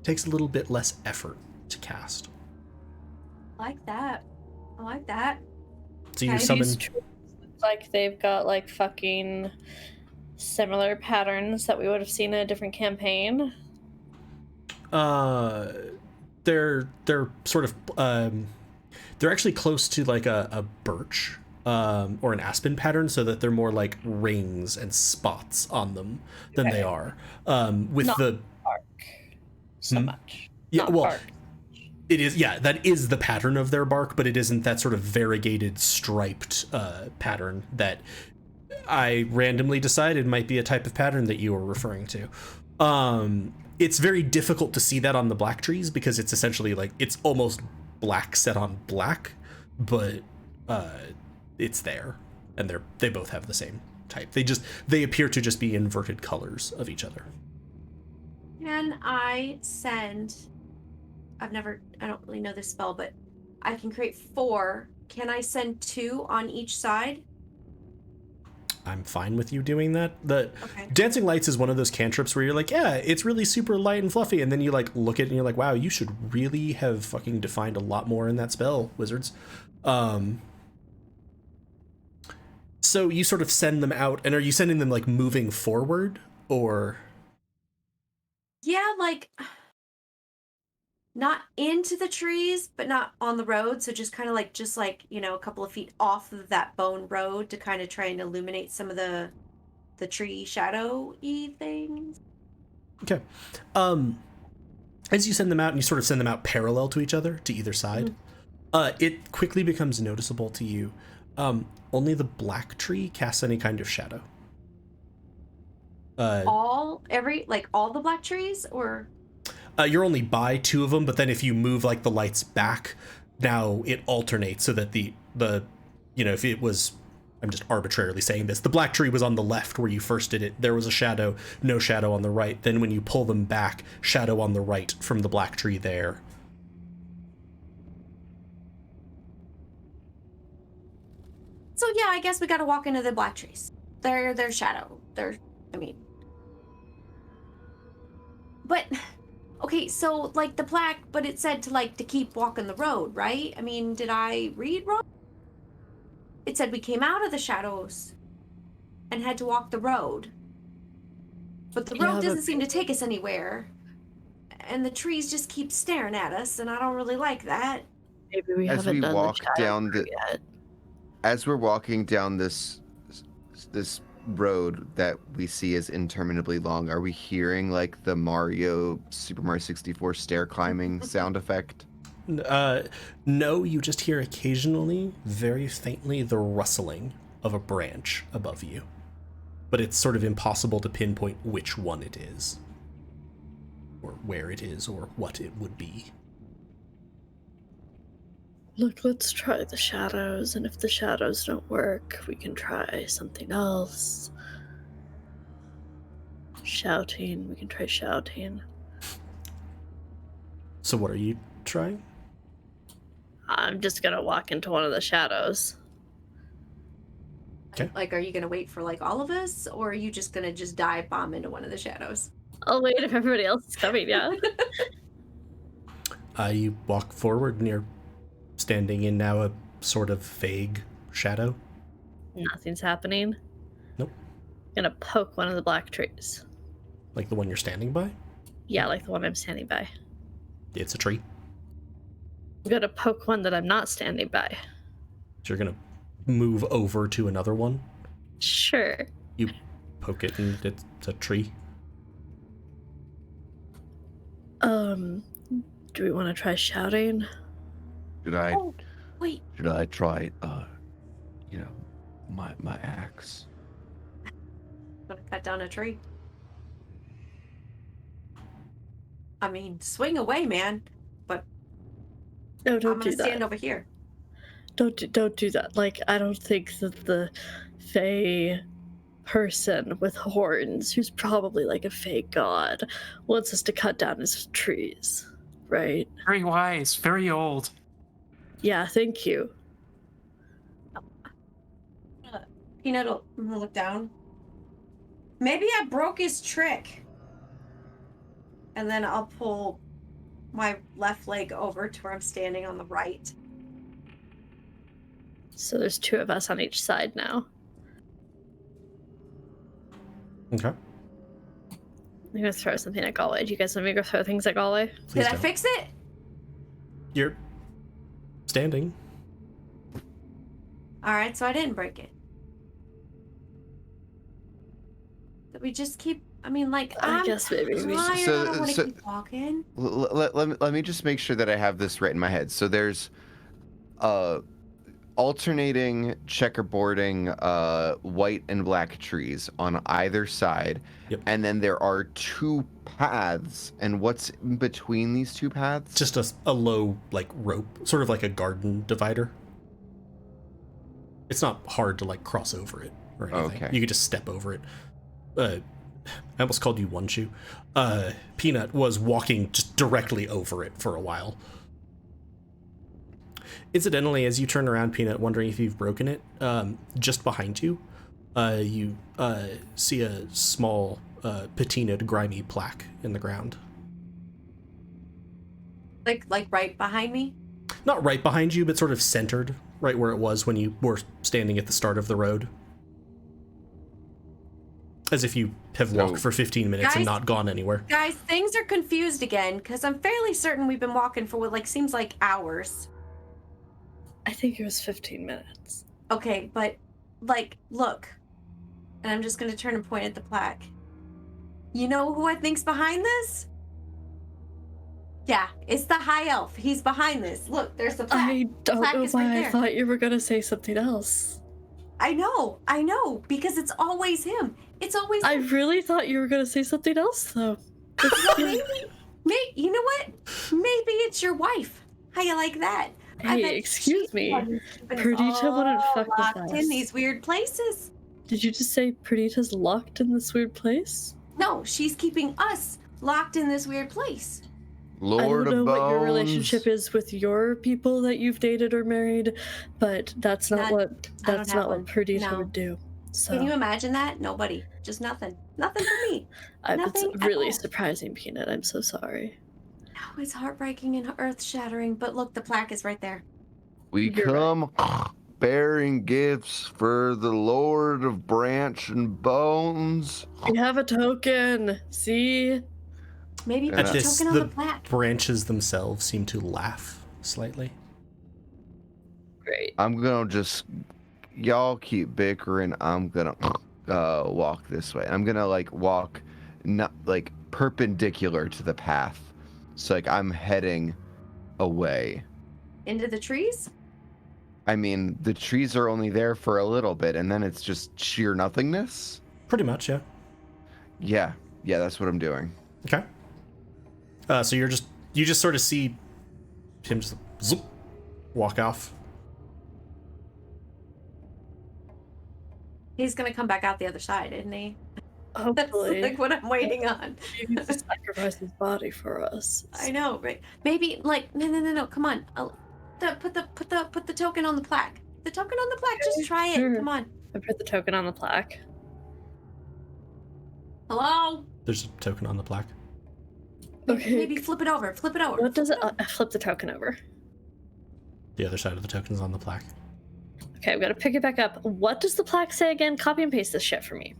Takes a little bit less effort to cast. I like that. I like that. So you Okay. summon. These trees look like they've got like fucking similar patterns that we would have seen in a different campaign. They're sort of they're actually close to like a birch or an aspen pattern, so that they're more like rings and spots on them than they are with Not the bark so much. yeah. Not Well, bark. it is, yeah, that is the pattern of their bark, but it isn't that sort of variegated striped pattern that I randomly decided might be a type of pattern that you were referring to. It's very difficult to see that on the black trees because it's essentially like it's almost black set on black, but it's there, and they both have the same type. They appear to just be inverted colors of each other. Can I send? I don't really know this spell, but I can create 4. Can I send 2 on each side? I'm fine with you doing that. The Okay. dancing lights is one of those cantrips where you're like, yeah, it's really super light and fluffy, and then you like look at it and you're like, wow, you should really have fucking defined a lot more in that spell, wizards. So you sort of send them out, and are you sending them like moving forward, or? Yeah, like not into the trees, but not on the road. So just kind of like, a couple of feet off of that bone road to kind of try and illuminate some of the tree shadow-y things. Okay. As you send them out, and you sort of send them out parallel to each other, to either side, it quickly becomes noticeable to you. Only the black tree casts any kind of shadow. All the black trees, or You're only by 2 of them, but then if you move like the lights back, now it alternates so that the if it was, I'm just arbitrarily saying this, the black tree was on the left where you first did it, there was a shadow, no shadow on the right. Then when you pull them back, shadow on the right from the black tree there. so yeah, I guess we got to walk into the black trees. They're shadow. But okay, so like the plaque, but it said to keep walking the road, right? I mean, did I read wrong? It said we came out of the shadows and had to walk the road. But the road doesn't seem to take us anywhere. And the trees just keep staring at us, and I don't really like that. Maybe we As haven't we done walk the shadow down part yet. As we're walking down this road that we see is interminably long, are we hearing like the Super Mario 64 stair climbing sound effect? No, you just hear occasionally, very faintly, the rustling of a branch above you. But it's sort of impossible to pinpoint which one it is, or where it is, or what it would be. Look, let's try the shadows, and if the shadows don't work, we can try something else. Shouting, we can try shouting. So what are you trying? I'm just gonna walk into one of the shadows. Okay. Like, are you gonna wait for like all of us, or are you just gonna dive bomb into one of the shadows? I'll wait if everybody else is coming, yeah. You walk forward, and you're standing in now a sort of vague shadow. Nothing's happening. Nope. Gonna poke one of the black trees. Like the one you're standing by? Yeah, like the one I'm standing by. It's a tree. I'm gonna poke one that I'm not standing by. So you're gonna move over to another one? Sure. You poke it and it's a tree. Do we want to try shouting? Should I Oh, wait. try my axe? Gonna cut down a tree. I mean, swing away, man. But No, I'm don't gonna do that. stand over here. don't do that. Like, I don't think that the Fey person with horns, who's probably like a Fey god, wants us to cut down his trees, right? Very wise, very old. Yeah, thank you. Peanut will look down. Maybe I broke his trick. And then I'll pull my left leg over to where I'm standing on the right. So there's two of us on each side now. Okay. I'm gonna throw something at Galway. Do you guys want me to go throw things at Galway? Please Did I don't. fix it? You're standing. All right, so I didn't break it. Did we just keep? I mean, like, I I'm guess maybe we tired. should. I don't want to keep walking. Let me just make sure that I have this right in my head. So there's alternating checkerboarding white and black trees on either side. Yep. And then there are two paths. And what's in between these two paths? Just a low, like, rope, sort of like a garden divider. It's not hard to, like, cross over it or anything. Okay. You could just step over it. I almost called you One Shoe. Peanut was walking just directly over it for a while. Incidentally, as you turn around, Peanut, wondering if you've broken it, just behind you, you see a small, patinaed, grimy plaque in the ground. Like right behind me. Not right behind you, but sort of centered, right where it was when you were standing at the start of the road. As if you have walked for 15 minutes and Guys- not gone anywhere. Guys, things are confused again because I'm fairly certain we've been walking for what like seems like hours. I think it was 15 minutes. Okay, but like, look, and I'm just gonna turn and point at the plaque. You know who I think's behind this? Yeah, it's the high elf. He's behind this. Look, there's the plaque. I don't plaque know is right why I there. thought you were gonna say something else. I know, because it's always him. It's always I him. really thought you were gonna say something else, though. Maybe, you know what? Maybe it's your wife. How you like that? I Hey, bet excuse she's me. the one who's keeping us Perdita wouldn't all fuck with locked in us. these weird places. Did you just say Perdita's locked in this weird place? No, she's keeping us locked in this weird place. Lord I don't know of what your Bones. relationship is with your people that you've dated or married, but that's not None. what I don't that's have not one. what Perdita No. would do. So Can you imagine that? Nobody. Just nothing. Nothing for me. it's nothing at really all. surprising, Peanut. I'm so sorry. No, it's heartbreaking and earth-shattering, but look, the plaque is right there. We You're right. come bearing gifts for the Lord of Branch and Bones. We have a token. See? Maybe At put At a this, token on the the plaque. branches themselves seem to laugh slightly. Great. I'm gonna just, y'all keep bickering. I'm gonna walk this way. I'm gonna like walk, not like perpendicular to the path. So like I'm heading away. Into the trees? I mean, the trees are only there for a little bit, and then it's just sheer nothingness. Pretty much, yeah. Yeah, that's what I'm doing. Okay. So you just sort of see him just zoop, walk off. He's gonna come back out the other side, isn't he? That's Hopefully. like what I'm waiting on. He needs to sacrifice his body for us. I know, right? Maybe like no. Come on. Put the token on the plaque. The token on the plaque. Just try it. Sure. Come on. I put the token on the plaque. Hello. There's a token on the plaque. Okay. Maybe flip it over. Flip it over. What does it? Flip the token over. The other side of the token is on the plaque. Okay, I've got to pick it back up. What does the plaque say again? Copy and paste this shit for me.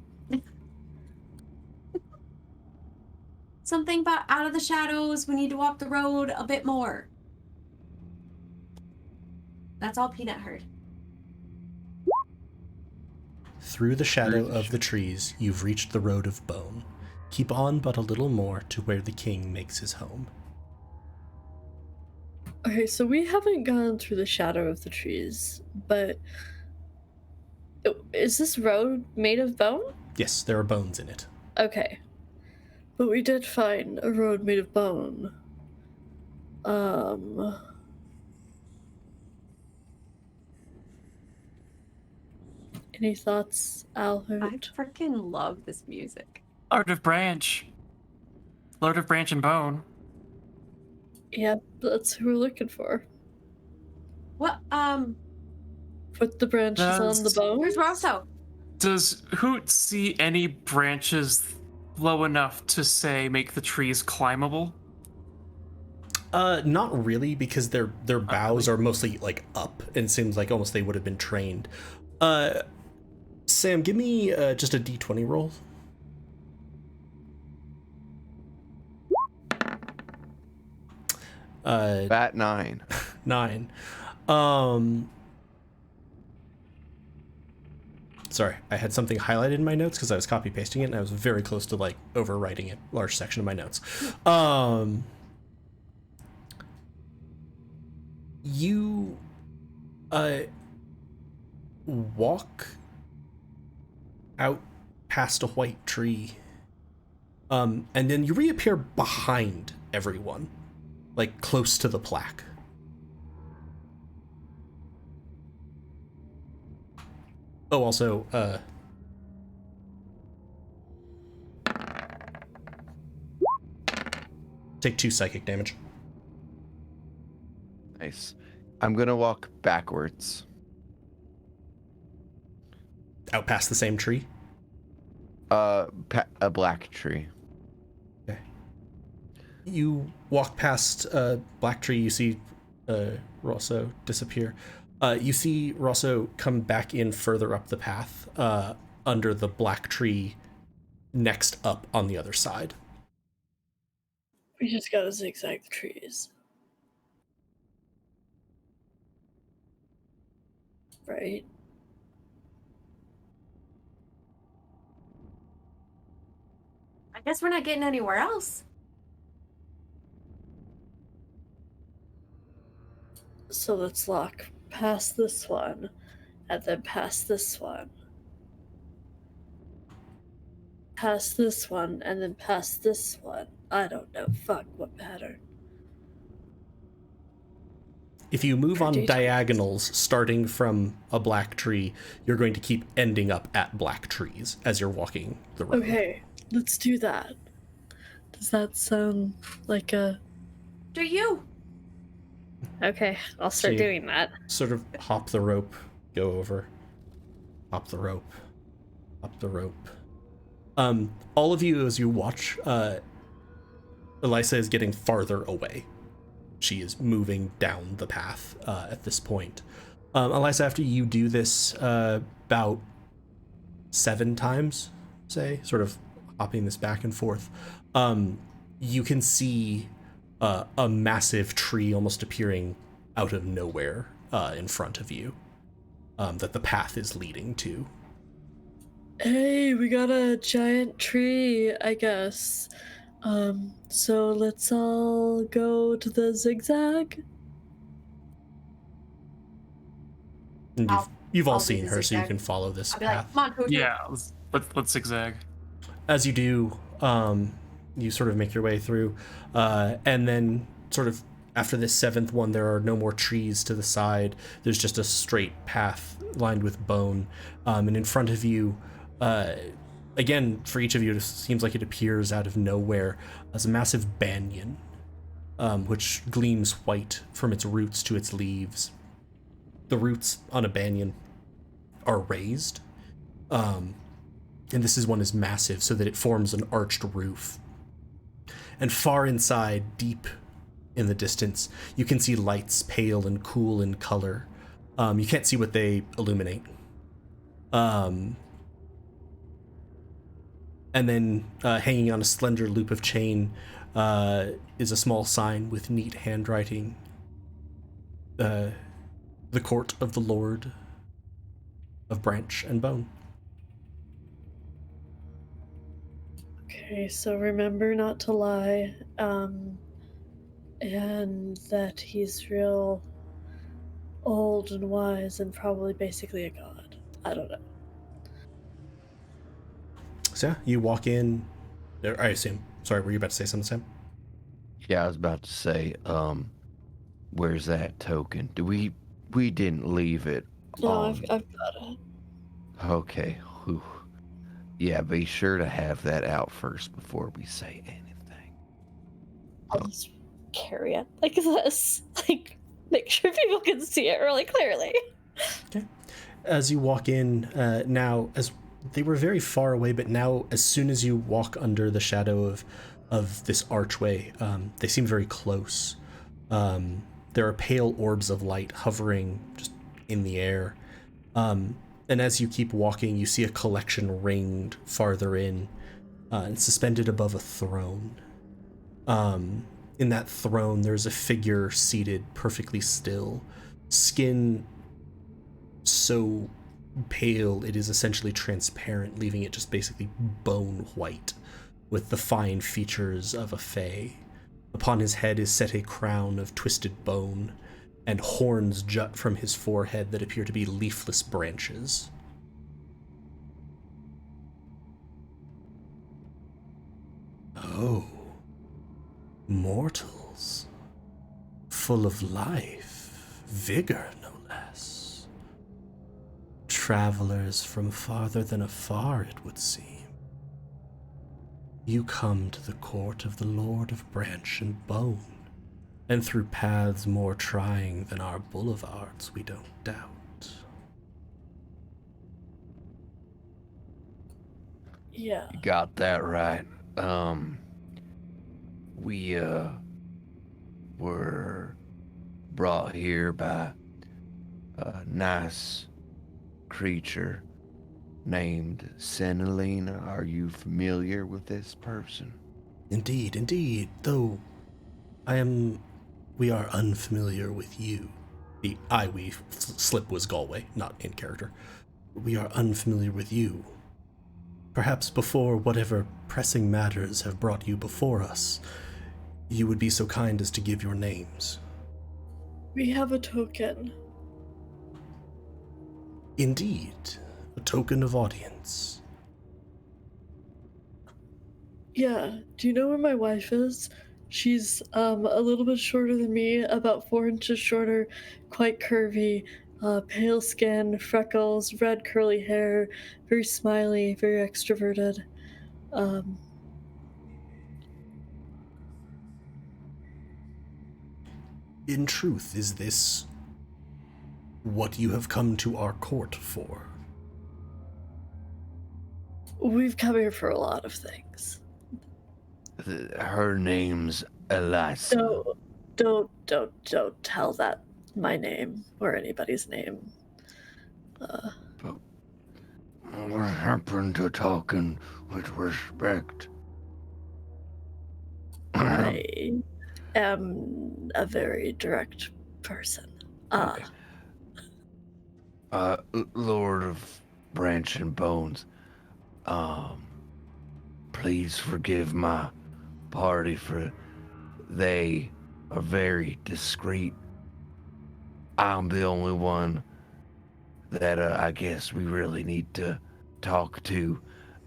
Something about out of the shadows. We need to walk the road a bit more. That's all Peanut heard. Through the shadow of the trees, you've reached the road of bone. Keep on but a little more to where the king makes his home. Okay, so we haven't gone through the shadow of the trees, but is this road made of bone? Yes, there are bones in it. Okay. But we did find a road made of bone. Any thoughts, I Alhoot? freaking love this music. Lord of Branch. Lord of Branch and Bone. Yeah, that's who we're looking for. What? Put the branches on the Does- bones. Where's Rosso? Does Hoot see any branches low enough to say make the trees climbable? Not really, because their boughs are mostly like up, and it seems like almost they would have been trained. Sam, give me just a d20 roll. Bat 9. 9. Sorry, I had something highlighted in my notes because I was copy pasting it, and I was very close to like overwriting a large section of my notes. You walk out past a white tree, and then you reappear behind everyone, like close to the plaque. Oh, also, take 2 psychic damage. Nice. I'm gonna walk backwards. Out past the same tree? A black tree. Okay. You walk past a black tree, you see Rosso disappear. You see Rosso come back in further up the path, under the black tree next up on the other side. We just gotta zigzag the trees. Right? I guess we're not getting anywhere else. So let's lock past this one, and then past this one. Past this one, and then past this one. I don't know. Fuck, what pattern? If you move on Virtutes. diagonals starting from a black tree, you're going to keep ending up at black trees as you're walking the road. Okay, let's do that. Does that sound like a... Do you? Okay, I'll start See. doing that. Sort of hop the rope, go over, hop the rope, hop the rope. All of you, as you watch, Elisa is getting farther away. She is moving down the path at this point. Elisa, after you do this about 7 times, say, sort of hopping this back and forth, you can see a massive tree almost appearing out of nowhere in front of you that the path is leading to. Hey, we got a giant tree, I guess. So let's all go to the zigzag. And I'll- you've all I'll do seen the her, so you zigzag. can follow this I'll be path. like, come on, who's Yeah, let's zigzag. As you do, you sort of make your way through, and then sort of after this 7th one, there are no more trees to the side. There's just a straight path lined with bone, and in front of you, again, for each of you, it seems like it appears out of nowhere as a massive banyan, which gleams white from its roots to its leaves. The roots on a banyan are raised, and this one is massive, so that it forms an arched roof. And far inside, deep in the distance, you can see lights pale and cool in color. You can't see what they illuminate. And then hanging on a slender loop of chain is a small sign with neat handwriting. The Court of the Lord of Branch and Bone. Okay, so remember not to lie, and that he's real old and wise and probably basically a god. I don't know. So yeah, you walk in. I assume. Sorry, were you about to say something, Sam? Yeah, I was about to say, where's that token? We didn't leave it No, on. I've got it. Okay. Whew. Yeah, be sure to have that out first before we say anything. I'll just carry it like this. Like, make sure people can see it really clearly. As you walk in, now, as they were very far away, but now as soon as you walk under the shadow of this archway, they seem very close. There are pale orbs of light hovering just in the air. And as you keep walking, you see a collection ringed farther in and suspended above a throne. In that throne, there's a figure seated perfectly still, skin so pale it is essentially transparent, leaving it just basically bone white, with the fine features of a fae. Upon his head is set a crown of twisted bone, and horns jut from his forehead that appear to be leafless branches. Oh, mortals, full of life, vigor, no less. Travelers from farther than afar, it would seem. You come to the court of the Lord of Branch and Bone, and through paths more trying than our boulevards, we don't doubt. Yeah. You got that right. We were brought here by a nice creature named Senelina. Are you familiar with this person? Indeed, though we are unfamiliar with you. Slip was Galway, not in character. We are unfamiliar with you. Perhaps before whatever pressing matters have brought you before us, you would be so kind as to give your names. We have a token. Indeed, a token of audience. Yeah. Do you know where my wife is? She's a little bit shorter than me, about 4 inches shorter, quite curvy, pale skin, freckles, red curly hair, very smiley, very extroverted. In truth, is this what you have come to our court for? We've come here for a lot of things. Her name's Elisa. Don't tell that my name or anybody's name. What happened to talking with respect? I am a very direct person. Lord of Branch and Bones, please forgive my party for they are very discreet. I'm the only one that I guess we really need to talk to.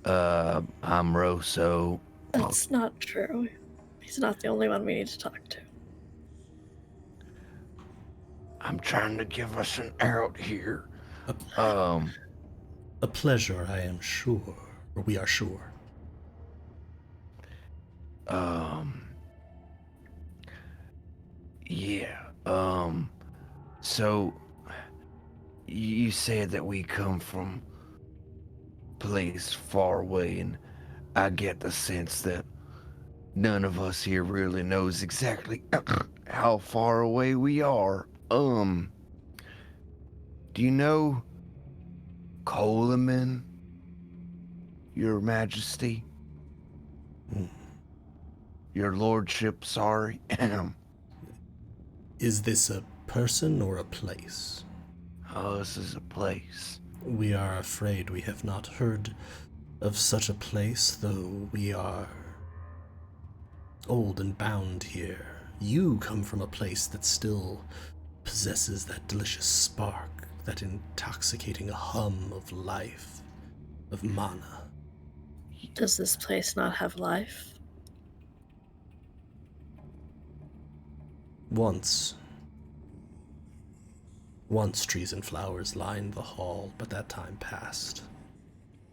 I'm Rosso. That's not true. He's not the only one we need to talk to. I'm trying to give us an out here. A pleasure, I am sure, or we are sure. Yeah, so you said that we come from a place far away, and I get the sense that none of us here really knows exactly how far away we are. Do you know Coleman, Your Majesty? Your Lordship, sorry. Is this a person or a place? Oh, this is a place. We are afraid we have not heard of such a place, though we are old and bound here. You come from a place that still possesses that delicious spark, that intoxicating hum of life, of mana. Does this place not have life? Once, Once trees and flowers lined the hall, but that time passed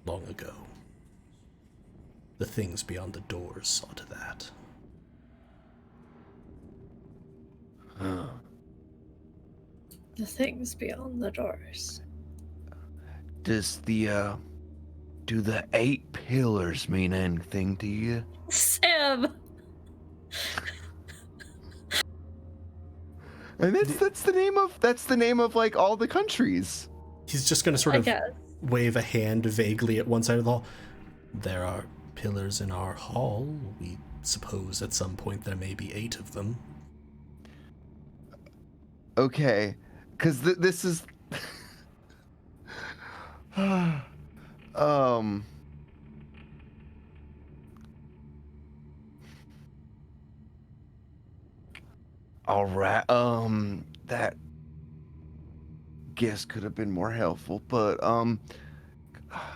long ago. The things beyond the doors saw to that. The things beyond the doors. Does the do the 8 pillars mean anything to you? Sam! And that's the name of like all the countries. He's just gonna sort I of guess. wave a hand vaguely at one side of the hall. There are pillars in our hall. We suppose at some point there may be 8 of them. Okay, because this is all right. That guess could have been more helpful, but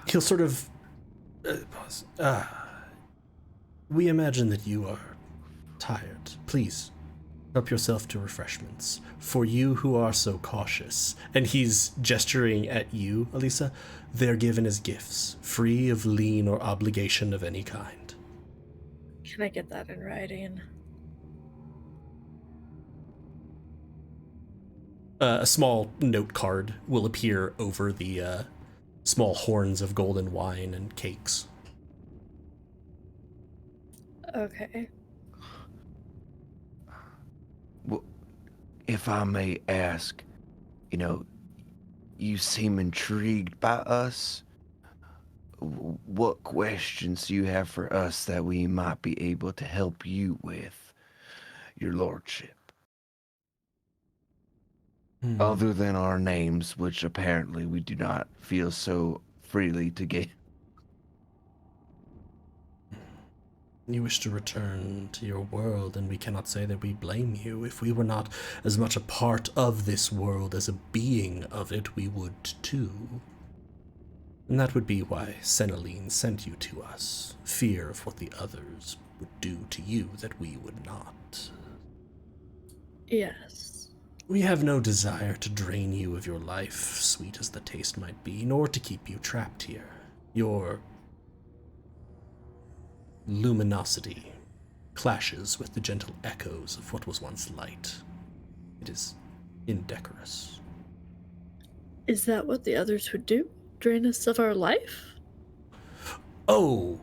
He'll sort of pause. We imagine that you are tired. Please help yourself to refreshments. For you who are so cautious, and he's gesturing at you, Elisa, they're given as gifts, free of lien or obligation of any kind. Can I get that in writing? A small note card will appear over the small horns of golden wine and cakes. Okay. Well, if I may ask, you seem intrigued by us. What questions do you have for us that we might be able to help you with, your lordship? Other than our names, which apparently we do not feel so freely to give. You wish to return to your world, and we cannot say that we blame you. If we were not as much a part of this world as a being of it, we would too. And that would be why Seneline sent you to us. Fear of what the others would do to you that we would not. Yes. We have no desire to drain you of your life, sweet as the taste might be, nor to keep you trapped here. Your luminosity clashes with the gentle echoes of what was once light. It is indecorous. Is that what the others would do? Drain us of our life? Oh,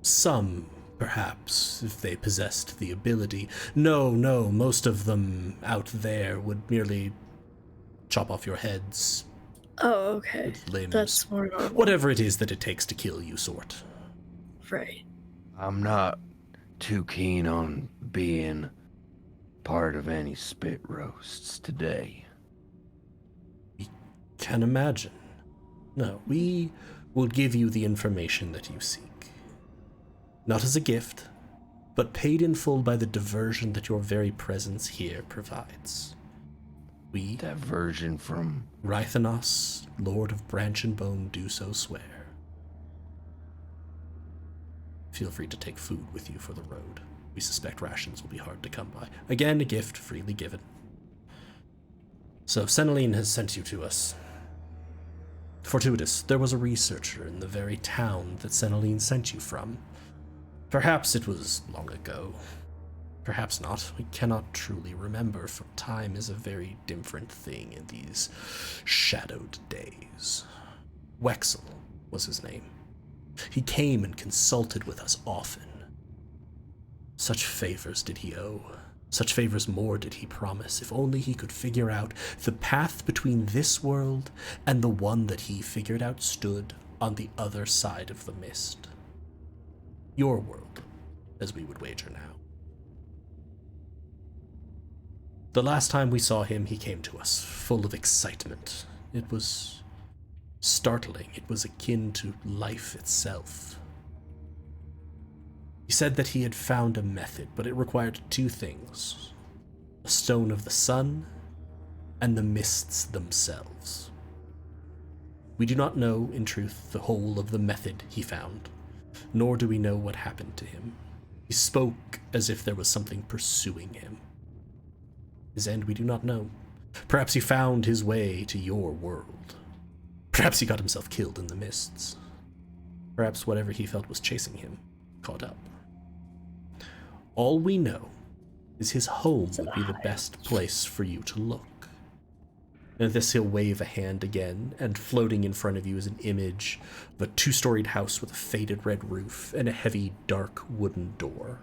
some, perhaps, if they possessed the ability. No, most of them out there would merely chop off your heads, Oh, okay. with limbs, That's more normal. whatever it is that it takes to kill you, sort. Right. I'm not too keen on being part of any spit roasts today. Can imagine. No, we will give you the information that you seek. Not as a gift, but paid in full by the diversion that your very presence here provides. We, Diversion from... Rythanos, Lord of Branch and Bone, do so swear. Feel free to take food with you for the road. We suspect rations will be hard to come by. Again, a gift freely given. So, Seneline has sent you to us. Fortuitous, there was a researcher in the very town that Seneline sent you from. Perhaps it was long ago. Perhaps not. We cannot truly remember, for time is a very different thing in these shadowed days. Wexel was his name. He came and consulted with us often. Such favors did he owe. Such favors more did he promise, if only he could figure out the path between this world and the one that he figured out stood on the other side of the mist. Your world, as we would wager now. The last time we saw him, he came to us, full of excitement. It was startling. It was akin to life itself. He said that he had found a method, but it required 2 things: a stone of the sun and the mists themselves. We do not know, in truth, the whole of the method he found, nor do we know what happened to him. He spoke as if there was something pursuing him. His end we do not know. Perhaps he found his way to your world. Perhaps he got himself killed in the mists. Perhaps whatever he felt was chasing him caught up. All we know is his home would be the best place for you to look. And at this, he'll wave a hand again, and floating in front of you is an image of a 2-storied house with a faded red roof and a heavy, dark wooden door.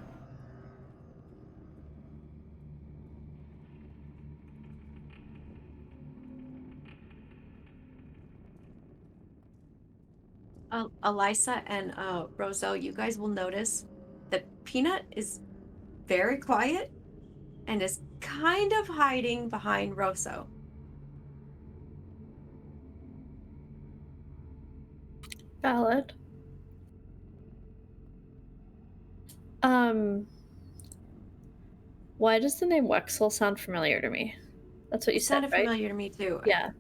Elisa and Roselle, you guys will notice that Peanut is very quiet and is kind of hiding behind Rosso. Valid. Why does the name Wexel sound familiar to me? That's what you said, Sounded right? familiar to me too. Yeah.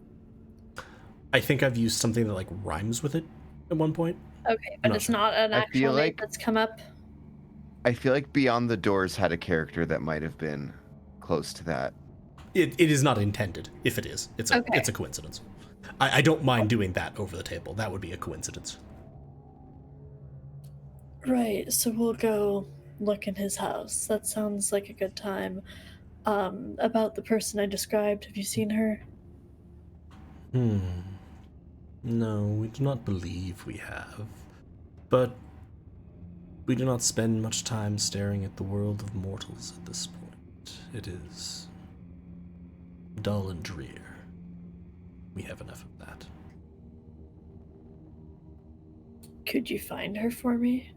I think I've used something that, like, rhymes with it at one point. Okay, but not it's sure. not an I actual feel name like- that's come up. I feel like Beyond the Doors had a character that might have been close to that. It is not intended. If it is, it's a Okay. it's a coincidence. I don't mind doing that over the table. That would be a coincidence. Right, so we'll go look in his house. That sounds like a good time. About the person I described, have you seen her? No, we do not believe we have. But we do not spend much time staring at the world of mortals at this point. It is dull and drear. We have enough of that. Could you find her for me?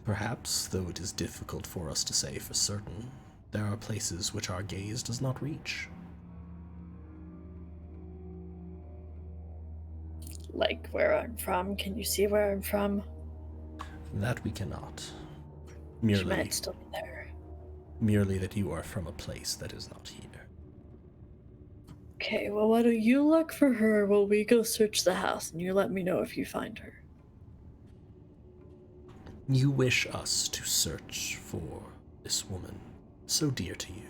Perhaps, though it is difficult for us to say for certain, there are places which our gaze does not reach. Like where I'm from? Can you see where I'm from? That we cannot. She might still be there. Merely that you are from a place that is not here. Okay, well, why don't you look for her while we go search the house, and you let me know if you find her. You wish us to search for this woman, so dear to you.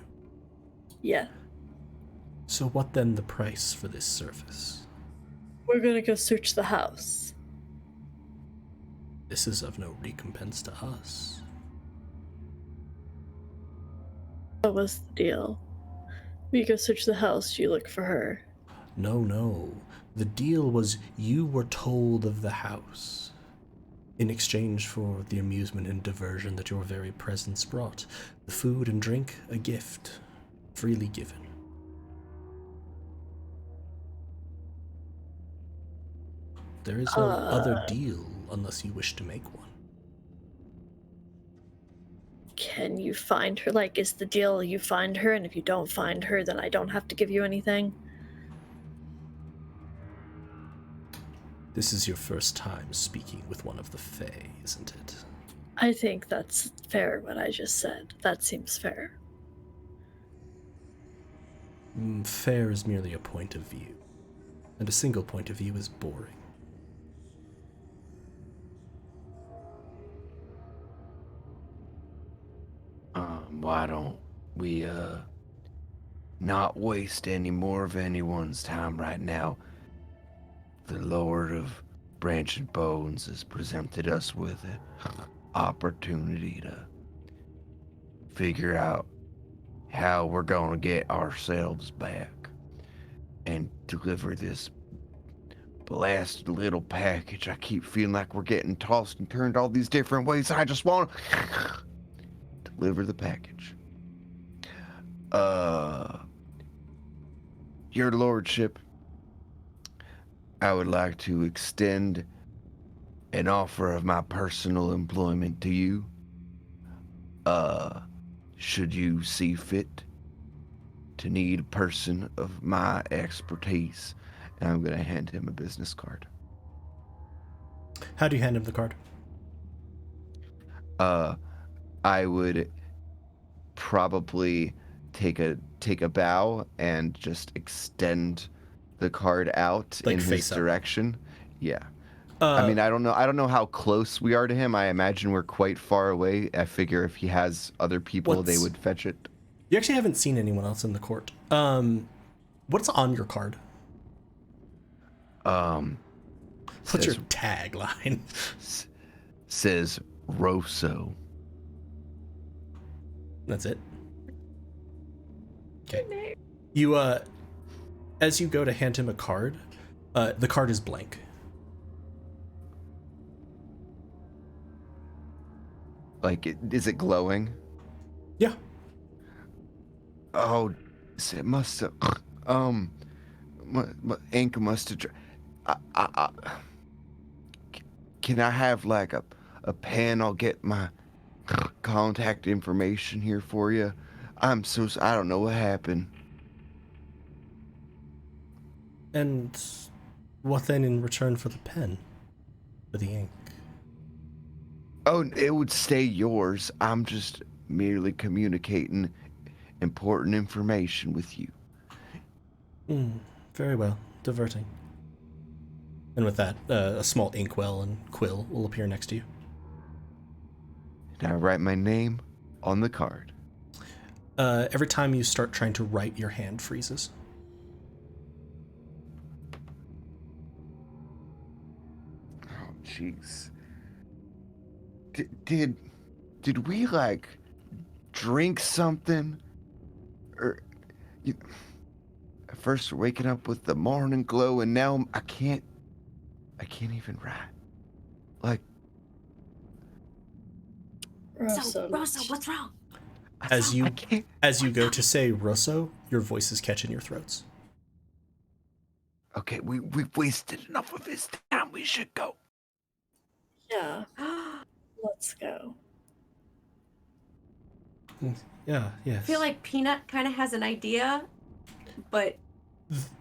Yeah, So what then the price for this service? we're gonna go search the house. This is of no recompense to us. What was the deal? We go search the house, you look for her. No. The deal was you were told of the house. In exchange for the amusement and diversion that your very presence brought, the food and drink, a gift, freely given. There is no other deal unless you wish to make one. Can you find her? Like, is the deal you find her, and if you don't find her, then I don't have to give you anything? This is your first time speaking with one of the Fae, isn't it? I think that's fair, what I just said. That seems fair. Fair is merely a point of view, and a single point of view is boring. Why don't we, not waste any more of anyone's time right now? The Lord of Branch and Bones has presented us with an opportunity to figure out how we're gonna get ourselves back and deliver this blasted little package. I keep feeling like we're getting tossed and turned all these different ways. I just want to deliver the package. Your Lordship, I would like to extend an offer of my personal employment to you. Should you see fit to need a person of my expertise, and I'm going to hand him a business card. How do you hand him the card? I would probably take a bow and just extend the card out Like in his face up. direction. Yeah. I mean, I don't know how close we are to him. I imagine we're quite far away. I figure if he has other people, they would fetch it. You actually haven't seen anyone else in the court. What's on your card? What's your tagline? Says Rosso. That's it. Okay. You as you go to hand him a card, the card is blank. Like, is it glowing? Yeah. Oh, it must have. My ink must have. Can I have like a pen? I'll get my contact information here for you. I don't know what happened. And what then in return for the pen? For the ink? Oh, it would stay yours. I'm just merely communicating important information with you. Very well. Diverting. And with that, a small inkwell and quill will appear next to you. And I write my name on the card. Every time you start trying to write, your hand freezes. Oh, jeez. Did we like drink something? Or first waking up with the morning glow, and now I can't even write. Like, So, Rosa, what's wrong? As you go to say Rosso, your voices catch in your throats. Okay, we've wasted enough of his time. We should go. Yeah. Let's go. Yeah, yes. I feel like Peanut kind of has an idea, but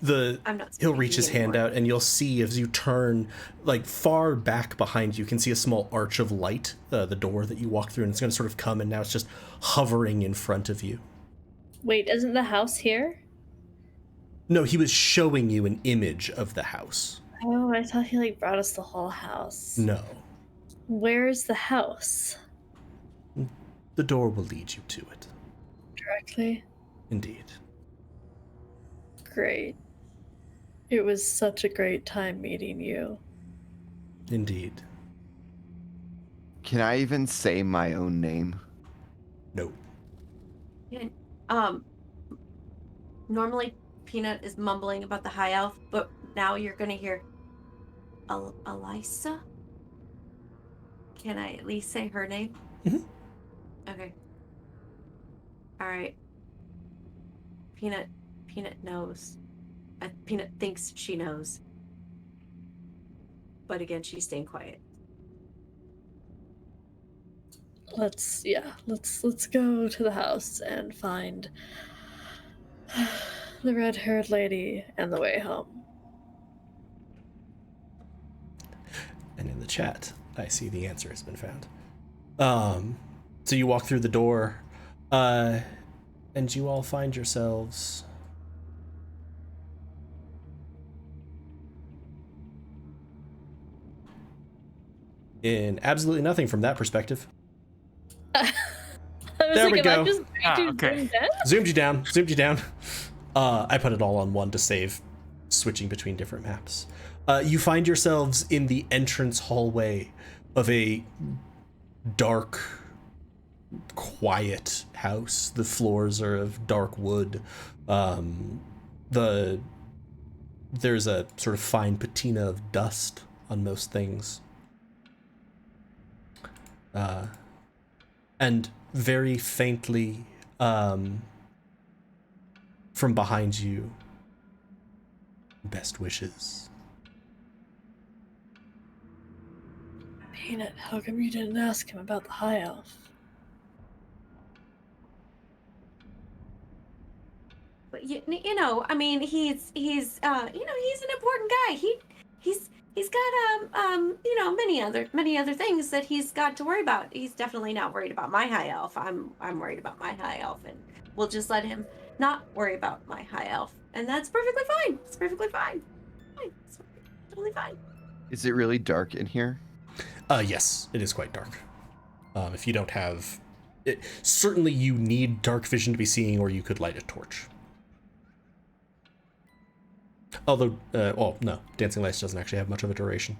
I'm not. He'll reach his hand out, and you'll see as you turn, like far back behind you, can see a small arch of light, the door that you walk through, and it's going to sort of come, and now it's just hovering in front of you. Wait, isn't the house here? No, he was showing you an image of the house. Oh, I thought he like brought us the whole house. No. Where's the house? The door will lead you to it. Directly? Indeed. Great. It was such a great time meeting you. Indeed. Can I even say my own name? No. Normally Peanut is mumbling about the high elf, but now you're gonna hear Elisa. Can I at least say her name? Mm-hmm. Okay. All right. Peanut knows. Peanut thinks she knows. But again, she's staying quiet. Let's go to the house and find the red-haired lady and the way home. And in the chat, I see the answer has been found. So you walk through the door, and you all find yourselves in absolutely nothing from that perspective. There we go. Okay. Zoomed you down. I put it all on one to save switching between different maps. You find yourselves in the entrance hallway of a dark, quiet house. The floors are of dark wood. There's a sort of fine patina of dust on most things. And very faintly, from behind you, best wishes. Peanut, how come you didn't ask him about the high elf? But you know, I mean, he's he's an important guy. He's got many other things that he's got to worry about. He's definitely not worried about my high elf. I'm worried about my high elf, and we'll just let him not worry about my high elf, and that's perfectly fine. It's perfectly fine. It's totally fine. Is it really dark in here? Yes, it is quite dark. If you don't have it, certainly you need dark vision to be seeing, or you could light a torch. Although, well, no, dancing lights doesn't actually have much of a duration.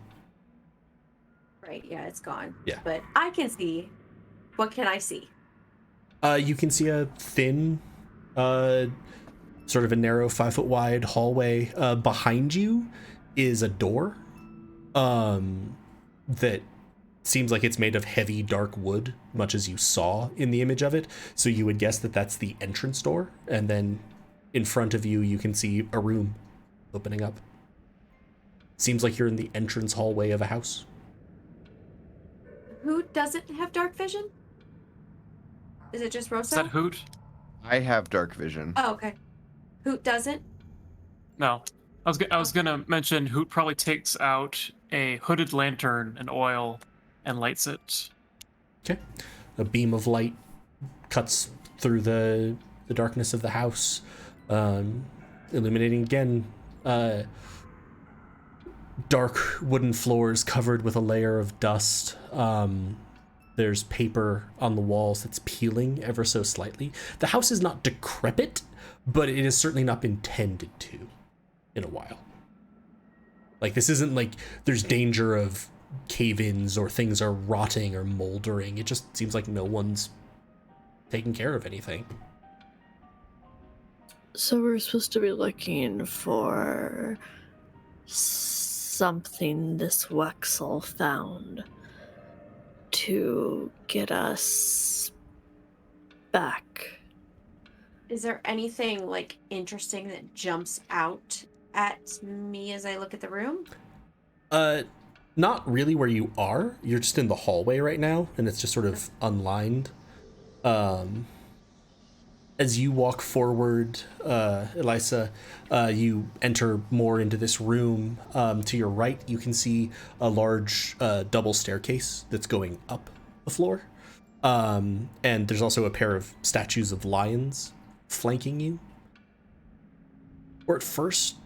Right, yeah, it's gone. Yeah. But I can see. What can I see? You can see a thin, sort of a narrow 5-foot wide hallway. Behind you is a door that seems like it's made of heavy dark wood, much as you saw in the image of it. So you would guess that that's the entrance door. And then in front of you, you can see a room opening up. Seems like you're in the entrance hallway of a house. Who doesn't have dark vision? Is it just Is Rosa? that Hoot? I have dark vision. Oh, okay. Who doesn't? No. I was gonna mention Hoot probably takes out a hooded lantern and oil and lights it. Okay. A beam of light cuts through the darkness of the house, illuminating again. Dark wooden floors covered with a layer of dust. There's paper on the walls that's peeling ever so slightly. The house is not decrepit, but it has certainly not been tended to in a while. Like, this isn't like there's danger of cave-ins or things are rotting or moldering. It just seems like no one's taking care of anything. So we're supposed to be looking for something this Wexel found to get us back. Is there anything like interesting that jumps out at me as I look at the room? Not really where you are. You're just in the hallway right now, and it's just sort of unlined. As you walk forward, Elisa, you enter more into this room. To your right, you can see a large double staircase that's going up the floor. And there's also a pair of statues of lions flanking you. Or at first,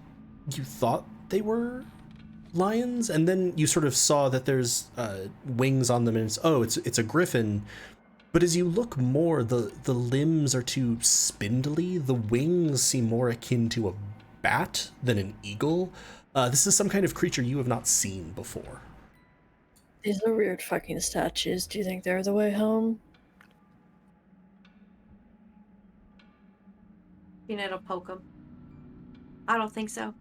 you thought they were lions, and then you sort of saw that there's wings on them, and it's a griffin. But as you look more, the limbs are too spindly. The wings seem more akin to a bat than an eagle. This is some kind of creature you have not seen before. These are weird fucking statues. Do you think they're the way home? Peanut will poke him. I don't think so.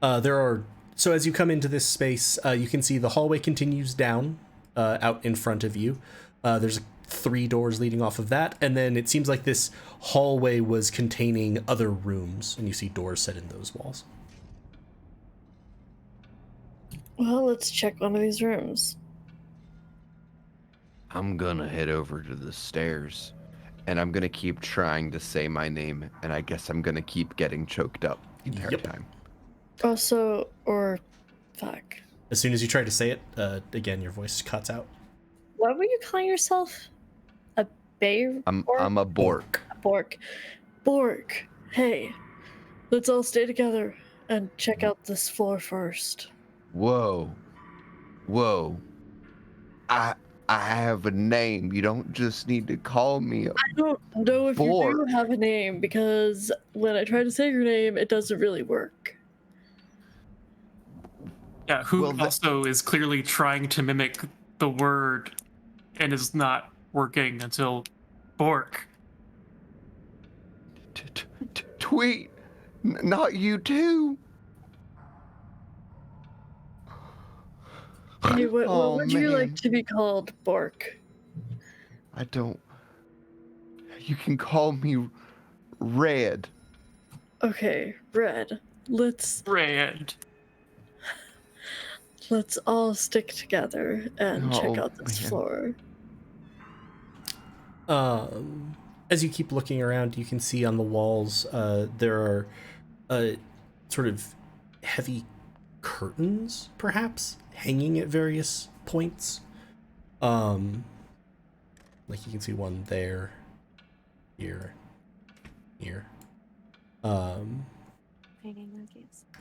So as you come into this space, you can see the hallway continues down out in front of you. There's 3 doors leading off of that, and then it seems like this hallway was containing other rooms, and you see doors set in those walls. Well, let's check one of these rooms. I'm gonna head over to the stairs, and I'm gonna keep trying to say my name, and I guess I'm gonna keep getting choked up the entire Yep. time. Fuck. As soon as you try to say it, again, your voice cuts out. What were you calling yourself? A bear? I'm a Bork. A Bork. Bork. Hey, let's all stay together and check out this floor first. Whoa. I have a name. You don't just need to call me a I don't know if you Bork. do have a name, because when I try to say your name, it doesn't really work. Yeah, Hoot Well, also is clearly trying to mimic the word and is not working until Bork. Tweet. Not you too. Hey, what Oh, would you like man. to be called, Bork? I don't. You can call me Red. Okay, Red. Let's all stick together and check Oh, out this man. floor. As you keep looking around, you can see on the walls there are sort of heavy curtains, perhaps, hanging at various points. Like you can see one there, here.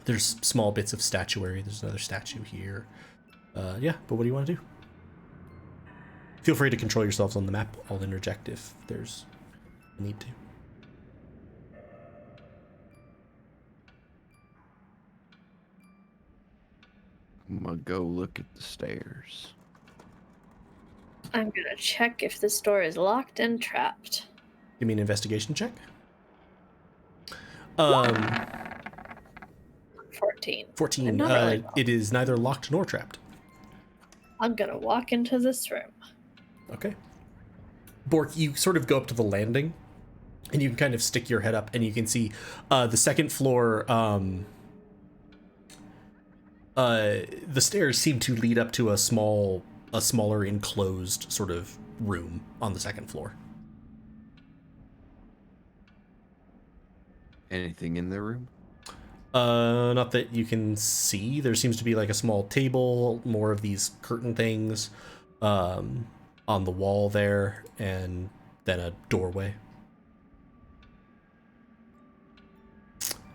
There's small bits of statuary. There's another statue here. Yeah, but what do you want to do? Feel free to control yourselves on the map. I'll interject if there's a need to. I'm gonna go look at the stairs. I'm gonna check if this door is locked and trapped. Give me an investigation check. 14. 14. Not really well. It is neither locked nor trapped. I'm gonna walk into this room. Okay. Bork, you sort of go up to the landing, and you can kind of stick your head up, and you can see the second floor. The stairs seem to lead up to a smaller enclosed sort of room on the second floor. Anything in the room? Not that you can see. There seems to be like a small table, more of these curtain things on the wall there, and then a doorway.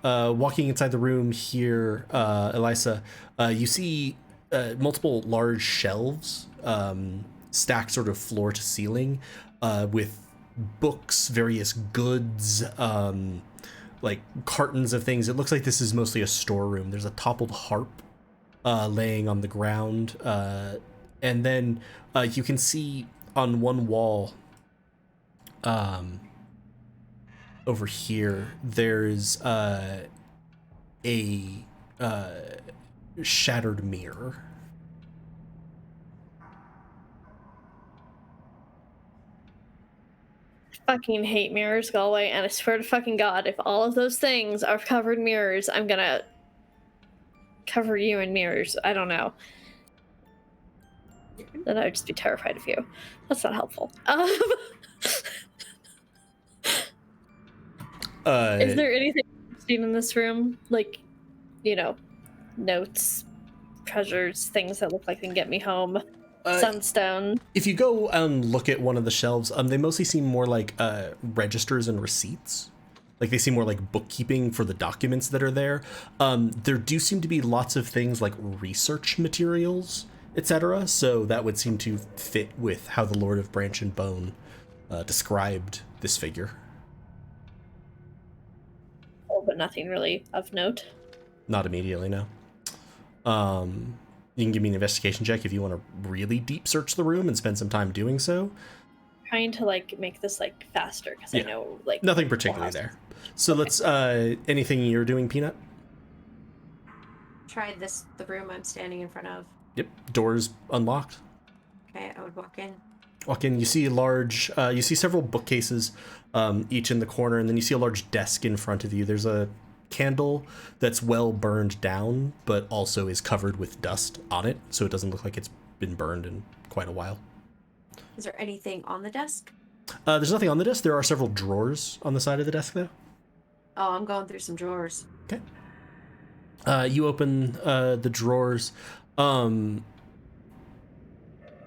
Walking inside the room here, Elisa, you see multiple large shelves stacked sort of floor to ceiling with books, various goods, like cartons of things. It looks like this is mostly a storeroom. There's a toppled harp laying on the ground. And then you can see on one wall over here, there's a shattered mirror. Fucking hate mirrors, go away, and I swear to fucking God, if all of those things are covered in mirrors, I'm gonna cover you in mirrors. I don't know. Then I would just be terrified of you. That's not helpful. Is there anything interesting in this room? Like, you know, notes, treasures, things that look like they can get me home. Sunstone. If you go and look at one of the shelves, they mostly seem more like registers and receipts. Like they seem more like bookkeeping for the documents that are there. There do seem to be lots of things like research materials, etc. So that would seem to fit with how the Lord of Branch and Bone described this figure. Oh, but nothing really of note. Not immediately, no. You can give me an investigation check if you want to really deep search the room and spend some time doing so. Trying to like make this like faster because I know like nothing particularly there. So let's anything you're doing, Peanut? Try the room I'm standing in front of. Yep, doors unlocked. Okay, I would walk in. Walk in, you see you see several bookcases, each in the corner, and then you see a large desk in front of you. There's a candle that's well burned down, but also is covered with dust on it, so it doesn't look like it's been burned in quite a while. Is there anything on the desk? There's nothing on the desk. There are several drawers on the side of the desk, though. Oh, I'm going through some drawers. Okay. You open the drawers.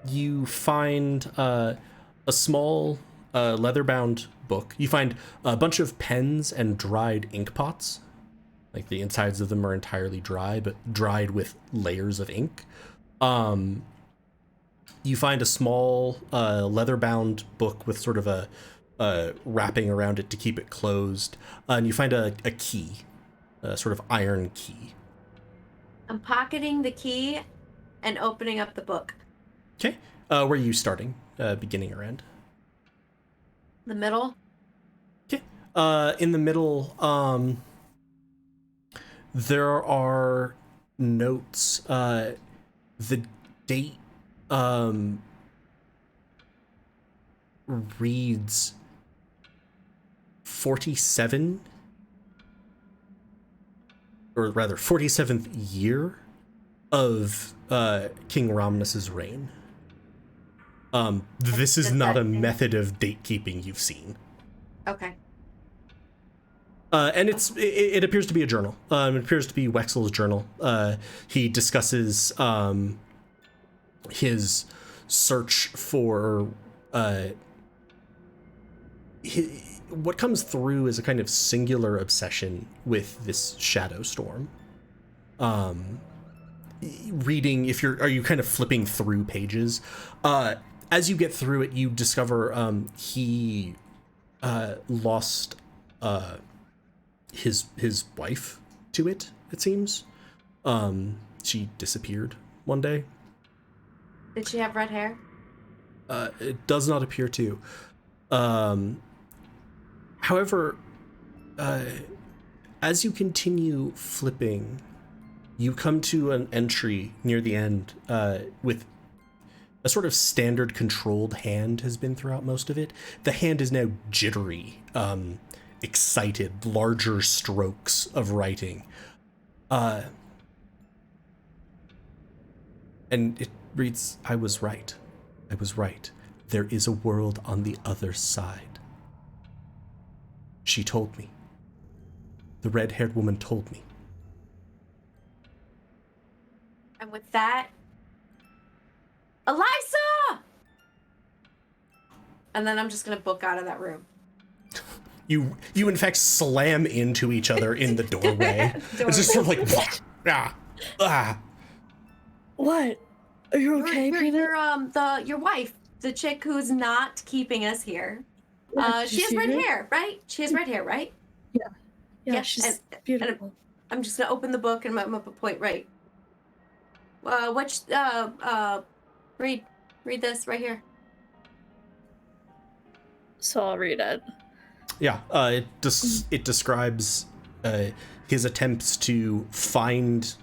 You find a small leather-bound book. You find a bunch of pens and dried ink pots. Like the insides of them are entirely dry, but dried with layers of ink. You find a small leather-bound book with sort of a wrapping around it to keep it closed. And you find a key, a sort of iron key. I'm pocketing the key and opening up the book. Okay. Where are you starting? Beginning or end? The middle? Okay. In the middle, there are notes. The date reads 47, or rather 47th year of King Ramnus's reign. This is not a method of date keeping you've seen. Okay. And it appears to be a journal. It appears to be Wexel's journal. He discusses his search for what comes through is a kind of singular obsession with this shadow storm. reading. Are you kind of flipping through pages? As you get through it, you discover he lost his wife to it. It seems she disappeared one day. Did she have red hair? It does not appear to. However, as you continue flipping, you come to an entry near the end with a sort of standard controlled hand has been throughout most of it. The hand is now jittery, excited, larger strokes of writing. And it reads, I was right. I was right. There is a world on the other side. She told me. The red-haired woman told me. And with that, Eliza! And then I'm just gonna book out of that room. You in fact slam into each other in the doorway. It's just sort of like What? Are you okay, Peanut? Your wife, the chick who's not keeping us here. Yeah, did She you has see red her? hair, right? She has red hair, right? Yeah, she's beautiful. I'm just gonna open the book and I'm up a point right. Read this right here. So I'll read it. Yeah, it describes his attempts to find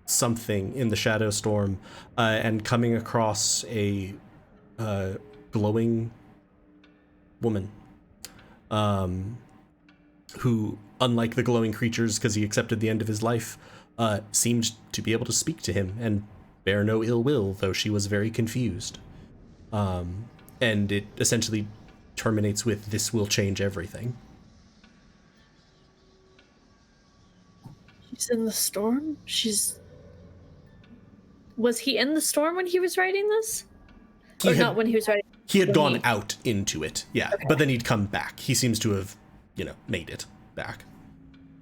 something in the shadow storm and coming across a glowing woman who, unlike the glowing creatures, because he accepted the end of his life, seemed to be able to speak to him and bear no ill will, though she was very confused. And it essentially terminates with, "This will change everything." She's in the storm? Was he in the storm when he was writing this? Not when he was writing? He had gone out into it, yeah, okay. But then he'd come back. He seems to have, made it back.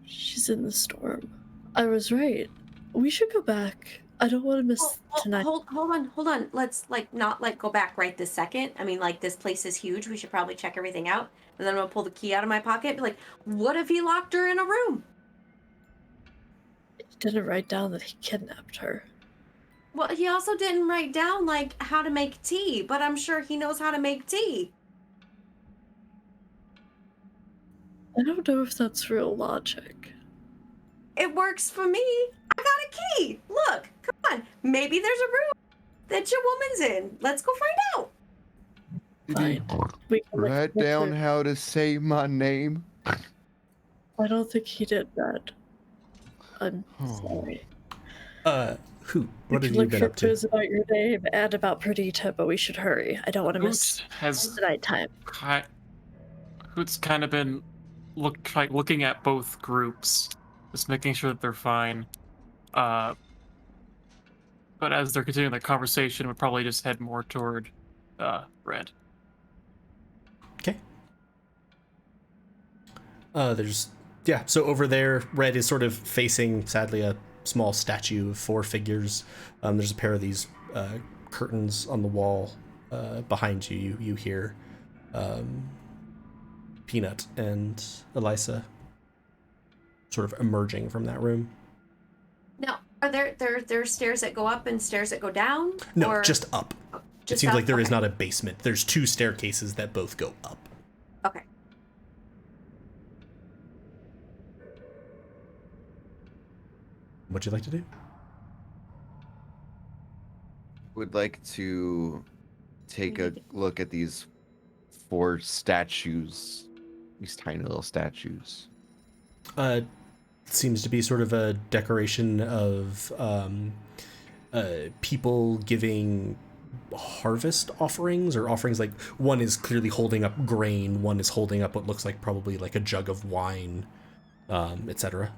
She's in the storm. I was right. We should go back. I don't want to miss tonight. Hold on. Let's not go back right this second. I mean, this place is huge. We should probably check everything out. And then I'm gonna pull the key out of my pocket and be like, what if he locked her in a room? He didn't write down that he kidnapped her. Well, he also didn't write down how to make tea, but I'm sure he knows how to make tea. I don't know if that's real logic. It works for me. I got a key. Look, come on. Maybe there's a room that your woman's in. Let's go find out. Fine. We can Write down how to say my name. I don't think he did that. I'm sorry. Who? What have you look been for up to? clues about your name and about Perdita, but we should hurry. I don't want to miss the nighttime. Hoot's kind of been looking at both groups, just making sure that they're fine. But as they're continuing the conversation, we'll probably just head more toward Red. Okay. So over there, Red is sort of facing, sadly, a small statue of 4 figures. There's a pair of these curtains on the wall behind you. You hear Peanut and Eliza sort of emerging from that room. Now, are there stairs that go up and stairs that go down? No, or... just up. Just it seems up? like there is Okay. not a basement. There's 2 staircases that both go up. Okay. What'd you like to do? Would like to take a look at these 4 statues, these tiny little statues. Seems to be sort of a decoration of people giving harvest offerings, or offerings. Like, one is clearly holding up grain, one is holding up what looks like probably like a jug of wine, etc.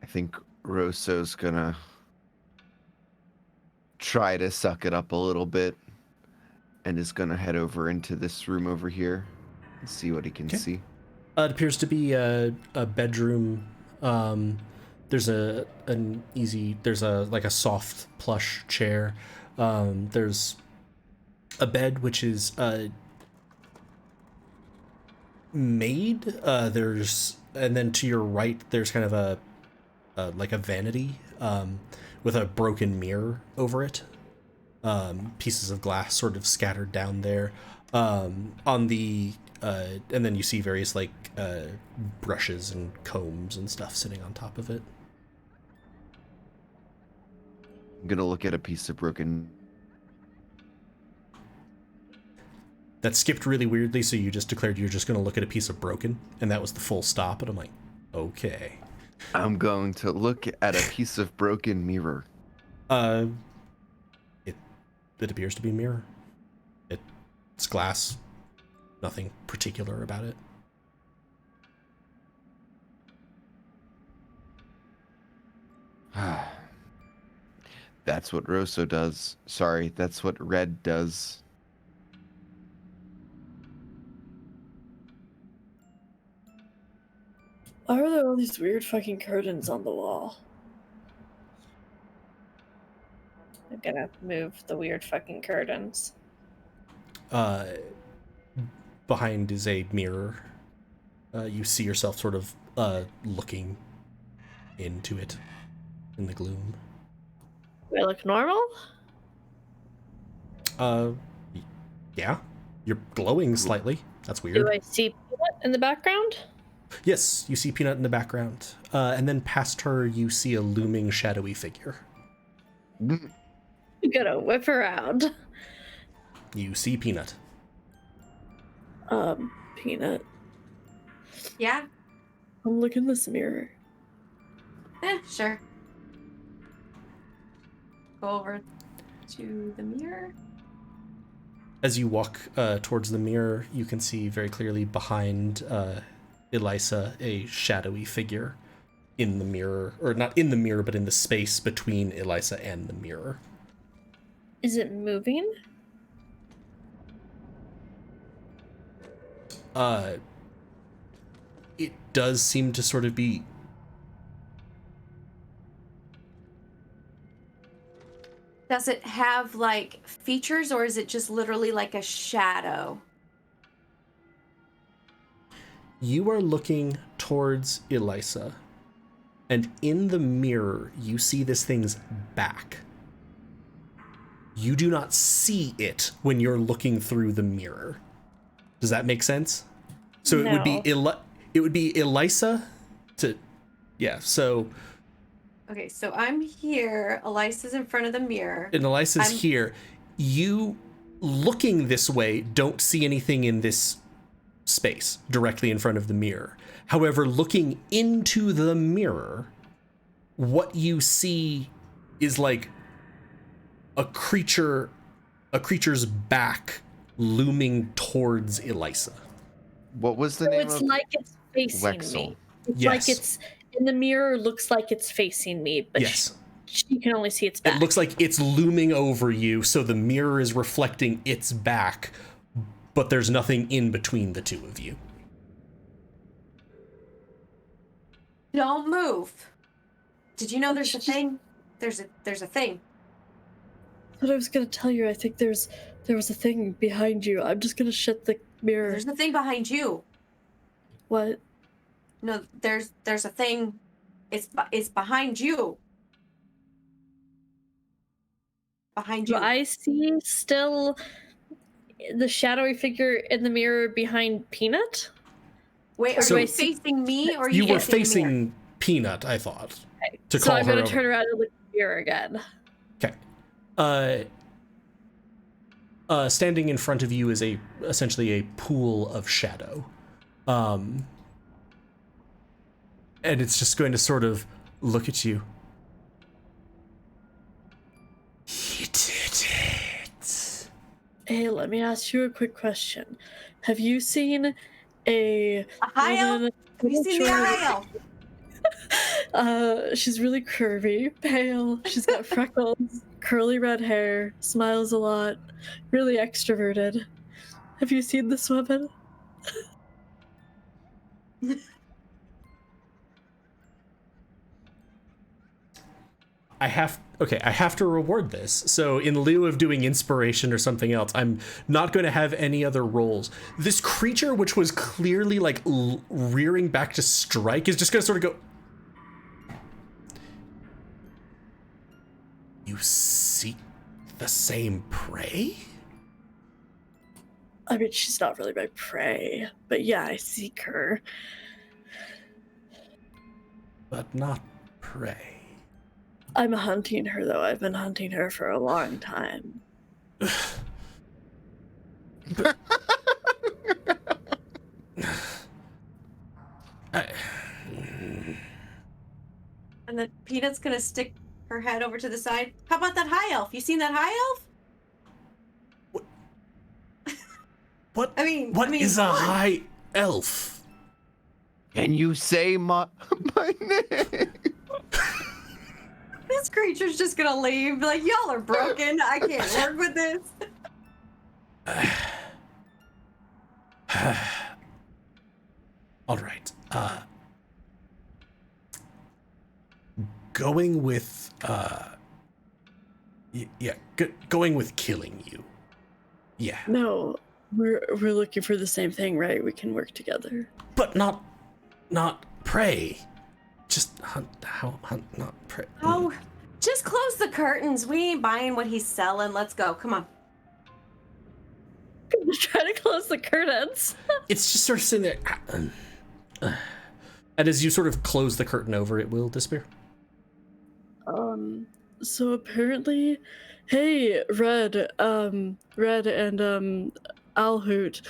I think Rosso's gonna try to suck it up a little bit and is going to head over into this room over here and see what he can Okay. see. It appears to be a bedroom. There's a soft plush chair. There's a bed which is made. And then to your right there's kind of a vanity with a broken mirror over it. Pieces of glass sort of scattered down there. On the and then you see various brushes and combs and stuff sitting on top of it. I'm going to look at a piece of broken. That skipped really weirdly, so you just declared you're just going to look at a piece of broken, and that was the full stop, and I'm like, okay. I'm going to look at a piece of broken mirror. It appears to be a mirror. It's glass. Nothing particular about it. That's what Rosso does. Sorry, that's what Red does. Why are there all these weird fucking curtains on the wall? I'm gonna move the weird fucking curtains. Behind is a mirror. You see yourself sort of looking into it in the gloom. Do I look normal? Yeah. You're glowing slightly. That's weird. Do I see Peanut in the background? Yes, you see Peanut in the background. And then past her, you see a looming shadowy figure. I'm gonna whip around. You see Peanut. Peanut. Yeah. I'm looking in this mirror. Sure. Go over to the mirror. As you walk towards the mirror, you can see very clearly behind Elisa a shadowy figure in the mirror, or not in the mirror, but in the space between Elisa and the mirror. Is it moving? It does seem to sort of be. Does it have features, or is it just literally like a shadow? You are looking towards Elisa, and in the mirror, you see this thing's back. You do not see it when you're looking through the mirror. Does that make sense? So No. it would be Elisa to, yeah. So. Okay, so I'm here. Elisa's in front of the mirror. And Elisa's here. You, looking this way, don't see anything in this space directly in front of the mirror. However, looking into the mirror, what you see is like a creature's back looming towards Elisa. What was the So name it's of like it's facing Wexel? me. It's Yes. like it's in the mirror, looks like it's facing me, but Yes. she can only see its back. It looks like it's looming over you, so the mirror is reflecting its back, but there's nothing in between the two of you. Don't move. Did you know there's a thing? There's a thing. But I was gonna tell you, I think there was a thing behind you. I'm just gonna shut the mirror. There's a thing behind you. What? No, there's a thing. It's behind you. Behind Do you. I see still the shadowy figure in the mirror behind Peanut? Wait, are So- you facing me, or are You were facing the mirror? facing Peanut, I thought. To So call I'm her gonna over. turn around and look at the mirror again. Okay. Standing in front of you is essentially a pool of shadow. And it's just going to sort of look at you. You did it. Hey, let me ask you a quick question. Have you seen a A high elf? woman- Have you seen the high elf? She's really curvy, pale. She's got freckles, curly red hair, smiles a lot, really extroverted. Have you seen this woman? I have to reward this. So in lieu of doing inspiration or something else, I'm not going to have any other rolls. This creature, which was clearly like rearing back to strike, is just going to sort of go. You seek the same prey? I mean, she's not really my prey, but yeah, I seek her. But not prey. I'm hunting her, though. I've been hunting her for a long time. And then Peanut's gonna stick her head over to the side. How about that high elf? You seen that high elf? What? I mean, what is a what? high elf? Can you say my name? This creature's just gonna leave. Like, y'all are broken. I can't work with this. All right. Going with going with killing you. Yeah. No, we're looking for the same thing, right? We can work together. But not prey. Just hunt, not prey. Oh, just close the curtains. We ain't buying what he's selling. Let's go. Come on. Try to close the curtains. It's just sort of sitting there. And as you sort of close the curtain over, it will disappear. So apparently, hey, Red and Alhoot,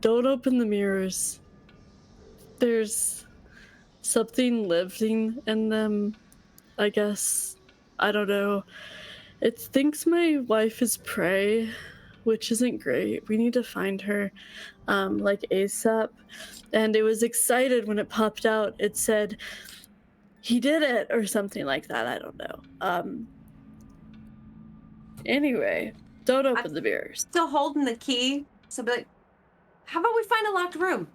don't open the mirrors. There's something living in them, I guess. I don't know. It thinks my wife is prey, which isn't great. We need to find her, like ASAP. And it was excited when it popped out. It said, he did it, or something like that. I don't know. Anyway, don't open the mirrors. Still holding the key. So be like, how about we find a locked room?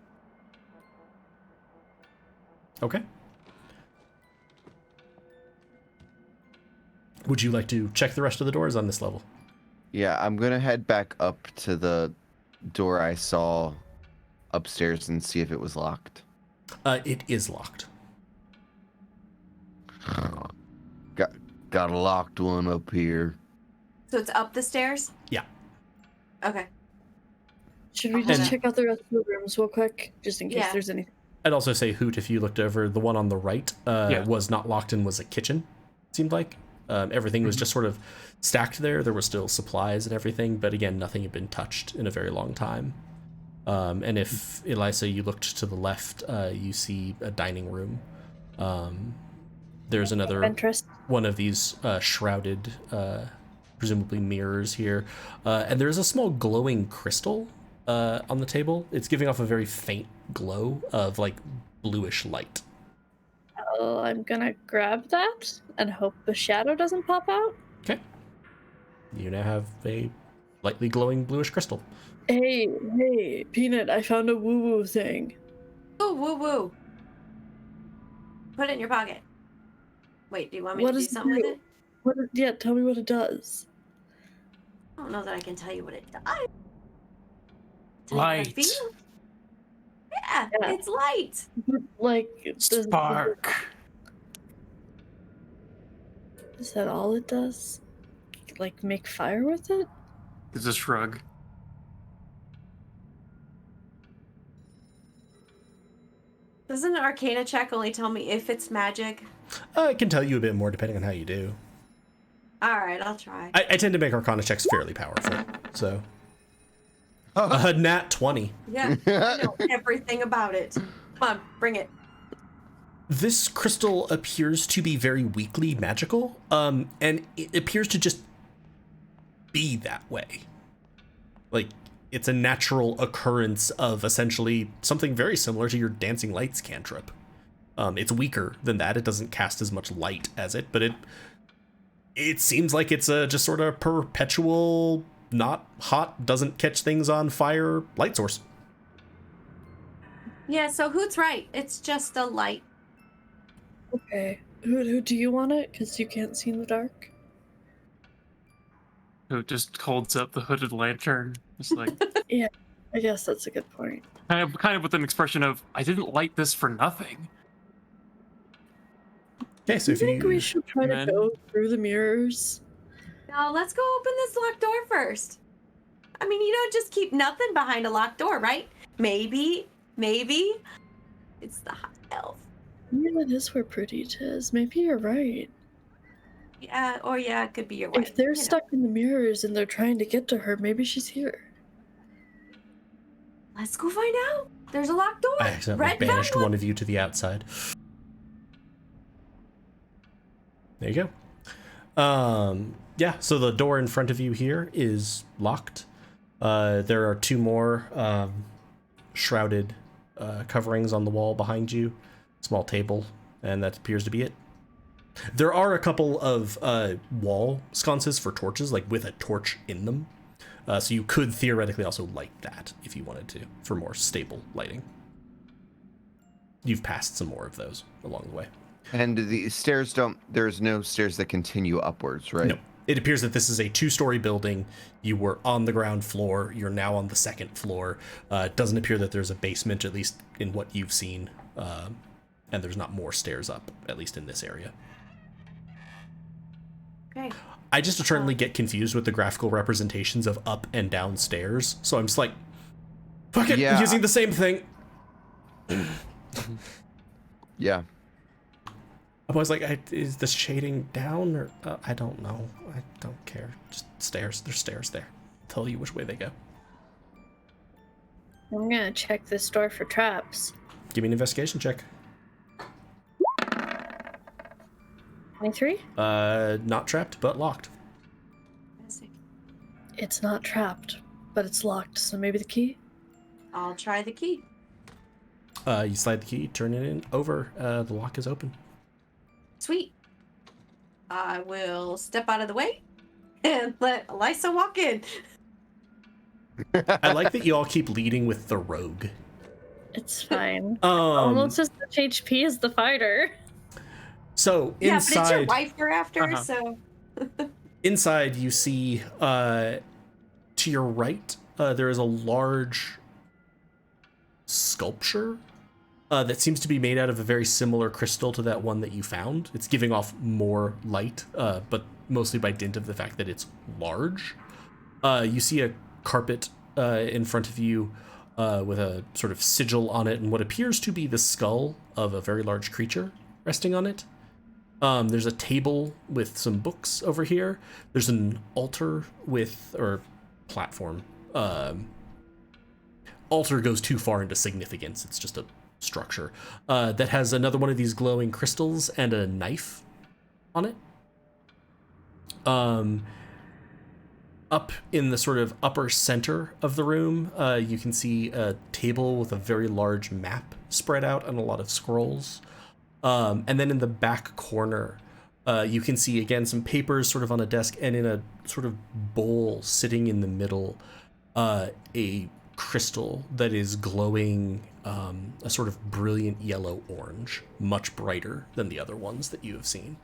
Okay. Would you like to check the rest of the doors on this level? Yeah, I'm gonna head back up to the door I saw upstairs and see if it was locked. It is locked. Got a locked one up here. So it's up the stairs? Yeah. Okay. Should we just check out the rest of the rooms real quick, just in case there's anything? I'd also say, Hoot, if you looked over, the one on the right was not locked and was a kitchen, it seemed like. Everything was just sort of stacked there. There were still supplies and everything, but again, nothing had been touched in a very long time. And if, Elisa, you looked to the left, you see a dining room. There's another one of these shrouded, presumably mirrors here. And there's a small glowing crystal on the table. It's giving off a very faint glow of like bluish light. Oh, I'm gonna grab that and hope the shadow doesn't pop out. Okay. You now have a lightly glowing bluish crystal. Hey, Peanut, I found a woo-woo thing. Oh, woo-woo. Put it in your pocket. Wait, do you want me to do something with it? Yeah, tell me what it does. I don't know that I can tell you what it does. Light. Yeah, it's light. Like, Spark. Is that all it does? Like, make fire with it? It's a shrug. Doesn't an Arcana check only tell me if it's magic? I can tell you a bit more depending on how you do. All right, I'll try. I tend to make Arcana checks fairly powerful, so. Nat 20. Yeah, I know everything about it. Come on, bring it. This crystal appears to be very weakly magical, and it appears to just be that way. Like, it's a natural occurrence of essentially something very similar to your Dancing Lights cantrip. It's weaker than that. It doesn't cast as much light as it, but it seems like it's a just sort of perpetual, not hot, doesn't catch things on fire light source. Yeah, so Hoot's right. It's just a light. Okay. Who do you want it? Because you can't see in the dark. Who just holds up the hooded lantern, just like Yeah, I guess that's a good point. kind of with an expression of, I didn't light this for nothing. Okay, so Do if you think we you should try to Men. go through the mirrors? Now, let's go open this locked door first. I mean, you don't just keep nothing behind a locked door, right? Maybe it's the high elf. Yeah, that is where Pretty is. Maybe you're right. Yeah, or yeah, it could be your wife. If they're you know. stuck in the mirrors and they're trying to get to her, maybe she's here. Let's go find out. There's a locked door. I accidentally Red banished found one of you to the outside. There you go. Yeah, so the door in front of you here is locked. There are two more shrouded coverings on the wall behind you. Small table, and that appears to be it. There are a couple of wall sconces for torches, like with a torch in them. So you could theoretically also light that if you wanted to, for more stable lighting. You've passed some more of those along the way. And the stairs there's no stairs that continue upwards, right? No. It appears that this is a two-story building. You were on the ground floor. You're now on the second floor. It doesn't appear that there's a basement, at least in what you've seen. And there's not more stairs up, at least in this area. Okay. I just eternally get confused with the graphical representations of up and down stairs. So I'm just like, fuck it, Yeah. using the same thing. Yeah. I'm always like, is the shading down or I don't know. I don't care. Just stairs. There's stairs there. Tell you which way they go. I'm gonna check this door for traps. Give me an investigation check. 23? Not trapped, but locked. It's not trapped, but it's locked, so maybe the key? I'll try the key. You slide the key, turn it in over. The lock is open. Sweet. I will step out of the way and let Elisa walk in. I like that you all keep leading with the rogue. It's fine. Almost as much HP as the fighter. So Yeah, but it's your inside, wife you're after, Uh-huh. so. inside you see to your right there is a large sculpture that seems to be made out of a very similar crystal to that one that you found. It's giving off more light, but mostly by dint of the fact that it's large. You see a carpet in front of you with a sort of sigil on it and what appears to be the skull of a very large creature resting on it. There's a table with some books over here. There's an altar or platform. Altar goes too far into significance. It's just a structure that has another one of these glowing crystals and a knife on it. Up in the sort of upper center of the room, you can see a table with a very large map spread out and a lot of scrolls. And then in the back corner, you can see again some papers sort of on a desk, and in a sort of bowl sitting in the middle, a crystal that is glowing a sort of brilliant yellow orange, much brighter than the other ones that you have seen.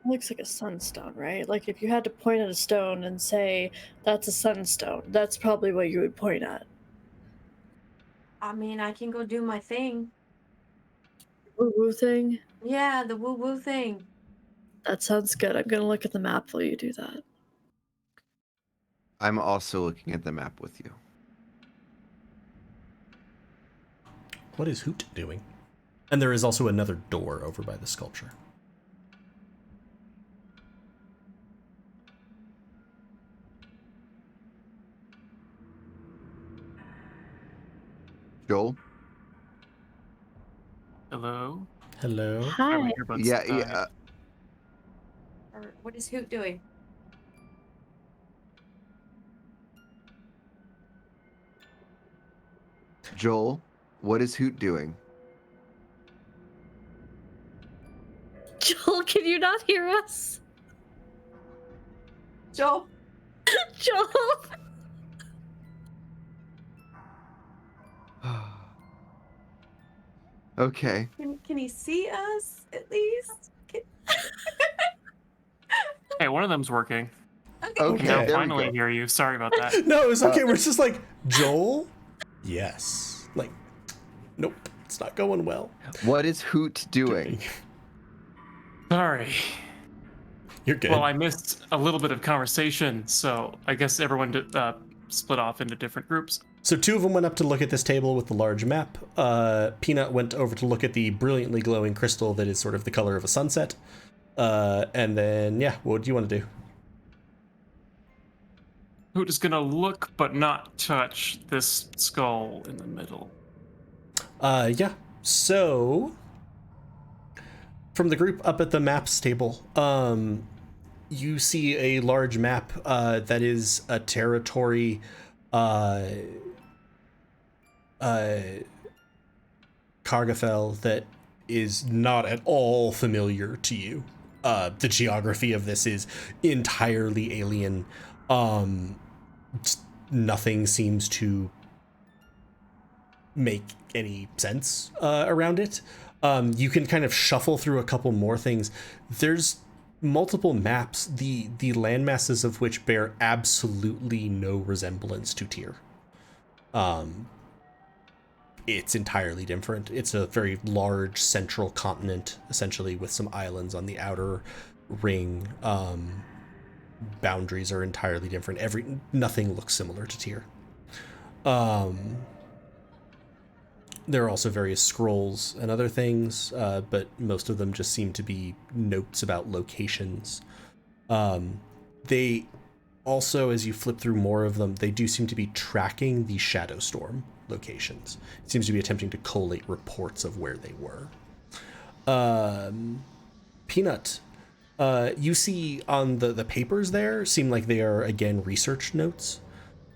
Looks like a sunstone, right? Like if you had to point at a stone and say, that's a sunstone, that's probably what you would point at. I mean, I can go do my thing. Woo-woo thing? Yeah, the woo-woo thing. That sounds good. I'm gonna look at the map while you do that. I'm also looking at the map with you. What is Hoot doing? And there is also another door over by the sculpture. Joel? Hello? Hello. My Hi. earbuds Yeah, died. yeah. Or what is Hoot doing? Joel, what is Hoot doing? can you not hear us? Joel, Joel? Okay. can he see us at least? Hey, one of them's working. Okay. Okay. Can now There we finally go. hear you. Sorry about that. No, it's okay. We're just like, Joel? Yes. Like, nope, it's not going well. What is Hoot doing? Sorry. You're good. Well, I missed a little bit of conversation, so I guess everyone split off into different groups. So two of them went up to look at this table with the large map. Peanut went over to look at the brilliantly glowing crystal that is sort of the color of a sunset. And then, yeah, what do you want to do? Hoot is gonna look but not touch this skull in the middle. Yeah. So, from the group up at the maps table, you see a large map that is a territory Kargafell that is not at all familiar to you. The geography of this is entirely alien. Nothing seems to make any sense around it. You can kind of shuffle through a couple more things. There's multiple maps, the landmasses of which bear absolutely no resemblance to Tyr. It's entirely different. It's a very large central continent, essentially, with some islands on the outer ring. Boundaries are entirely different. Nothing looks similar to Tyr. There are also various scrolls and other things, but most of them just seem to be notes about locations. They also, as you flip through more of them, they do seem to be tracking the Shadowstorm locations. It seems to be attempting to collate reports of where they were. Peanut, you see on the papers there seem like they are, again, research notes.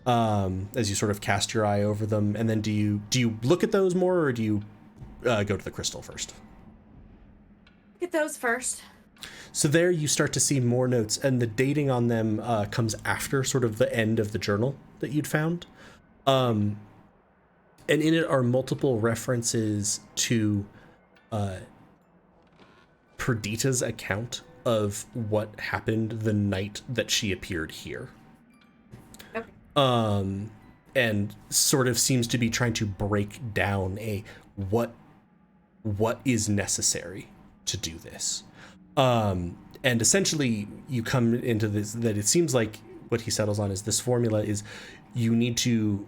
As you sort of cast your eye over them, and then do you look at those more, or do you go to the crystal first? Look at those first. So there you start to see more notes, and the dating on them comes after sort of the end of the journal that you'd found. And in it are multiple references to Perdita's account of what happened the night that she appeared here. Okay. And sort of seems to be trying to break down what is necessary to do this. And essentially you come into this, that it seems like what he settles on is this formula is you need to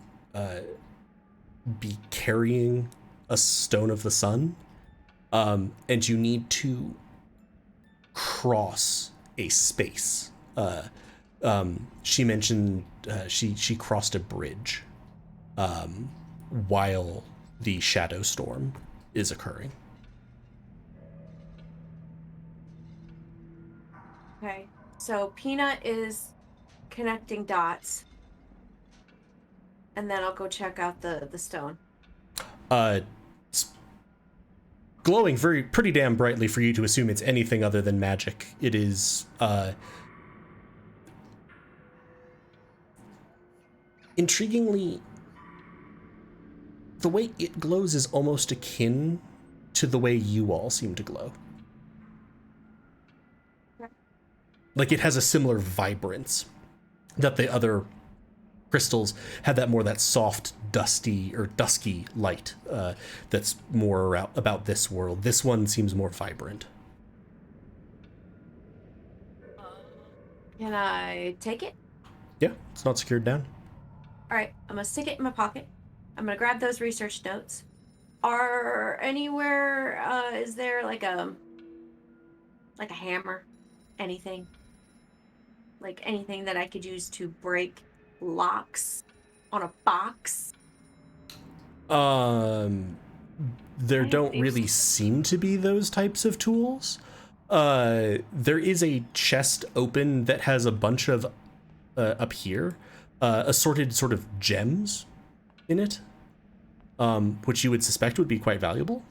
be carrying a stone of the sun, and you need to cross a space. She mentioned she crossed a bridge while the shadow storm is occurring. Okay. So Peanut is connecting dots. And then I'll go check out the stone. It's glowing pretty damn brightly for you to assume it's anything other than magic. It is intriguingly, the way it glows is almost akin to the way you all seem to glow. Like it has a similar vibrance that the other crystals have, that soft, dusty or dusky light that's more about this world. This one seems more vibrant. Can I take it? Yeah, it's not secured down. All right, I'm gonna stick it in my pocket. I'm gonna grab those research notes. Are anywhere is there like a hammer, anything? Like anything that I could use to break locks on a box? There don't really seem to be those types of tools. There is a chest open that has a bunch of up here assorted sort of gems in it, which you would suspect would be quite valuable.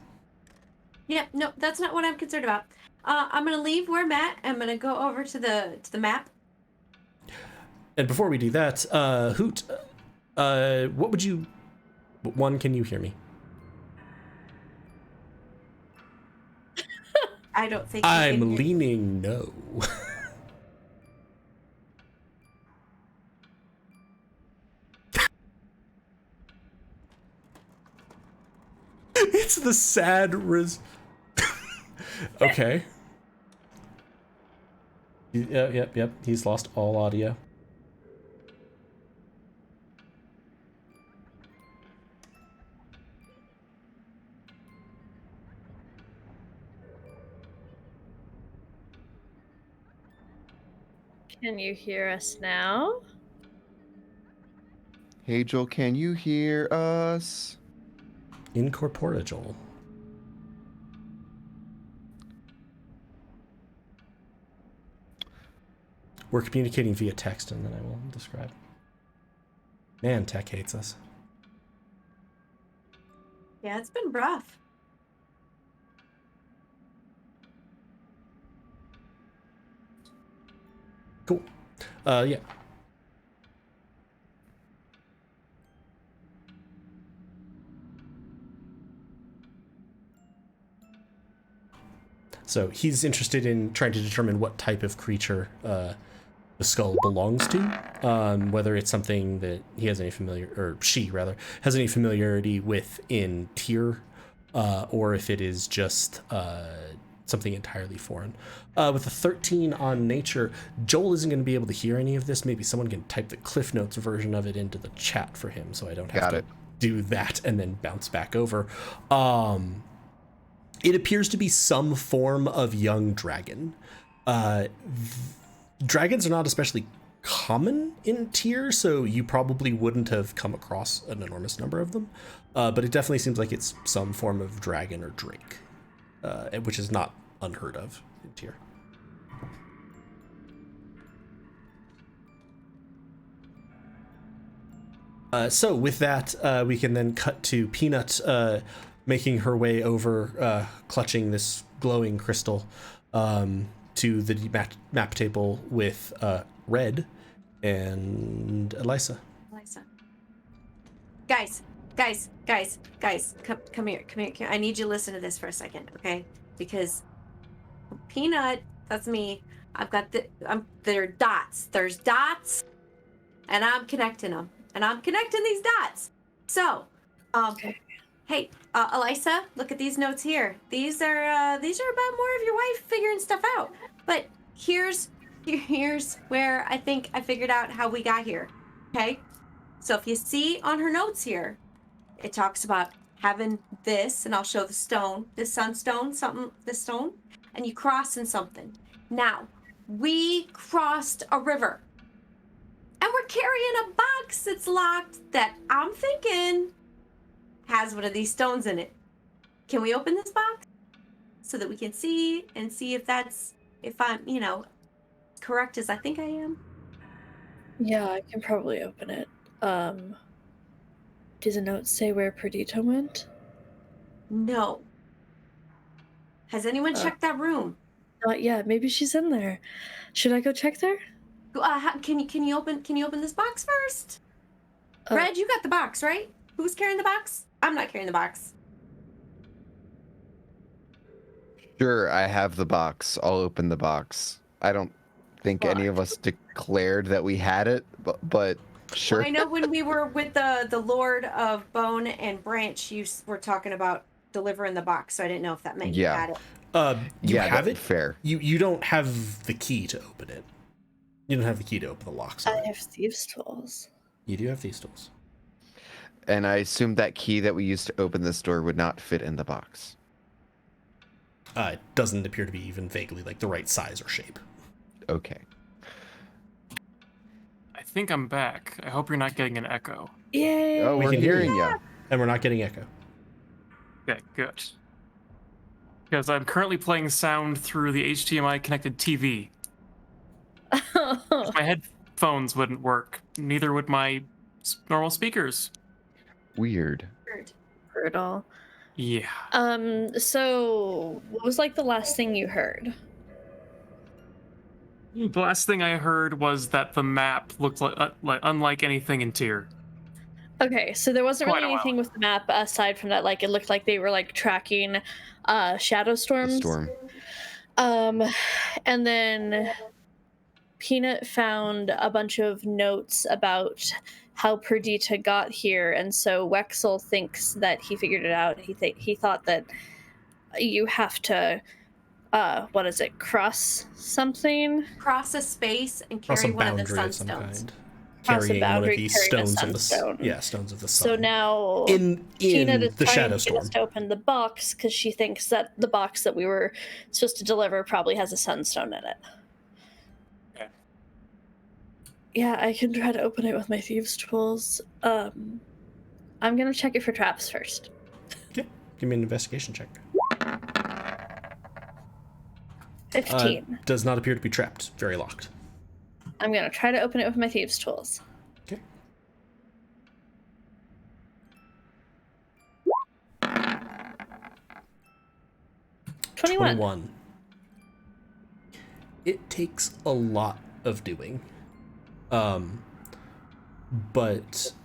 Yeah, no, that's not what I'm concerned about. I'm gonna leave where I'm at. I'm gonna go over to the map. And before we do that, Hoot, what would you... One, can you hear me? I don't think you can I'm hear- leaning no. It's the sad Okay. Yep. He's lost all audio. Can you hear us now? Hey, Joel, can you hear us? Incorpora, Joel. We're communicating via text, and then I will describe. Man, tech hates us. Yeah, it's been rough. Cool. Yeah. So he's interested in trying to determine what type of creature the skull belongs to, whether it's something that he has any she rather has any familiarity with in Tyr, or if it is just something entirely foreign. With a 13 on nature, Joel isn't going to be able to hear any of this. Maybe someone can type the Cliff Notes version of it into the chat for him, so I don't have to do that and then bounce back over. It appears to be some form of young dragon. Dragons are not especially common in Tyr, so you probably wouldn't have come across an enormous number of them. But it definitely seems like it's some form of dragon or drake, which is not unheard of in Tyr. So with that, we can then cut to Peanut making her way over, clutching this glowing crystal, to the map table with Red and Elisa. Guys, come here. I need you to listen to this for a second, okay? Because Peanut, that's me. I've got there are dots. There's dots, and I'm connecting them, and I'm connecting these dots. So, Okay. hey, Elisa, look at these notes here. These are about more of your wife figuring stuff out. But here's where I think I figured out how we got here. Okay? So if you see on her notes here, it talks about having this, and I'll show the stone, this sunstone, this stone, and you crossing something. Now, we crossed a river. And we're carrying a box that's locked that I'm thinking has one of these stones in it. Can we open this box so that we can see if I'm, correct as I think I am? Yeah, I can probably open it. Do the notes say where Perdita went? No. Has anyone checked that room? Not yet. Maybe she's in there. Should I go check there? Can you open this box first? Red, you got the box, right? Who's carrying the box? I'm not carrying the box. Sure, I have the box. I'll open the box. I don't think any of us declared that we had it, but sure. Well, I know when we were with the Lord of Bone and Branch, you were talking about delivering the box, so I didn't know if that meant you had it. You have it? Fair. You don't have the key to open it. You don't have the key to open the locks. I have thieves' tools. You do have thieves' tools. And I assume that key that we used to open this door would not fit in the box. It doesn't appear to be even vaguely like the right size or shape. Okay. I think I'm back. I hope you're not getting an echo. Yay! Oh, We we're can hear hearing you. And we're not getting echo. Okay, good. Because I'm currently playing sound through the HDMI connected TV. My headphones wouldn't work. Neither would my normal speakers. Weird. Brutal. Yeah. So what was like the last thing you heard? The last thing I heard was that the map looked like unlike anything in Tyr. Okay, so there wasn't Quite really a while anything with the map aside from that. Like it looked like they were like tracking shadow The storms. storm. And then Peanut found a bunch of notes about how Perdita got here, and so Wexel thinks that he figured it out. He thought that you have to what is it, cross something? Cross a space and Cross carry a one of the boundary of some sunstones. kind. Cross a Carrying one of boundary, these carrying a stones of the sunstone. stones of the sun. So now in Peanut is the trying shadow to get storm. us to open the box because she thinks that the box that we were supposed to deliver probably has a sunstone in it. Okay. Yeah, I can try to open it with my thieves' tools. I'm gonna check it for traps first. Okay, give me an investigation check. 15. Does not appear to be trapped. Very locked. I'm gonna try to open it with my thieves' tools. Okay. Twenty-one. It takes a lot of doing. But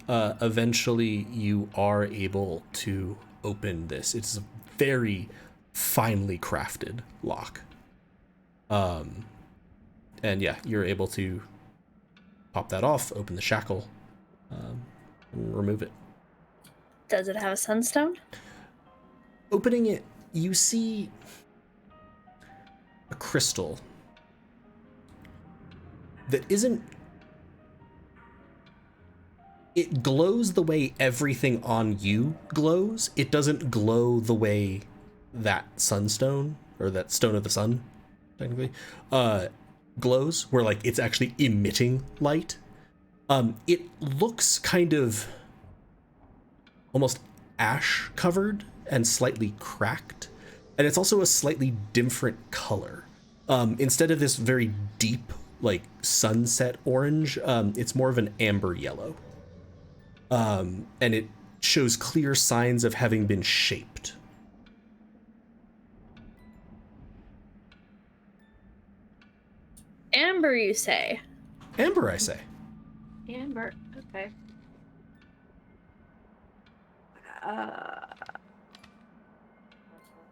eventually you are able to open this. It's a very finely crafted lock. And yeah, you're able to pop that off, open the shackle, and remove it. Does it have a sunstone? Opening it, you see a crystal that isn't... It glows the way everything on you glows. It doesn't glow the way that sunstone, or that stone of the sun, technically, glows, where like it's actually emitting light. It looks kind of almost ash covered and slightly cracked, and it's also a slightly different color. Instead of this very deep like sunset orange, it's more of an amber yellow, and it shows clear signs of having been shaped. Amber, you say? Amber, I say. Amber. Okay.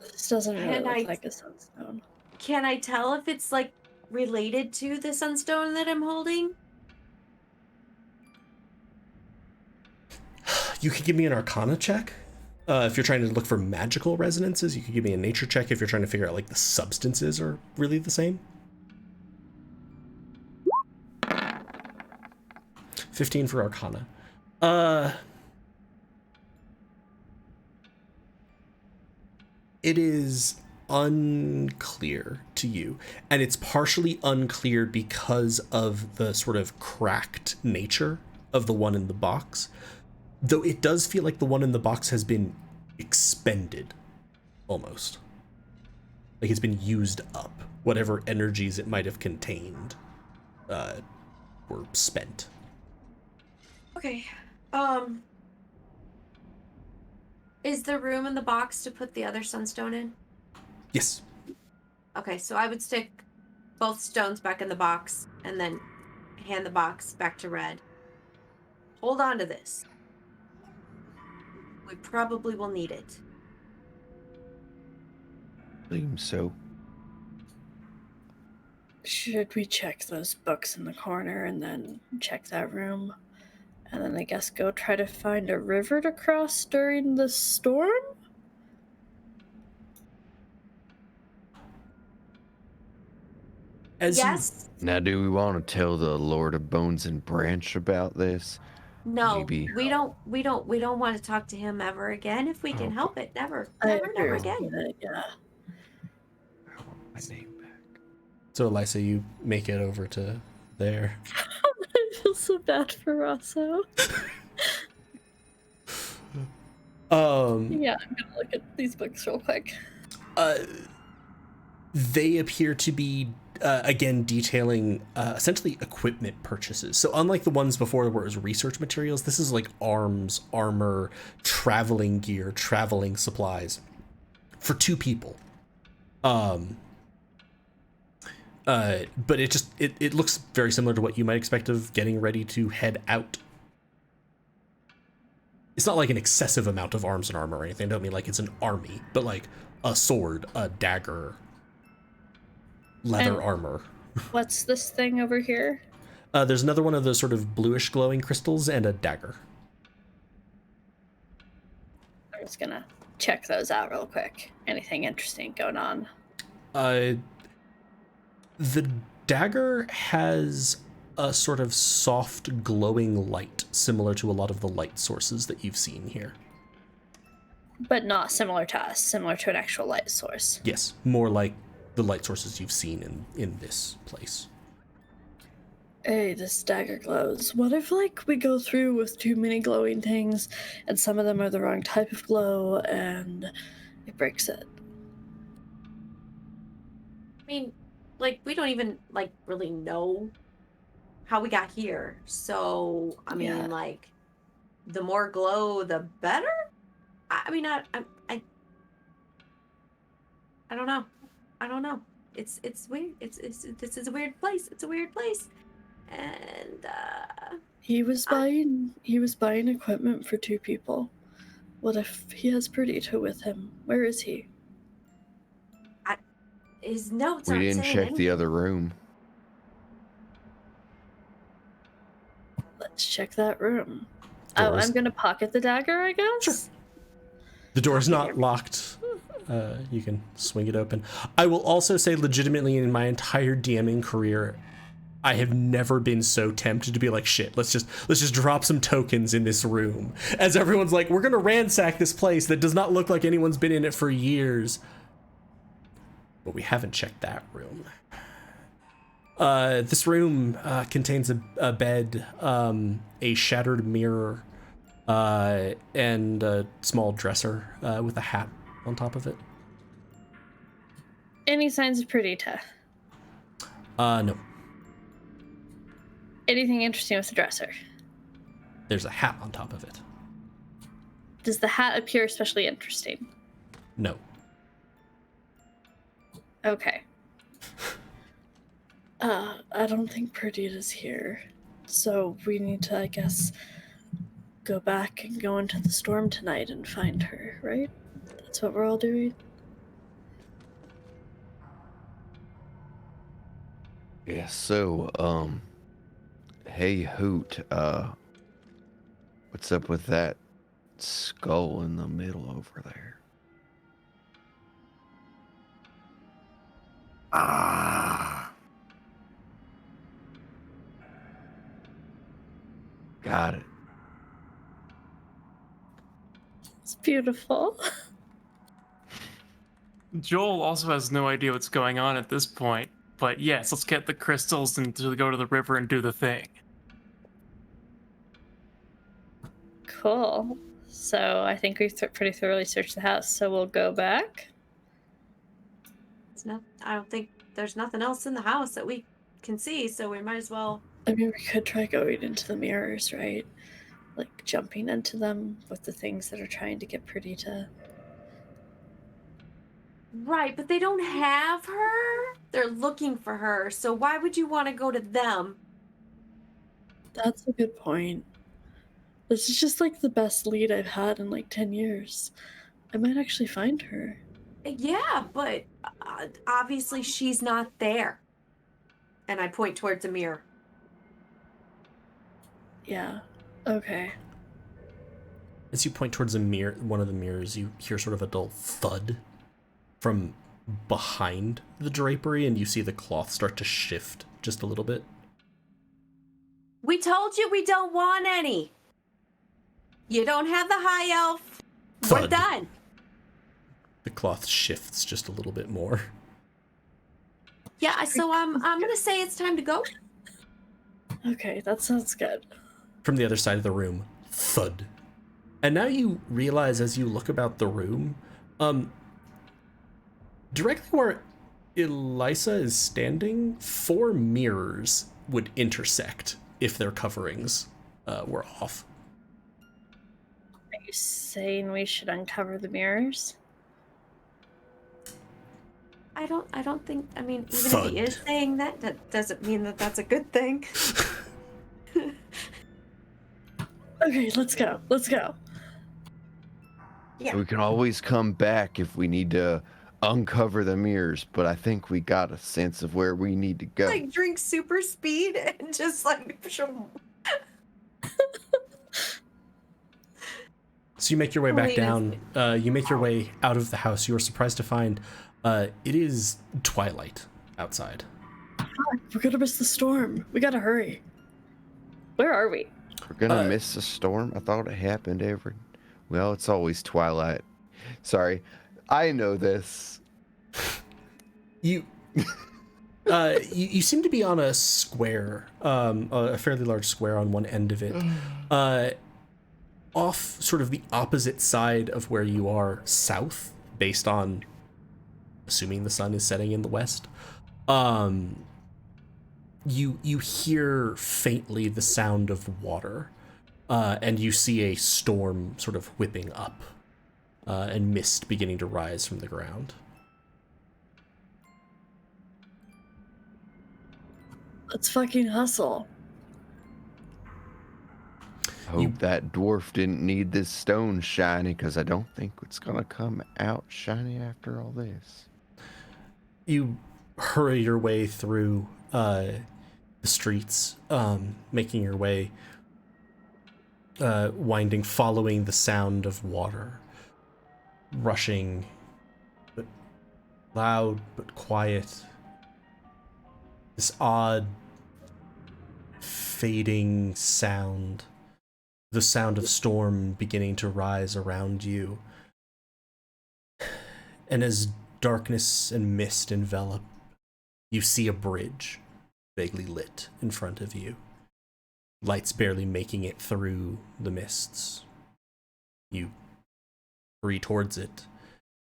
This doesn't really Can look I- like a sunstone. Can I tell if it's like related to the sunstone that I'm holding? You could give me an Arcana check. If you're trying to look for magical resonances, you could give me a nature check if you're trying to figure out like the substances are really the same. 15 for Arcana. It is unclear to you, and it's partially unclear because of the sort of cracked nature of the one in the box, though it does feel like the one in the box has been expended, almost like it's been used up. Whatever energies it might have contained were spent. Okay. Is the room in the box to put the other sunstone in? Yes. Okay, so I would stick both stones back in the box and then hand the box back to Red. Hold on to this. We probably will need it. Seems so. Should we check those books in the corner and then check that room? And then I guess go try to find a river to cross during the storm? Yes? Now, do we want to tell the Lord of Bones and Branch about this? No. Maybe. We don't want to talk to him ever again if we can Oh, help it. Never. I Never, agree never with again. you, yeah. I want my name back. So Elisa, you make it over to there. I feel so bad for Rosso. Yeah, I'm gonna look at these books real quick. they appear to be again detailing essentially equipment purchases. So unlike the ones before where it was research materials, this is like arms, armor, traveling gear, traveling supplies for 2 people. But it looks very similar to what you might expect of getting ready to head out. It's not like an excessive amount of arms and armor or anything. I don't mean like it's an army, but like a sword, a dagger, leather And armor. What's this thing over here? There's another one of those sort of bluish glowing crystals and a dagger. I'm just gonna check those out real quick. Anything interesting going on? The dagger has a sort of soft glowing light, similar to a lot of the light sources that you've seen here. But not similar to us, similar to an actual light source. Yes, more like the light sources you've seen in this place. Hey, this dagger glows. What if, like, we go through with too many glowing things, and some of them are the wrong type of glow, and it breaks it? I mean, like, we don't even, like, really know how we got here. So, I mean, Yeah. like, the more glow, the better? I mean, I don't know. I don't know. It's weird. This is a weird place. It's a weird place. And, He was buying equipment for 2 people. What if he has Perdita with him? Where is he? his notes We aren't didn't saying check anything. the other room. Let's check that room. Oh, Doors. I'm gonna pocket the dagger, I guess? Sure. The door's not locked. You can swing it open. I will also say legitimately in my entire DMing career, I have never been so tempted to be like, shit, let's just drop some tokens in this room. As everyone's like, we're gonna ransack this place that does not look like anyone's been in it for years. But we haven't checked that room. This room contains a bed, a shattered mirror, and a small dresser with a hat on top of it. Any signs of Perdita? No. Anything interesting with the dresser? There's a hat on top of it. Does the hat appear especially interesting? No. Okay. I don't think Perdita's here. So we need to, I guess, go back and go into the storm tonight and find her, right? That's what we're all doing? Yeah, so, hey Hoot, what's up with that skull in the middle over there? Ah. Got it. It's beautiful. Joel also has no idea what's going on at this point. But yes, let's get the crystals and go to the river and do the thing. Cool. So I think we've pretty thoroughly searched the house, so we'll go back. I don't think there's nothing else in the house that we can see, so we might as well. I mean, we could try going into the mirrors, right? Like jumping into them with the things that are trying to get Perdita. Right, but they don't have her. They're looking for her, so why would you want to go to them? That's a good point. This is just like the best lead I've had in like 10 years. I might actually find her. Yeah, but obviously she's not there. And I point towards a mirror. Yeah. Okay. As you point towards a mirror, one of the mirrors, you hear sort of a dull thud from behind the drapery, and you see the cloth start to shift just a little bit. We told you we don't want any. You don't have the high elf. We're Thud. done. The cloth shifts just a little bit more. Yeah, so I'm gonna say it's time to go. Okay, that sounds good. From the other side of the room, thud. And now you realize as you look about the room, directly where Elisa is standing, 4 mirrors would intersect if their coverings were off. Are you saying we should uncover the mirrors? I don't think. I mean, even Thud. if he is saying that, that doesn't mean that that's a good thing. Okay, let's go. Let's go. Yeah. We can always come back if we need to uncover the mirrors, but I think we got a sense of where we need to go. Like drink super speed and just like. So you make your way back Please. down. You make your way out of the house. You are surprised to find it is twilight outside. We're gonna miss the storm. We gotta hurry. Where are we? We're gonna miss a storm. I thought it happened every. Well, it's always twilight. Sorry, I know this. You you seem to be on a square, a fairly large square on one end of it. Off sort of the opposite side of where you are south, based on assuming the sun is setting in the west. You hear faintly the sound of water, and you see a storm sort of whipping up, and mist beginning to rise from the ground. Let's fucking hustle. Hope that dwarf didn't need this stone shiny, because I don't think it's gonna come out shiny after all this. You hurry your way through the streets, making your way, winding, following the sound of water, rushing, but loud but quiet. This odd, fading sound. The sound of storm beginning to rise around you. And as darkness and mist envelop, you see a bridge, vaguely lit in front of you. Lights barely making it through the mists. You hurry towards it.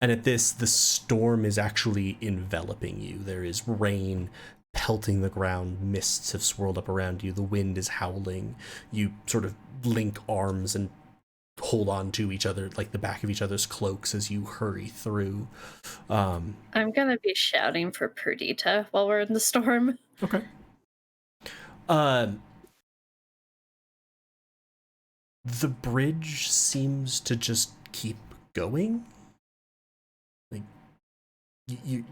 And at this, the storm is actually enveloping you. There is rain pelting the ground, mists have swirled up around you, the wind is howling. You sort of link arms and hold on to each other, like the back of each other's cloaks, as you hurry through. I'm gonna be shouting for Perdita while we're in the storm. Okay. The bridge seems to just keep going. Like, you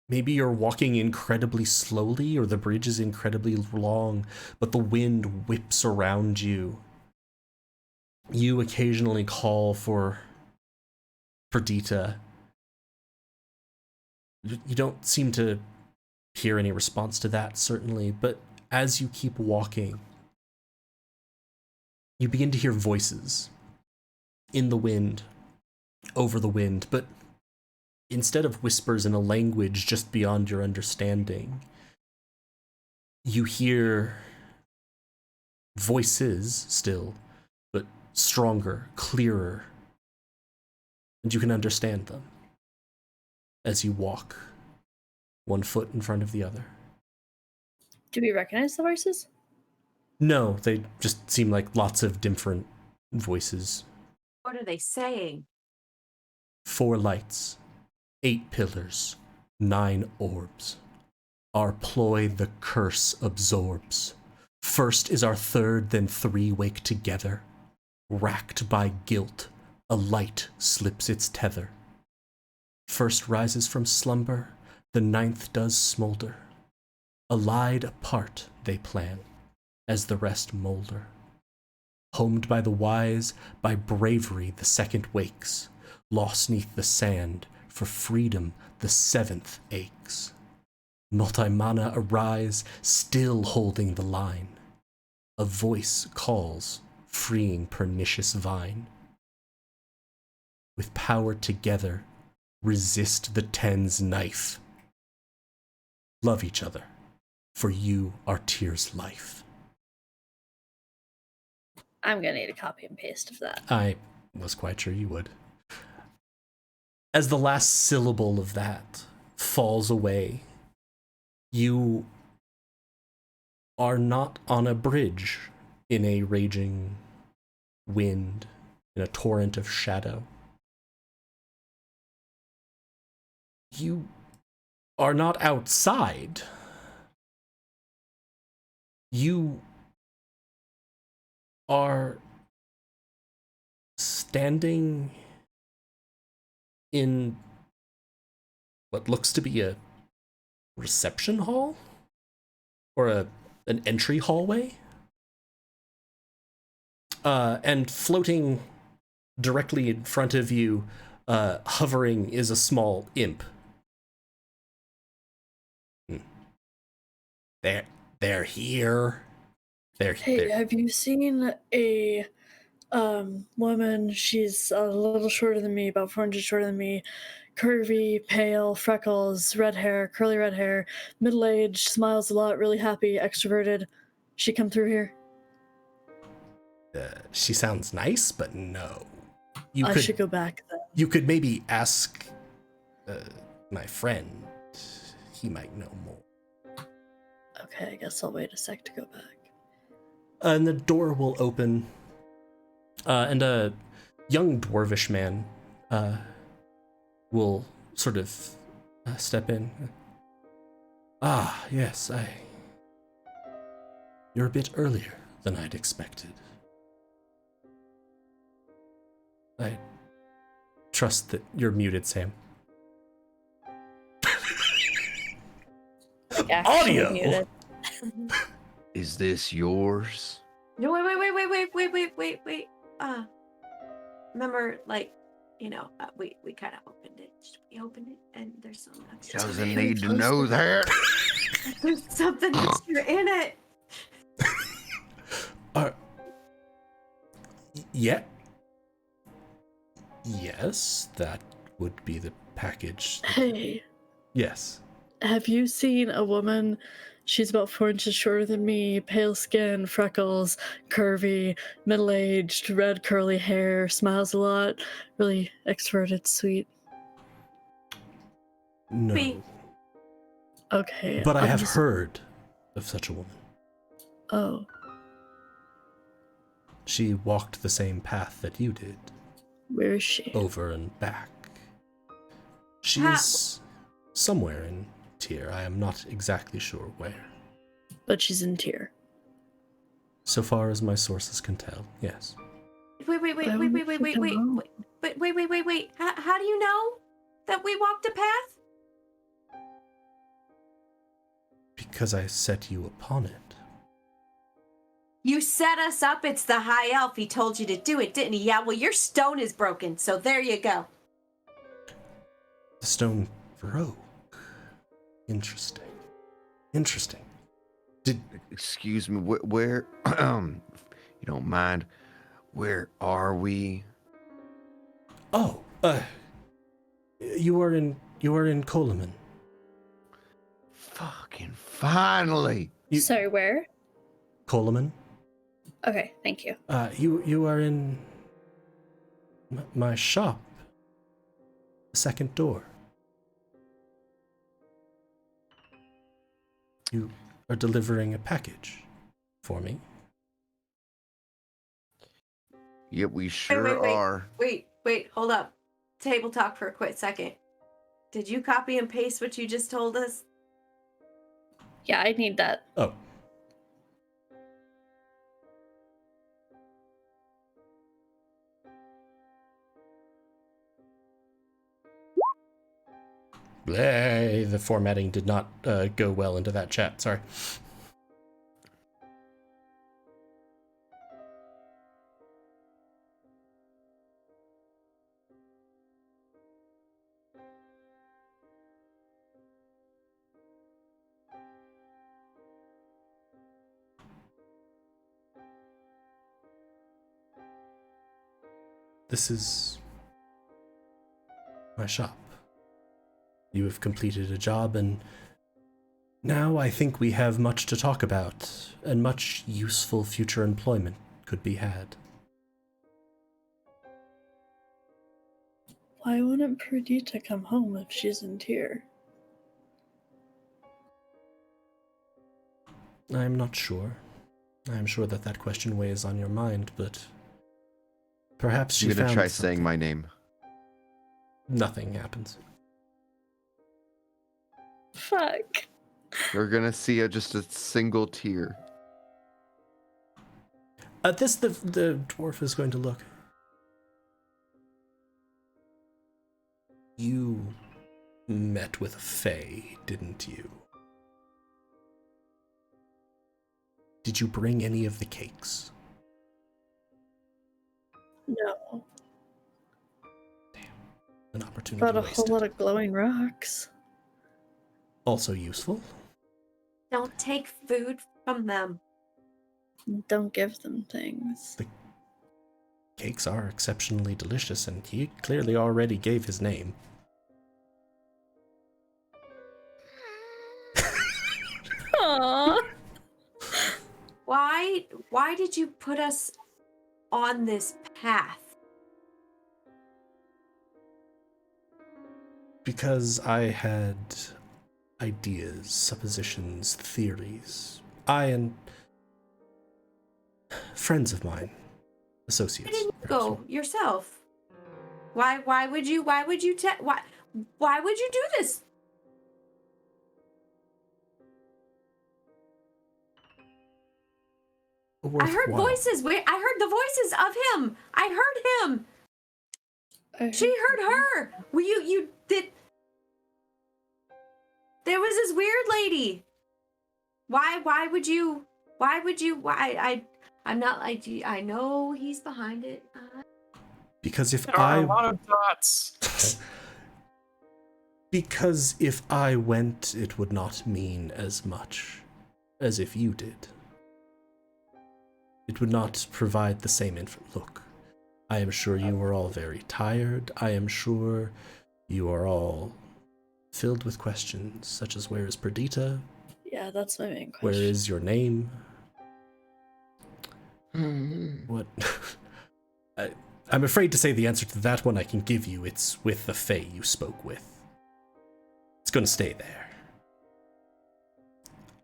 maybe you're walking incredibly slowly, or the bridge is incredibly long, but the wind whips around you. You occasionally call for Perdita. You don't seem to hear any response to that, certainly, but as you keep walking, you begin to hear voices in the wind, over the wind, but instead of whispers in a language just beyond your understanding, you hear voices still, but stronger, clearer, and you can understand them as you walk, one foot in front of the other. Do we recognize the voices? No, they just seem like lots of different voices. What are they saying? 4 lights, 8 pillars, 9 orbs. Our ploy the curse absorbs. First is our third, then 3 wake together. Racked by guilt, a light slips its tether. First rises from slumber, the 9th does smolder. Allied apart they plan, as the rest molder. Homed by the wise, by bravery the 2nd wakes. Lost 'neath the sand, for freedom the 7th aches. Multi-mana arise, still holding the line. A voice calls, freeing pernicious vine. With power together, resist the 10's knife. Love each other, for you are Tyr's life. I'm gonna need a copy and paste of that. I was quite sure you would. As the last syllable of that falls away. You are not on a bridge in a raging wind, in a torrent of shadow. You are not outside. You are standing in what looks to be a reception hall? Or an entry hallway? And floating directly in front of you, hovering, is a small imp. They're here. Hey, have you seen a woman? She's a little shorter than me, about 4 inches shorter than me, curvy, pale, freckles, red hair, curly red hair, middle-aged, smiles a lot, really happy, extroverted. She come through here? She sounds nice, but no. I should go back then. You could maybe ask my friend. He might know more. Okay, I guess I'll wait a sec to go back. And the door will open, and a young dwarvish man will sort of step in. Ah, yes, You're a bit earlier than I'd expected. I trust that you're muted, Sam. Audio! Muted. Is this yours? No, wait. Remember, like, we kind of opened it. We opened it, and there's some extra. Doesn't need to know that. There's something extra in it. Yeah. Yes, that would be the package. Hey. Yes. Have you seen a woman? She's about 4 inches shorter than me, pale skin, freckles, curvy, middle-aged, red curly hair, smiles a lot, really extroverted, sweet. No. Me. Okay. But I have heard of such a woman. Oh. She walked the same path that you did. Where is she? Over and back. She's somewhere in Tyr. I am not exactly sure where. But she's in Tyr. So far as my sources can tell, yes. Wait. How do you know that we walked a path? Because I set you upon it. You set us up. It's the high elf. He told you to do it, didn't he? Yeah, well, your stone is broken, so there you go. The stone broke. Interesting. Excuse me, where you don't mind, where are we? Oh, you are in Coleman. Fucking finally. Sorry, where? Coleman? Okay, thank you. You are in my shop. The second door. You are delivering a package for me. Yep, we sure are. Wait, hold up. Table talk for a quick second. Did you copy and paste what you just told us? Yeah, I need that. Oh. The formatting did not go well into that chat. Sorry. This is my shop. You have completed a job, and now I think we have much to talk about, and much useful future employment could be had. Why wouldn't Perdita come home if she's in Tyr? I'm not sure. I'm sure that question weighs on your mind, but perhaps she I'm gonna found try something. saying my name. Nothing happens. Fuck. You're gonna see just a single tear. At this, the dwarf is going to look. You met with a fae, didn't you? Did you bring any of the cakes? No. An opportunity But a wasted. whole lot of glowing rocks. Also useful. Don't take food from them. Don't give them things. The cakes are exceptionally delicious, and he clearly already gave his name. Aww. Why did you put us on this path? Because I had ideas, suppositions, theories. I and friends of mine, Why associates. didn't you perhaps. go yourself? Why would you why would you do this? I heard Worthwhile. voices. Wait, I heard the voices of him. I heard him. She heard her. Well, you did. There was this weird lady. Why would you? I'm not like I know he's behind it. Because if There are I a lot of dots. because if I went, it would not mean as much as if you did. It would not provide the same Look, I am sure you were all very tired. I am sure you are all filled with questions, such as where is Perdita? Yeah, that's my main question. Where is your name? Hmm. What? I'm afraid to say the answer to that one I can give you. It's with the fae you spoke with. It's gonna stay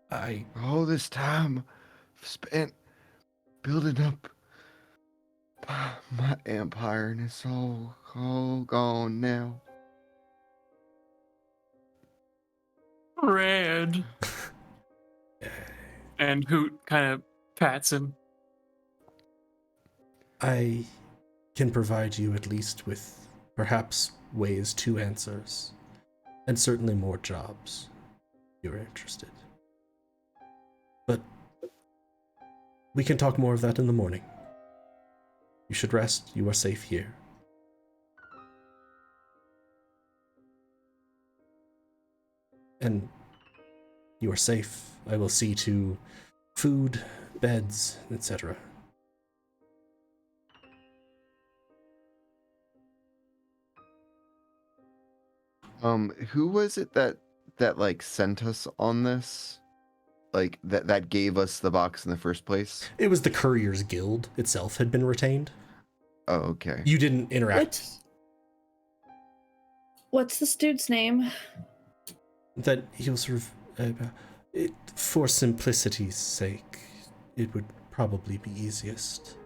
there. All this time spent building up my empire, and it's all gone now. Red. And Hoot kind of pats him. I can provide you at least with perhaps ways to answers, and certainly more jobs if you're interested. But we can talk more of that in the morning. You should rest. You are safe here. And you are safe. I will see to food, beds, etc. Who was it that like sent us on this? Like that gave us the box in the first place? It was the Couriers Guild itself had been retained. Oh, okay. You didn't interact. What's this dude's name? That he'll sort of, for simplicity's sake, it would probably be easiest.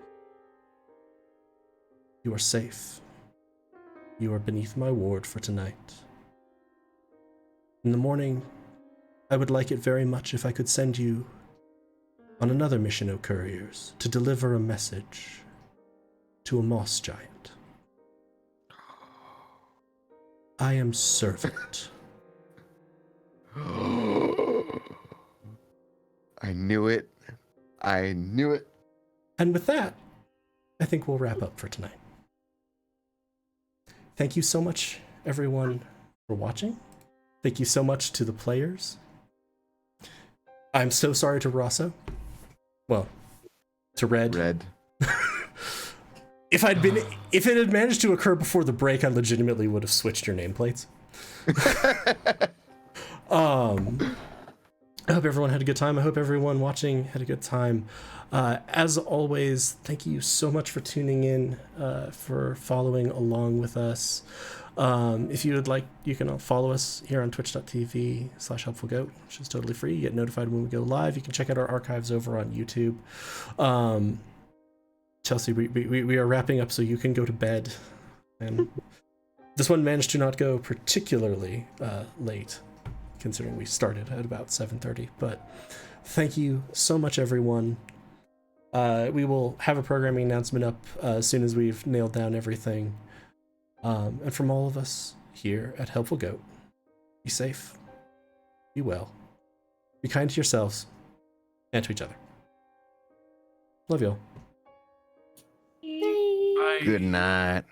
You are safe. You are beneath my ward for tonight. In the morning, I would like it very much if I could send you on another mission, O Couriers, to deliver a message to a moss giant. I am servant. I knew it. I knew it. And with that, I think we'll wrap up for tonight. Thank you so much, everyone, for watching. Thank you so much to the players. I'm so sorry to Rosso. Well, to Red. Red. If it had managed to occur before the break, I legitimately would have switched your nameplates. I hope everyone had a good time. I hope everyone watching had a good time. As always, thank you so much for tuning in, for following along with us. If you would like, you can follow us here on twitch.tv/helpfulgoat, which is totally free. You get notified when we go live. You can check out our archives over on YouTube. Chelsea, we are wrapping up, so you can go to bed. And this one managed to not go particularly late, considering we started at about 7:30. But thank you so much, everyone. We will have a programming announcement up as soon as we've nailed down everything. And from all of us here at Helpful Goat, be safe, be well, be kind to yourselves and to each other. Love you all. Bye. Bye. Good night.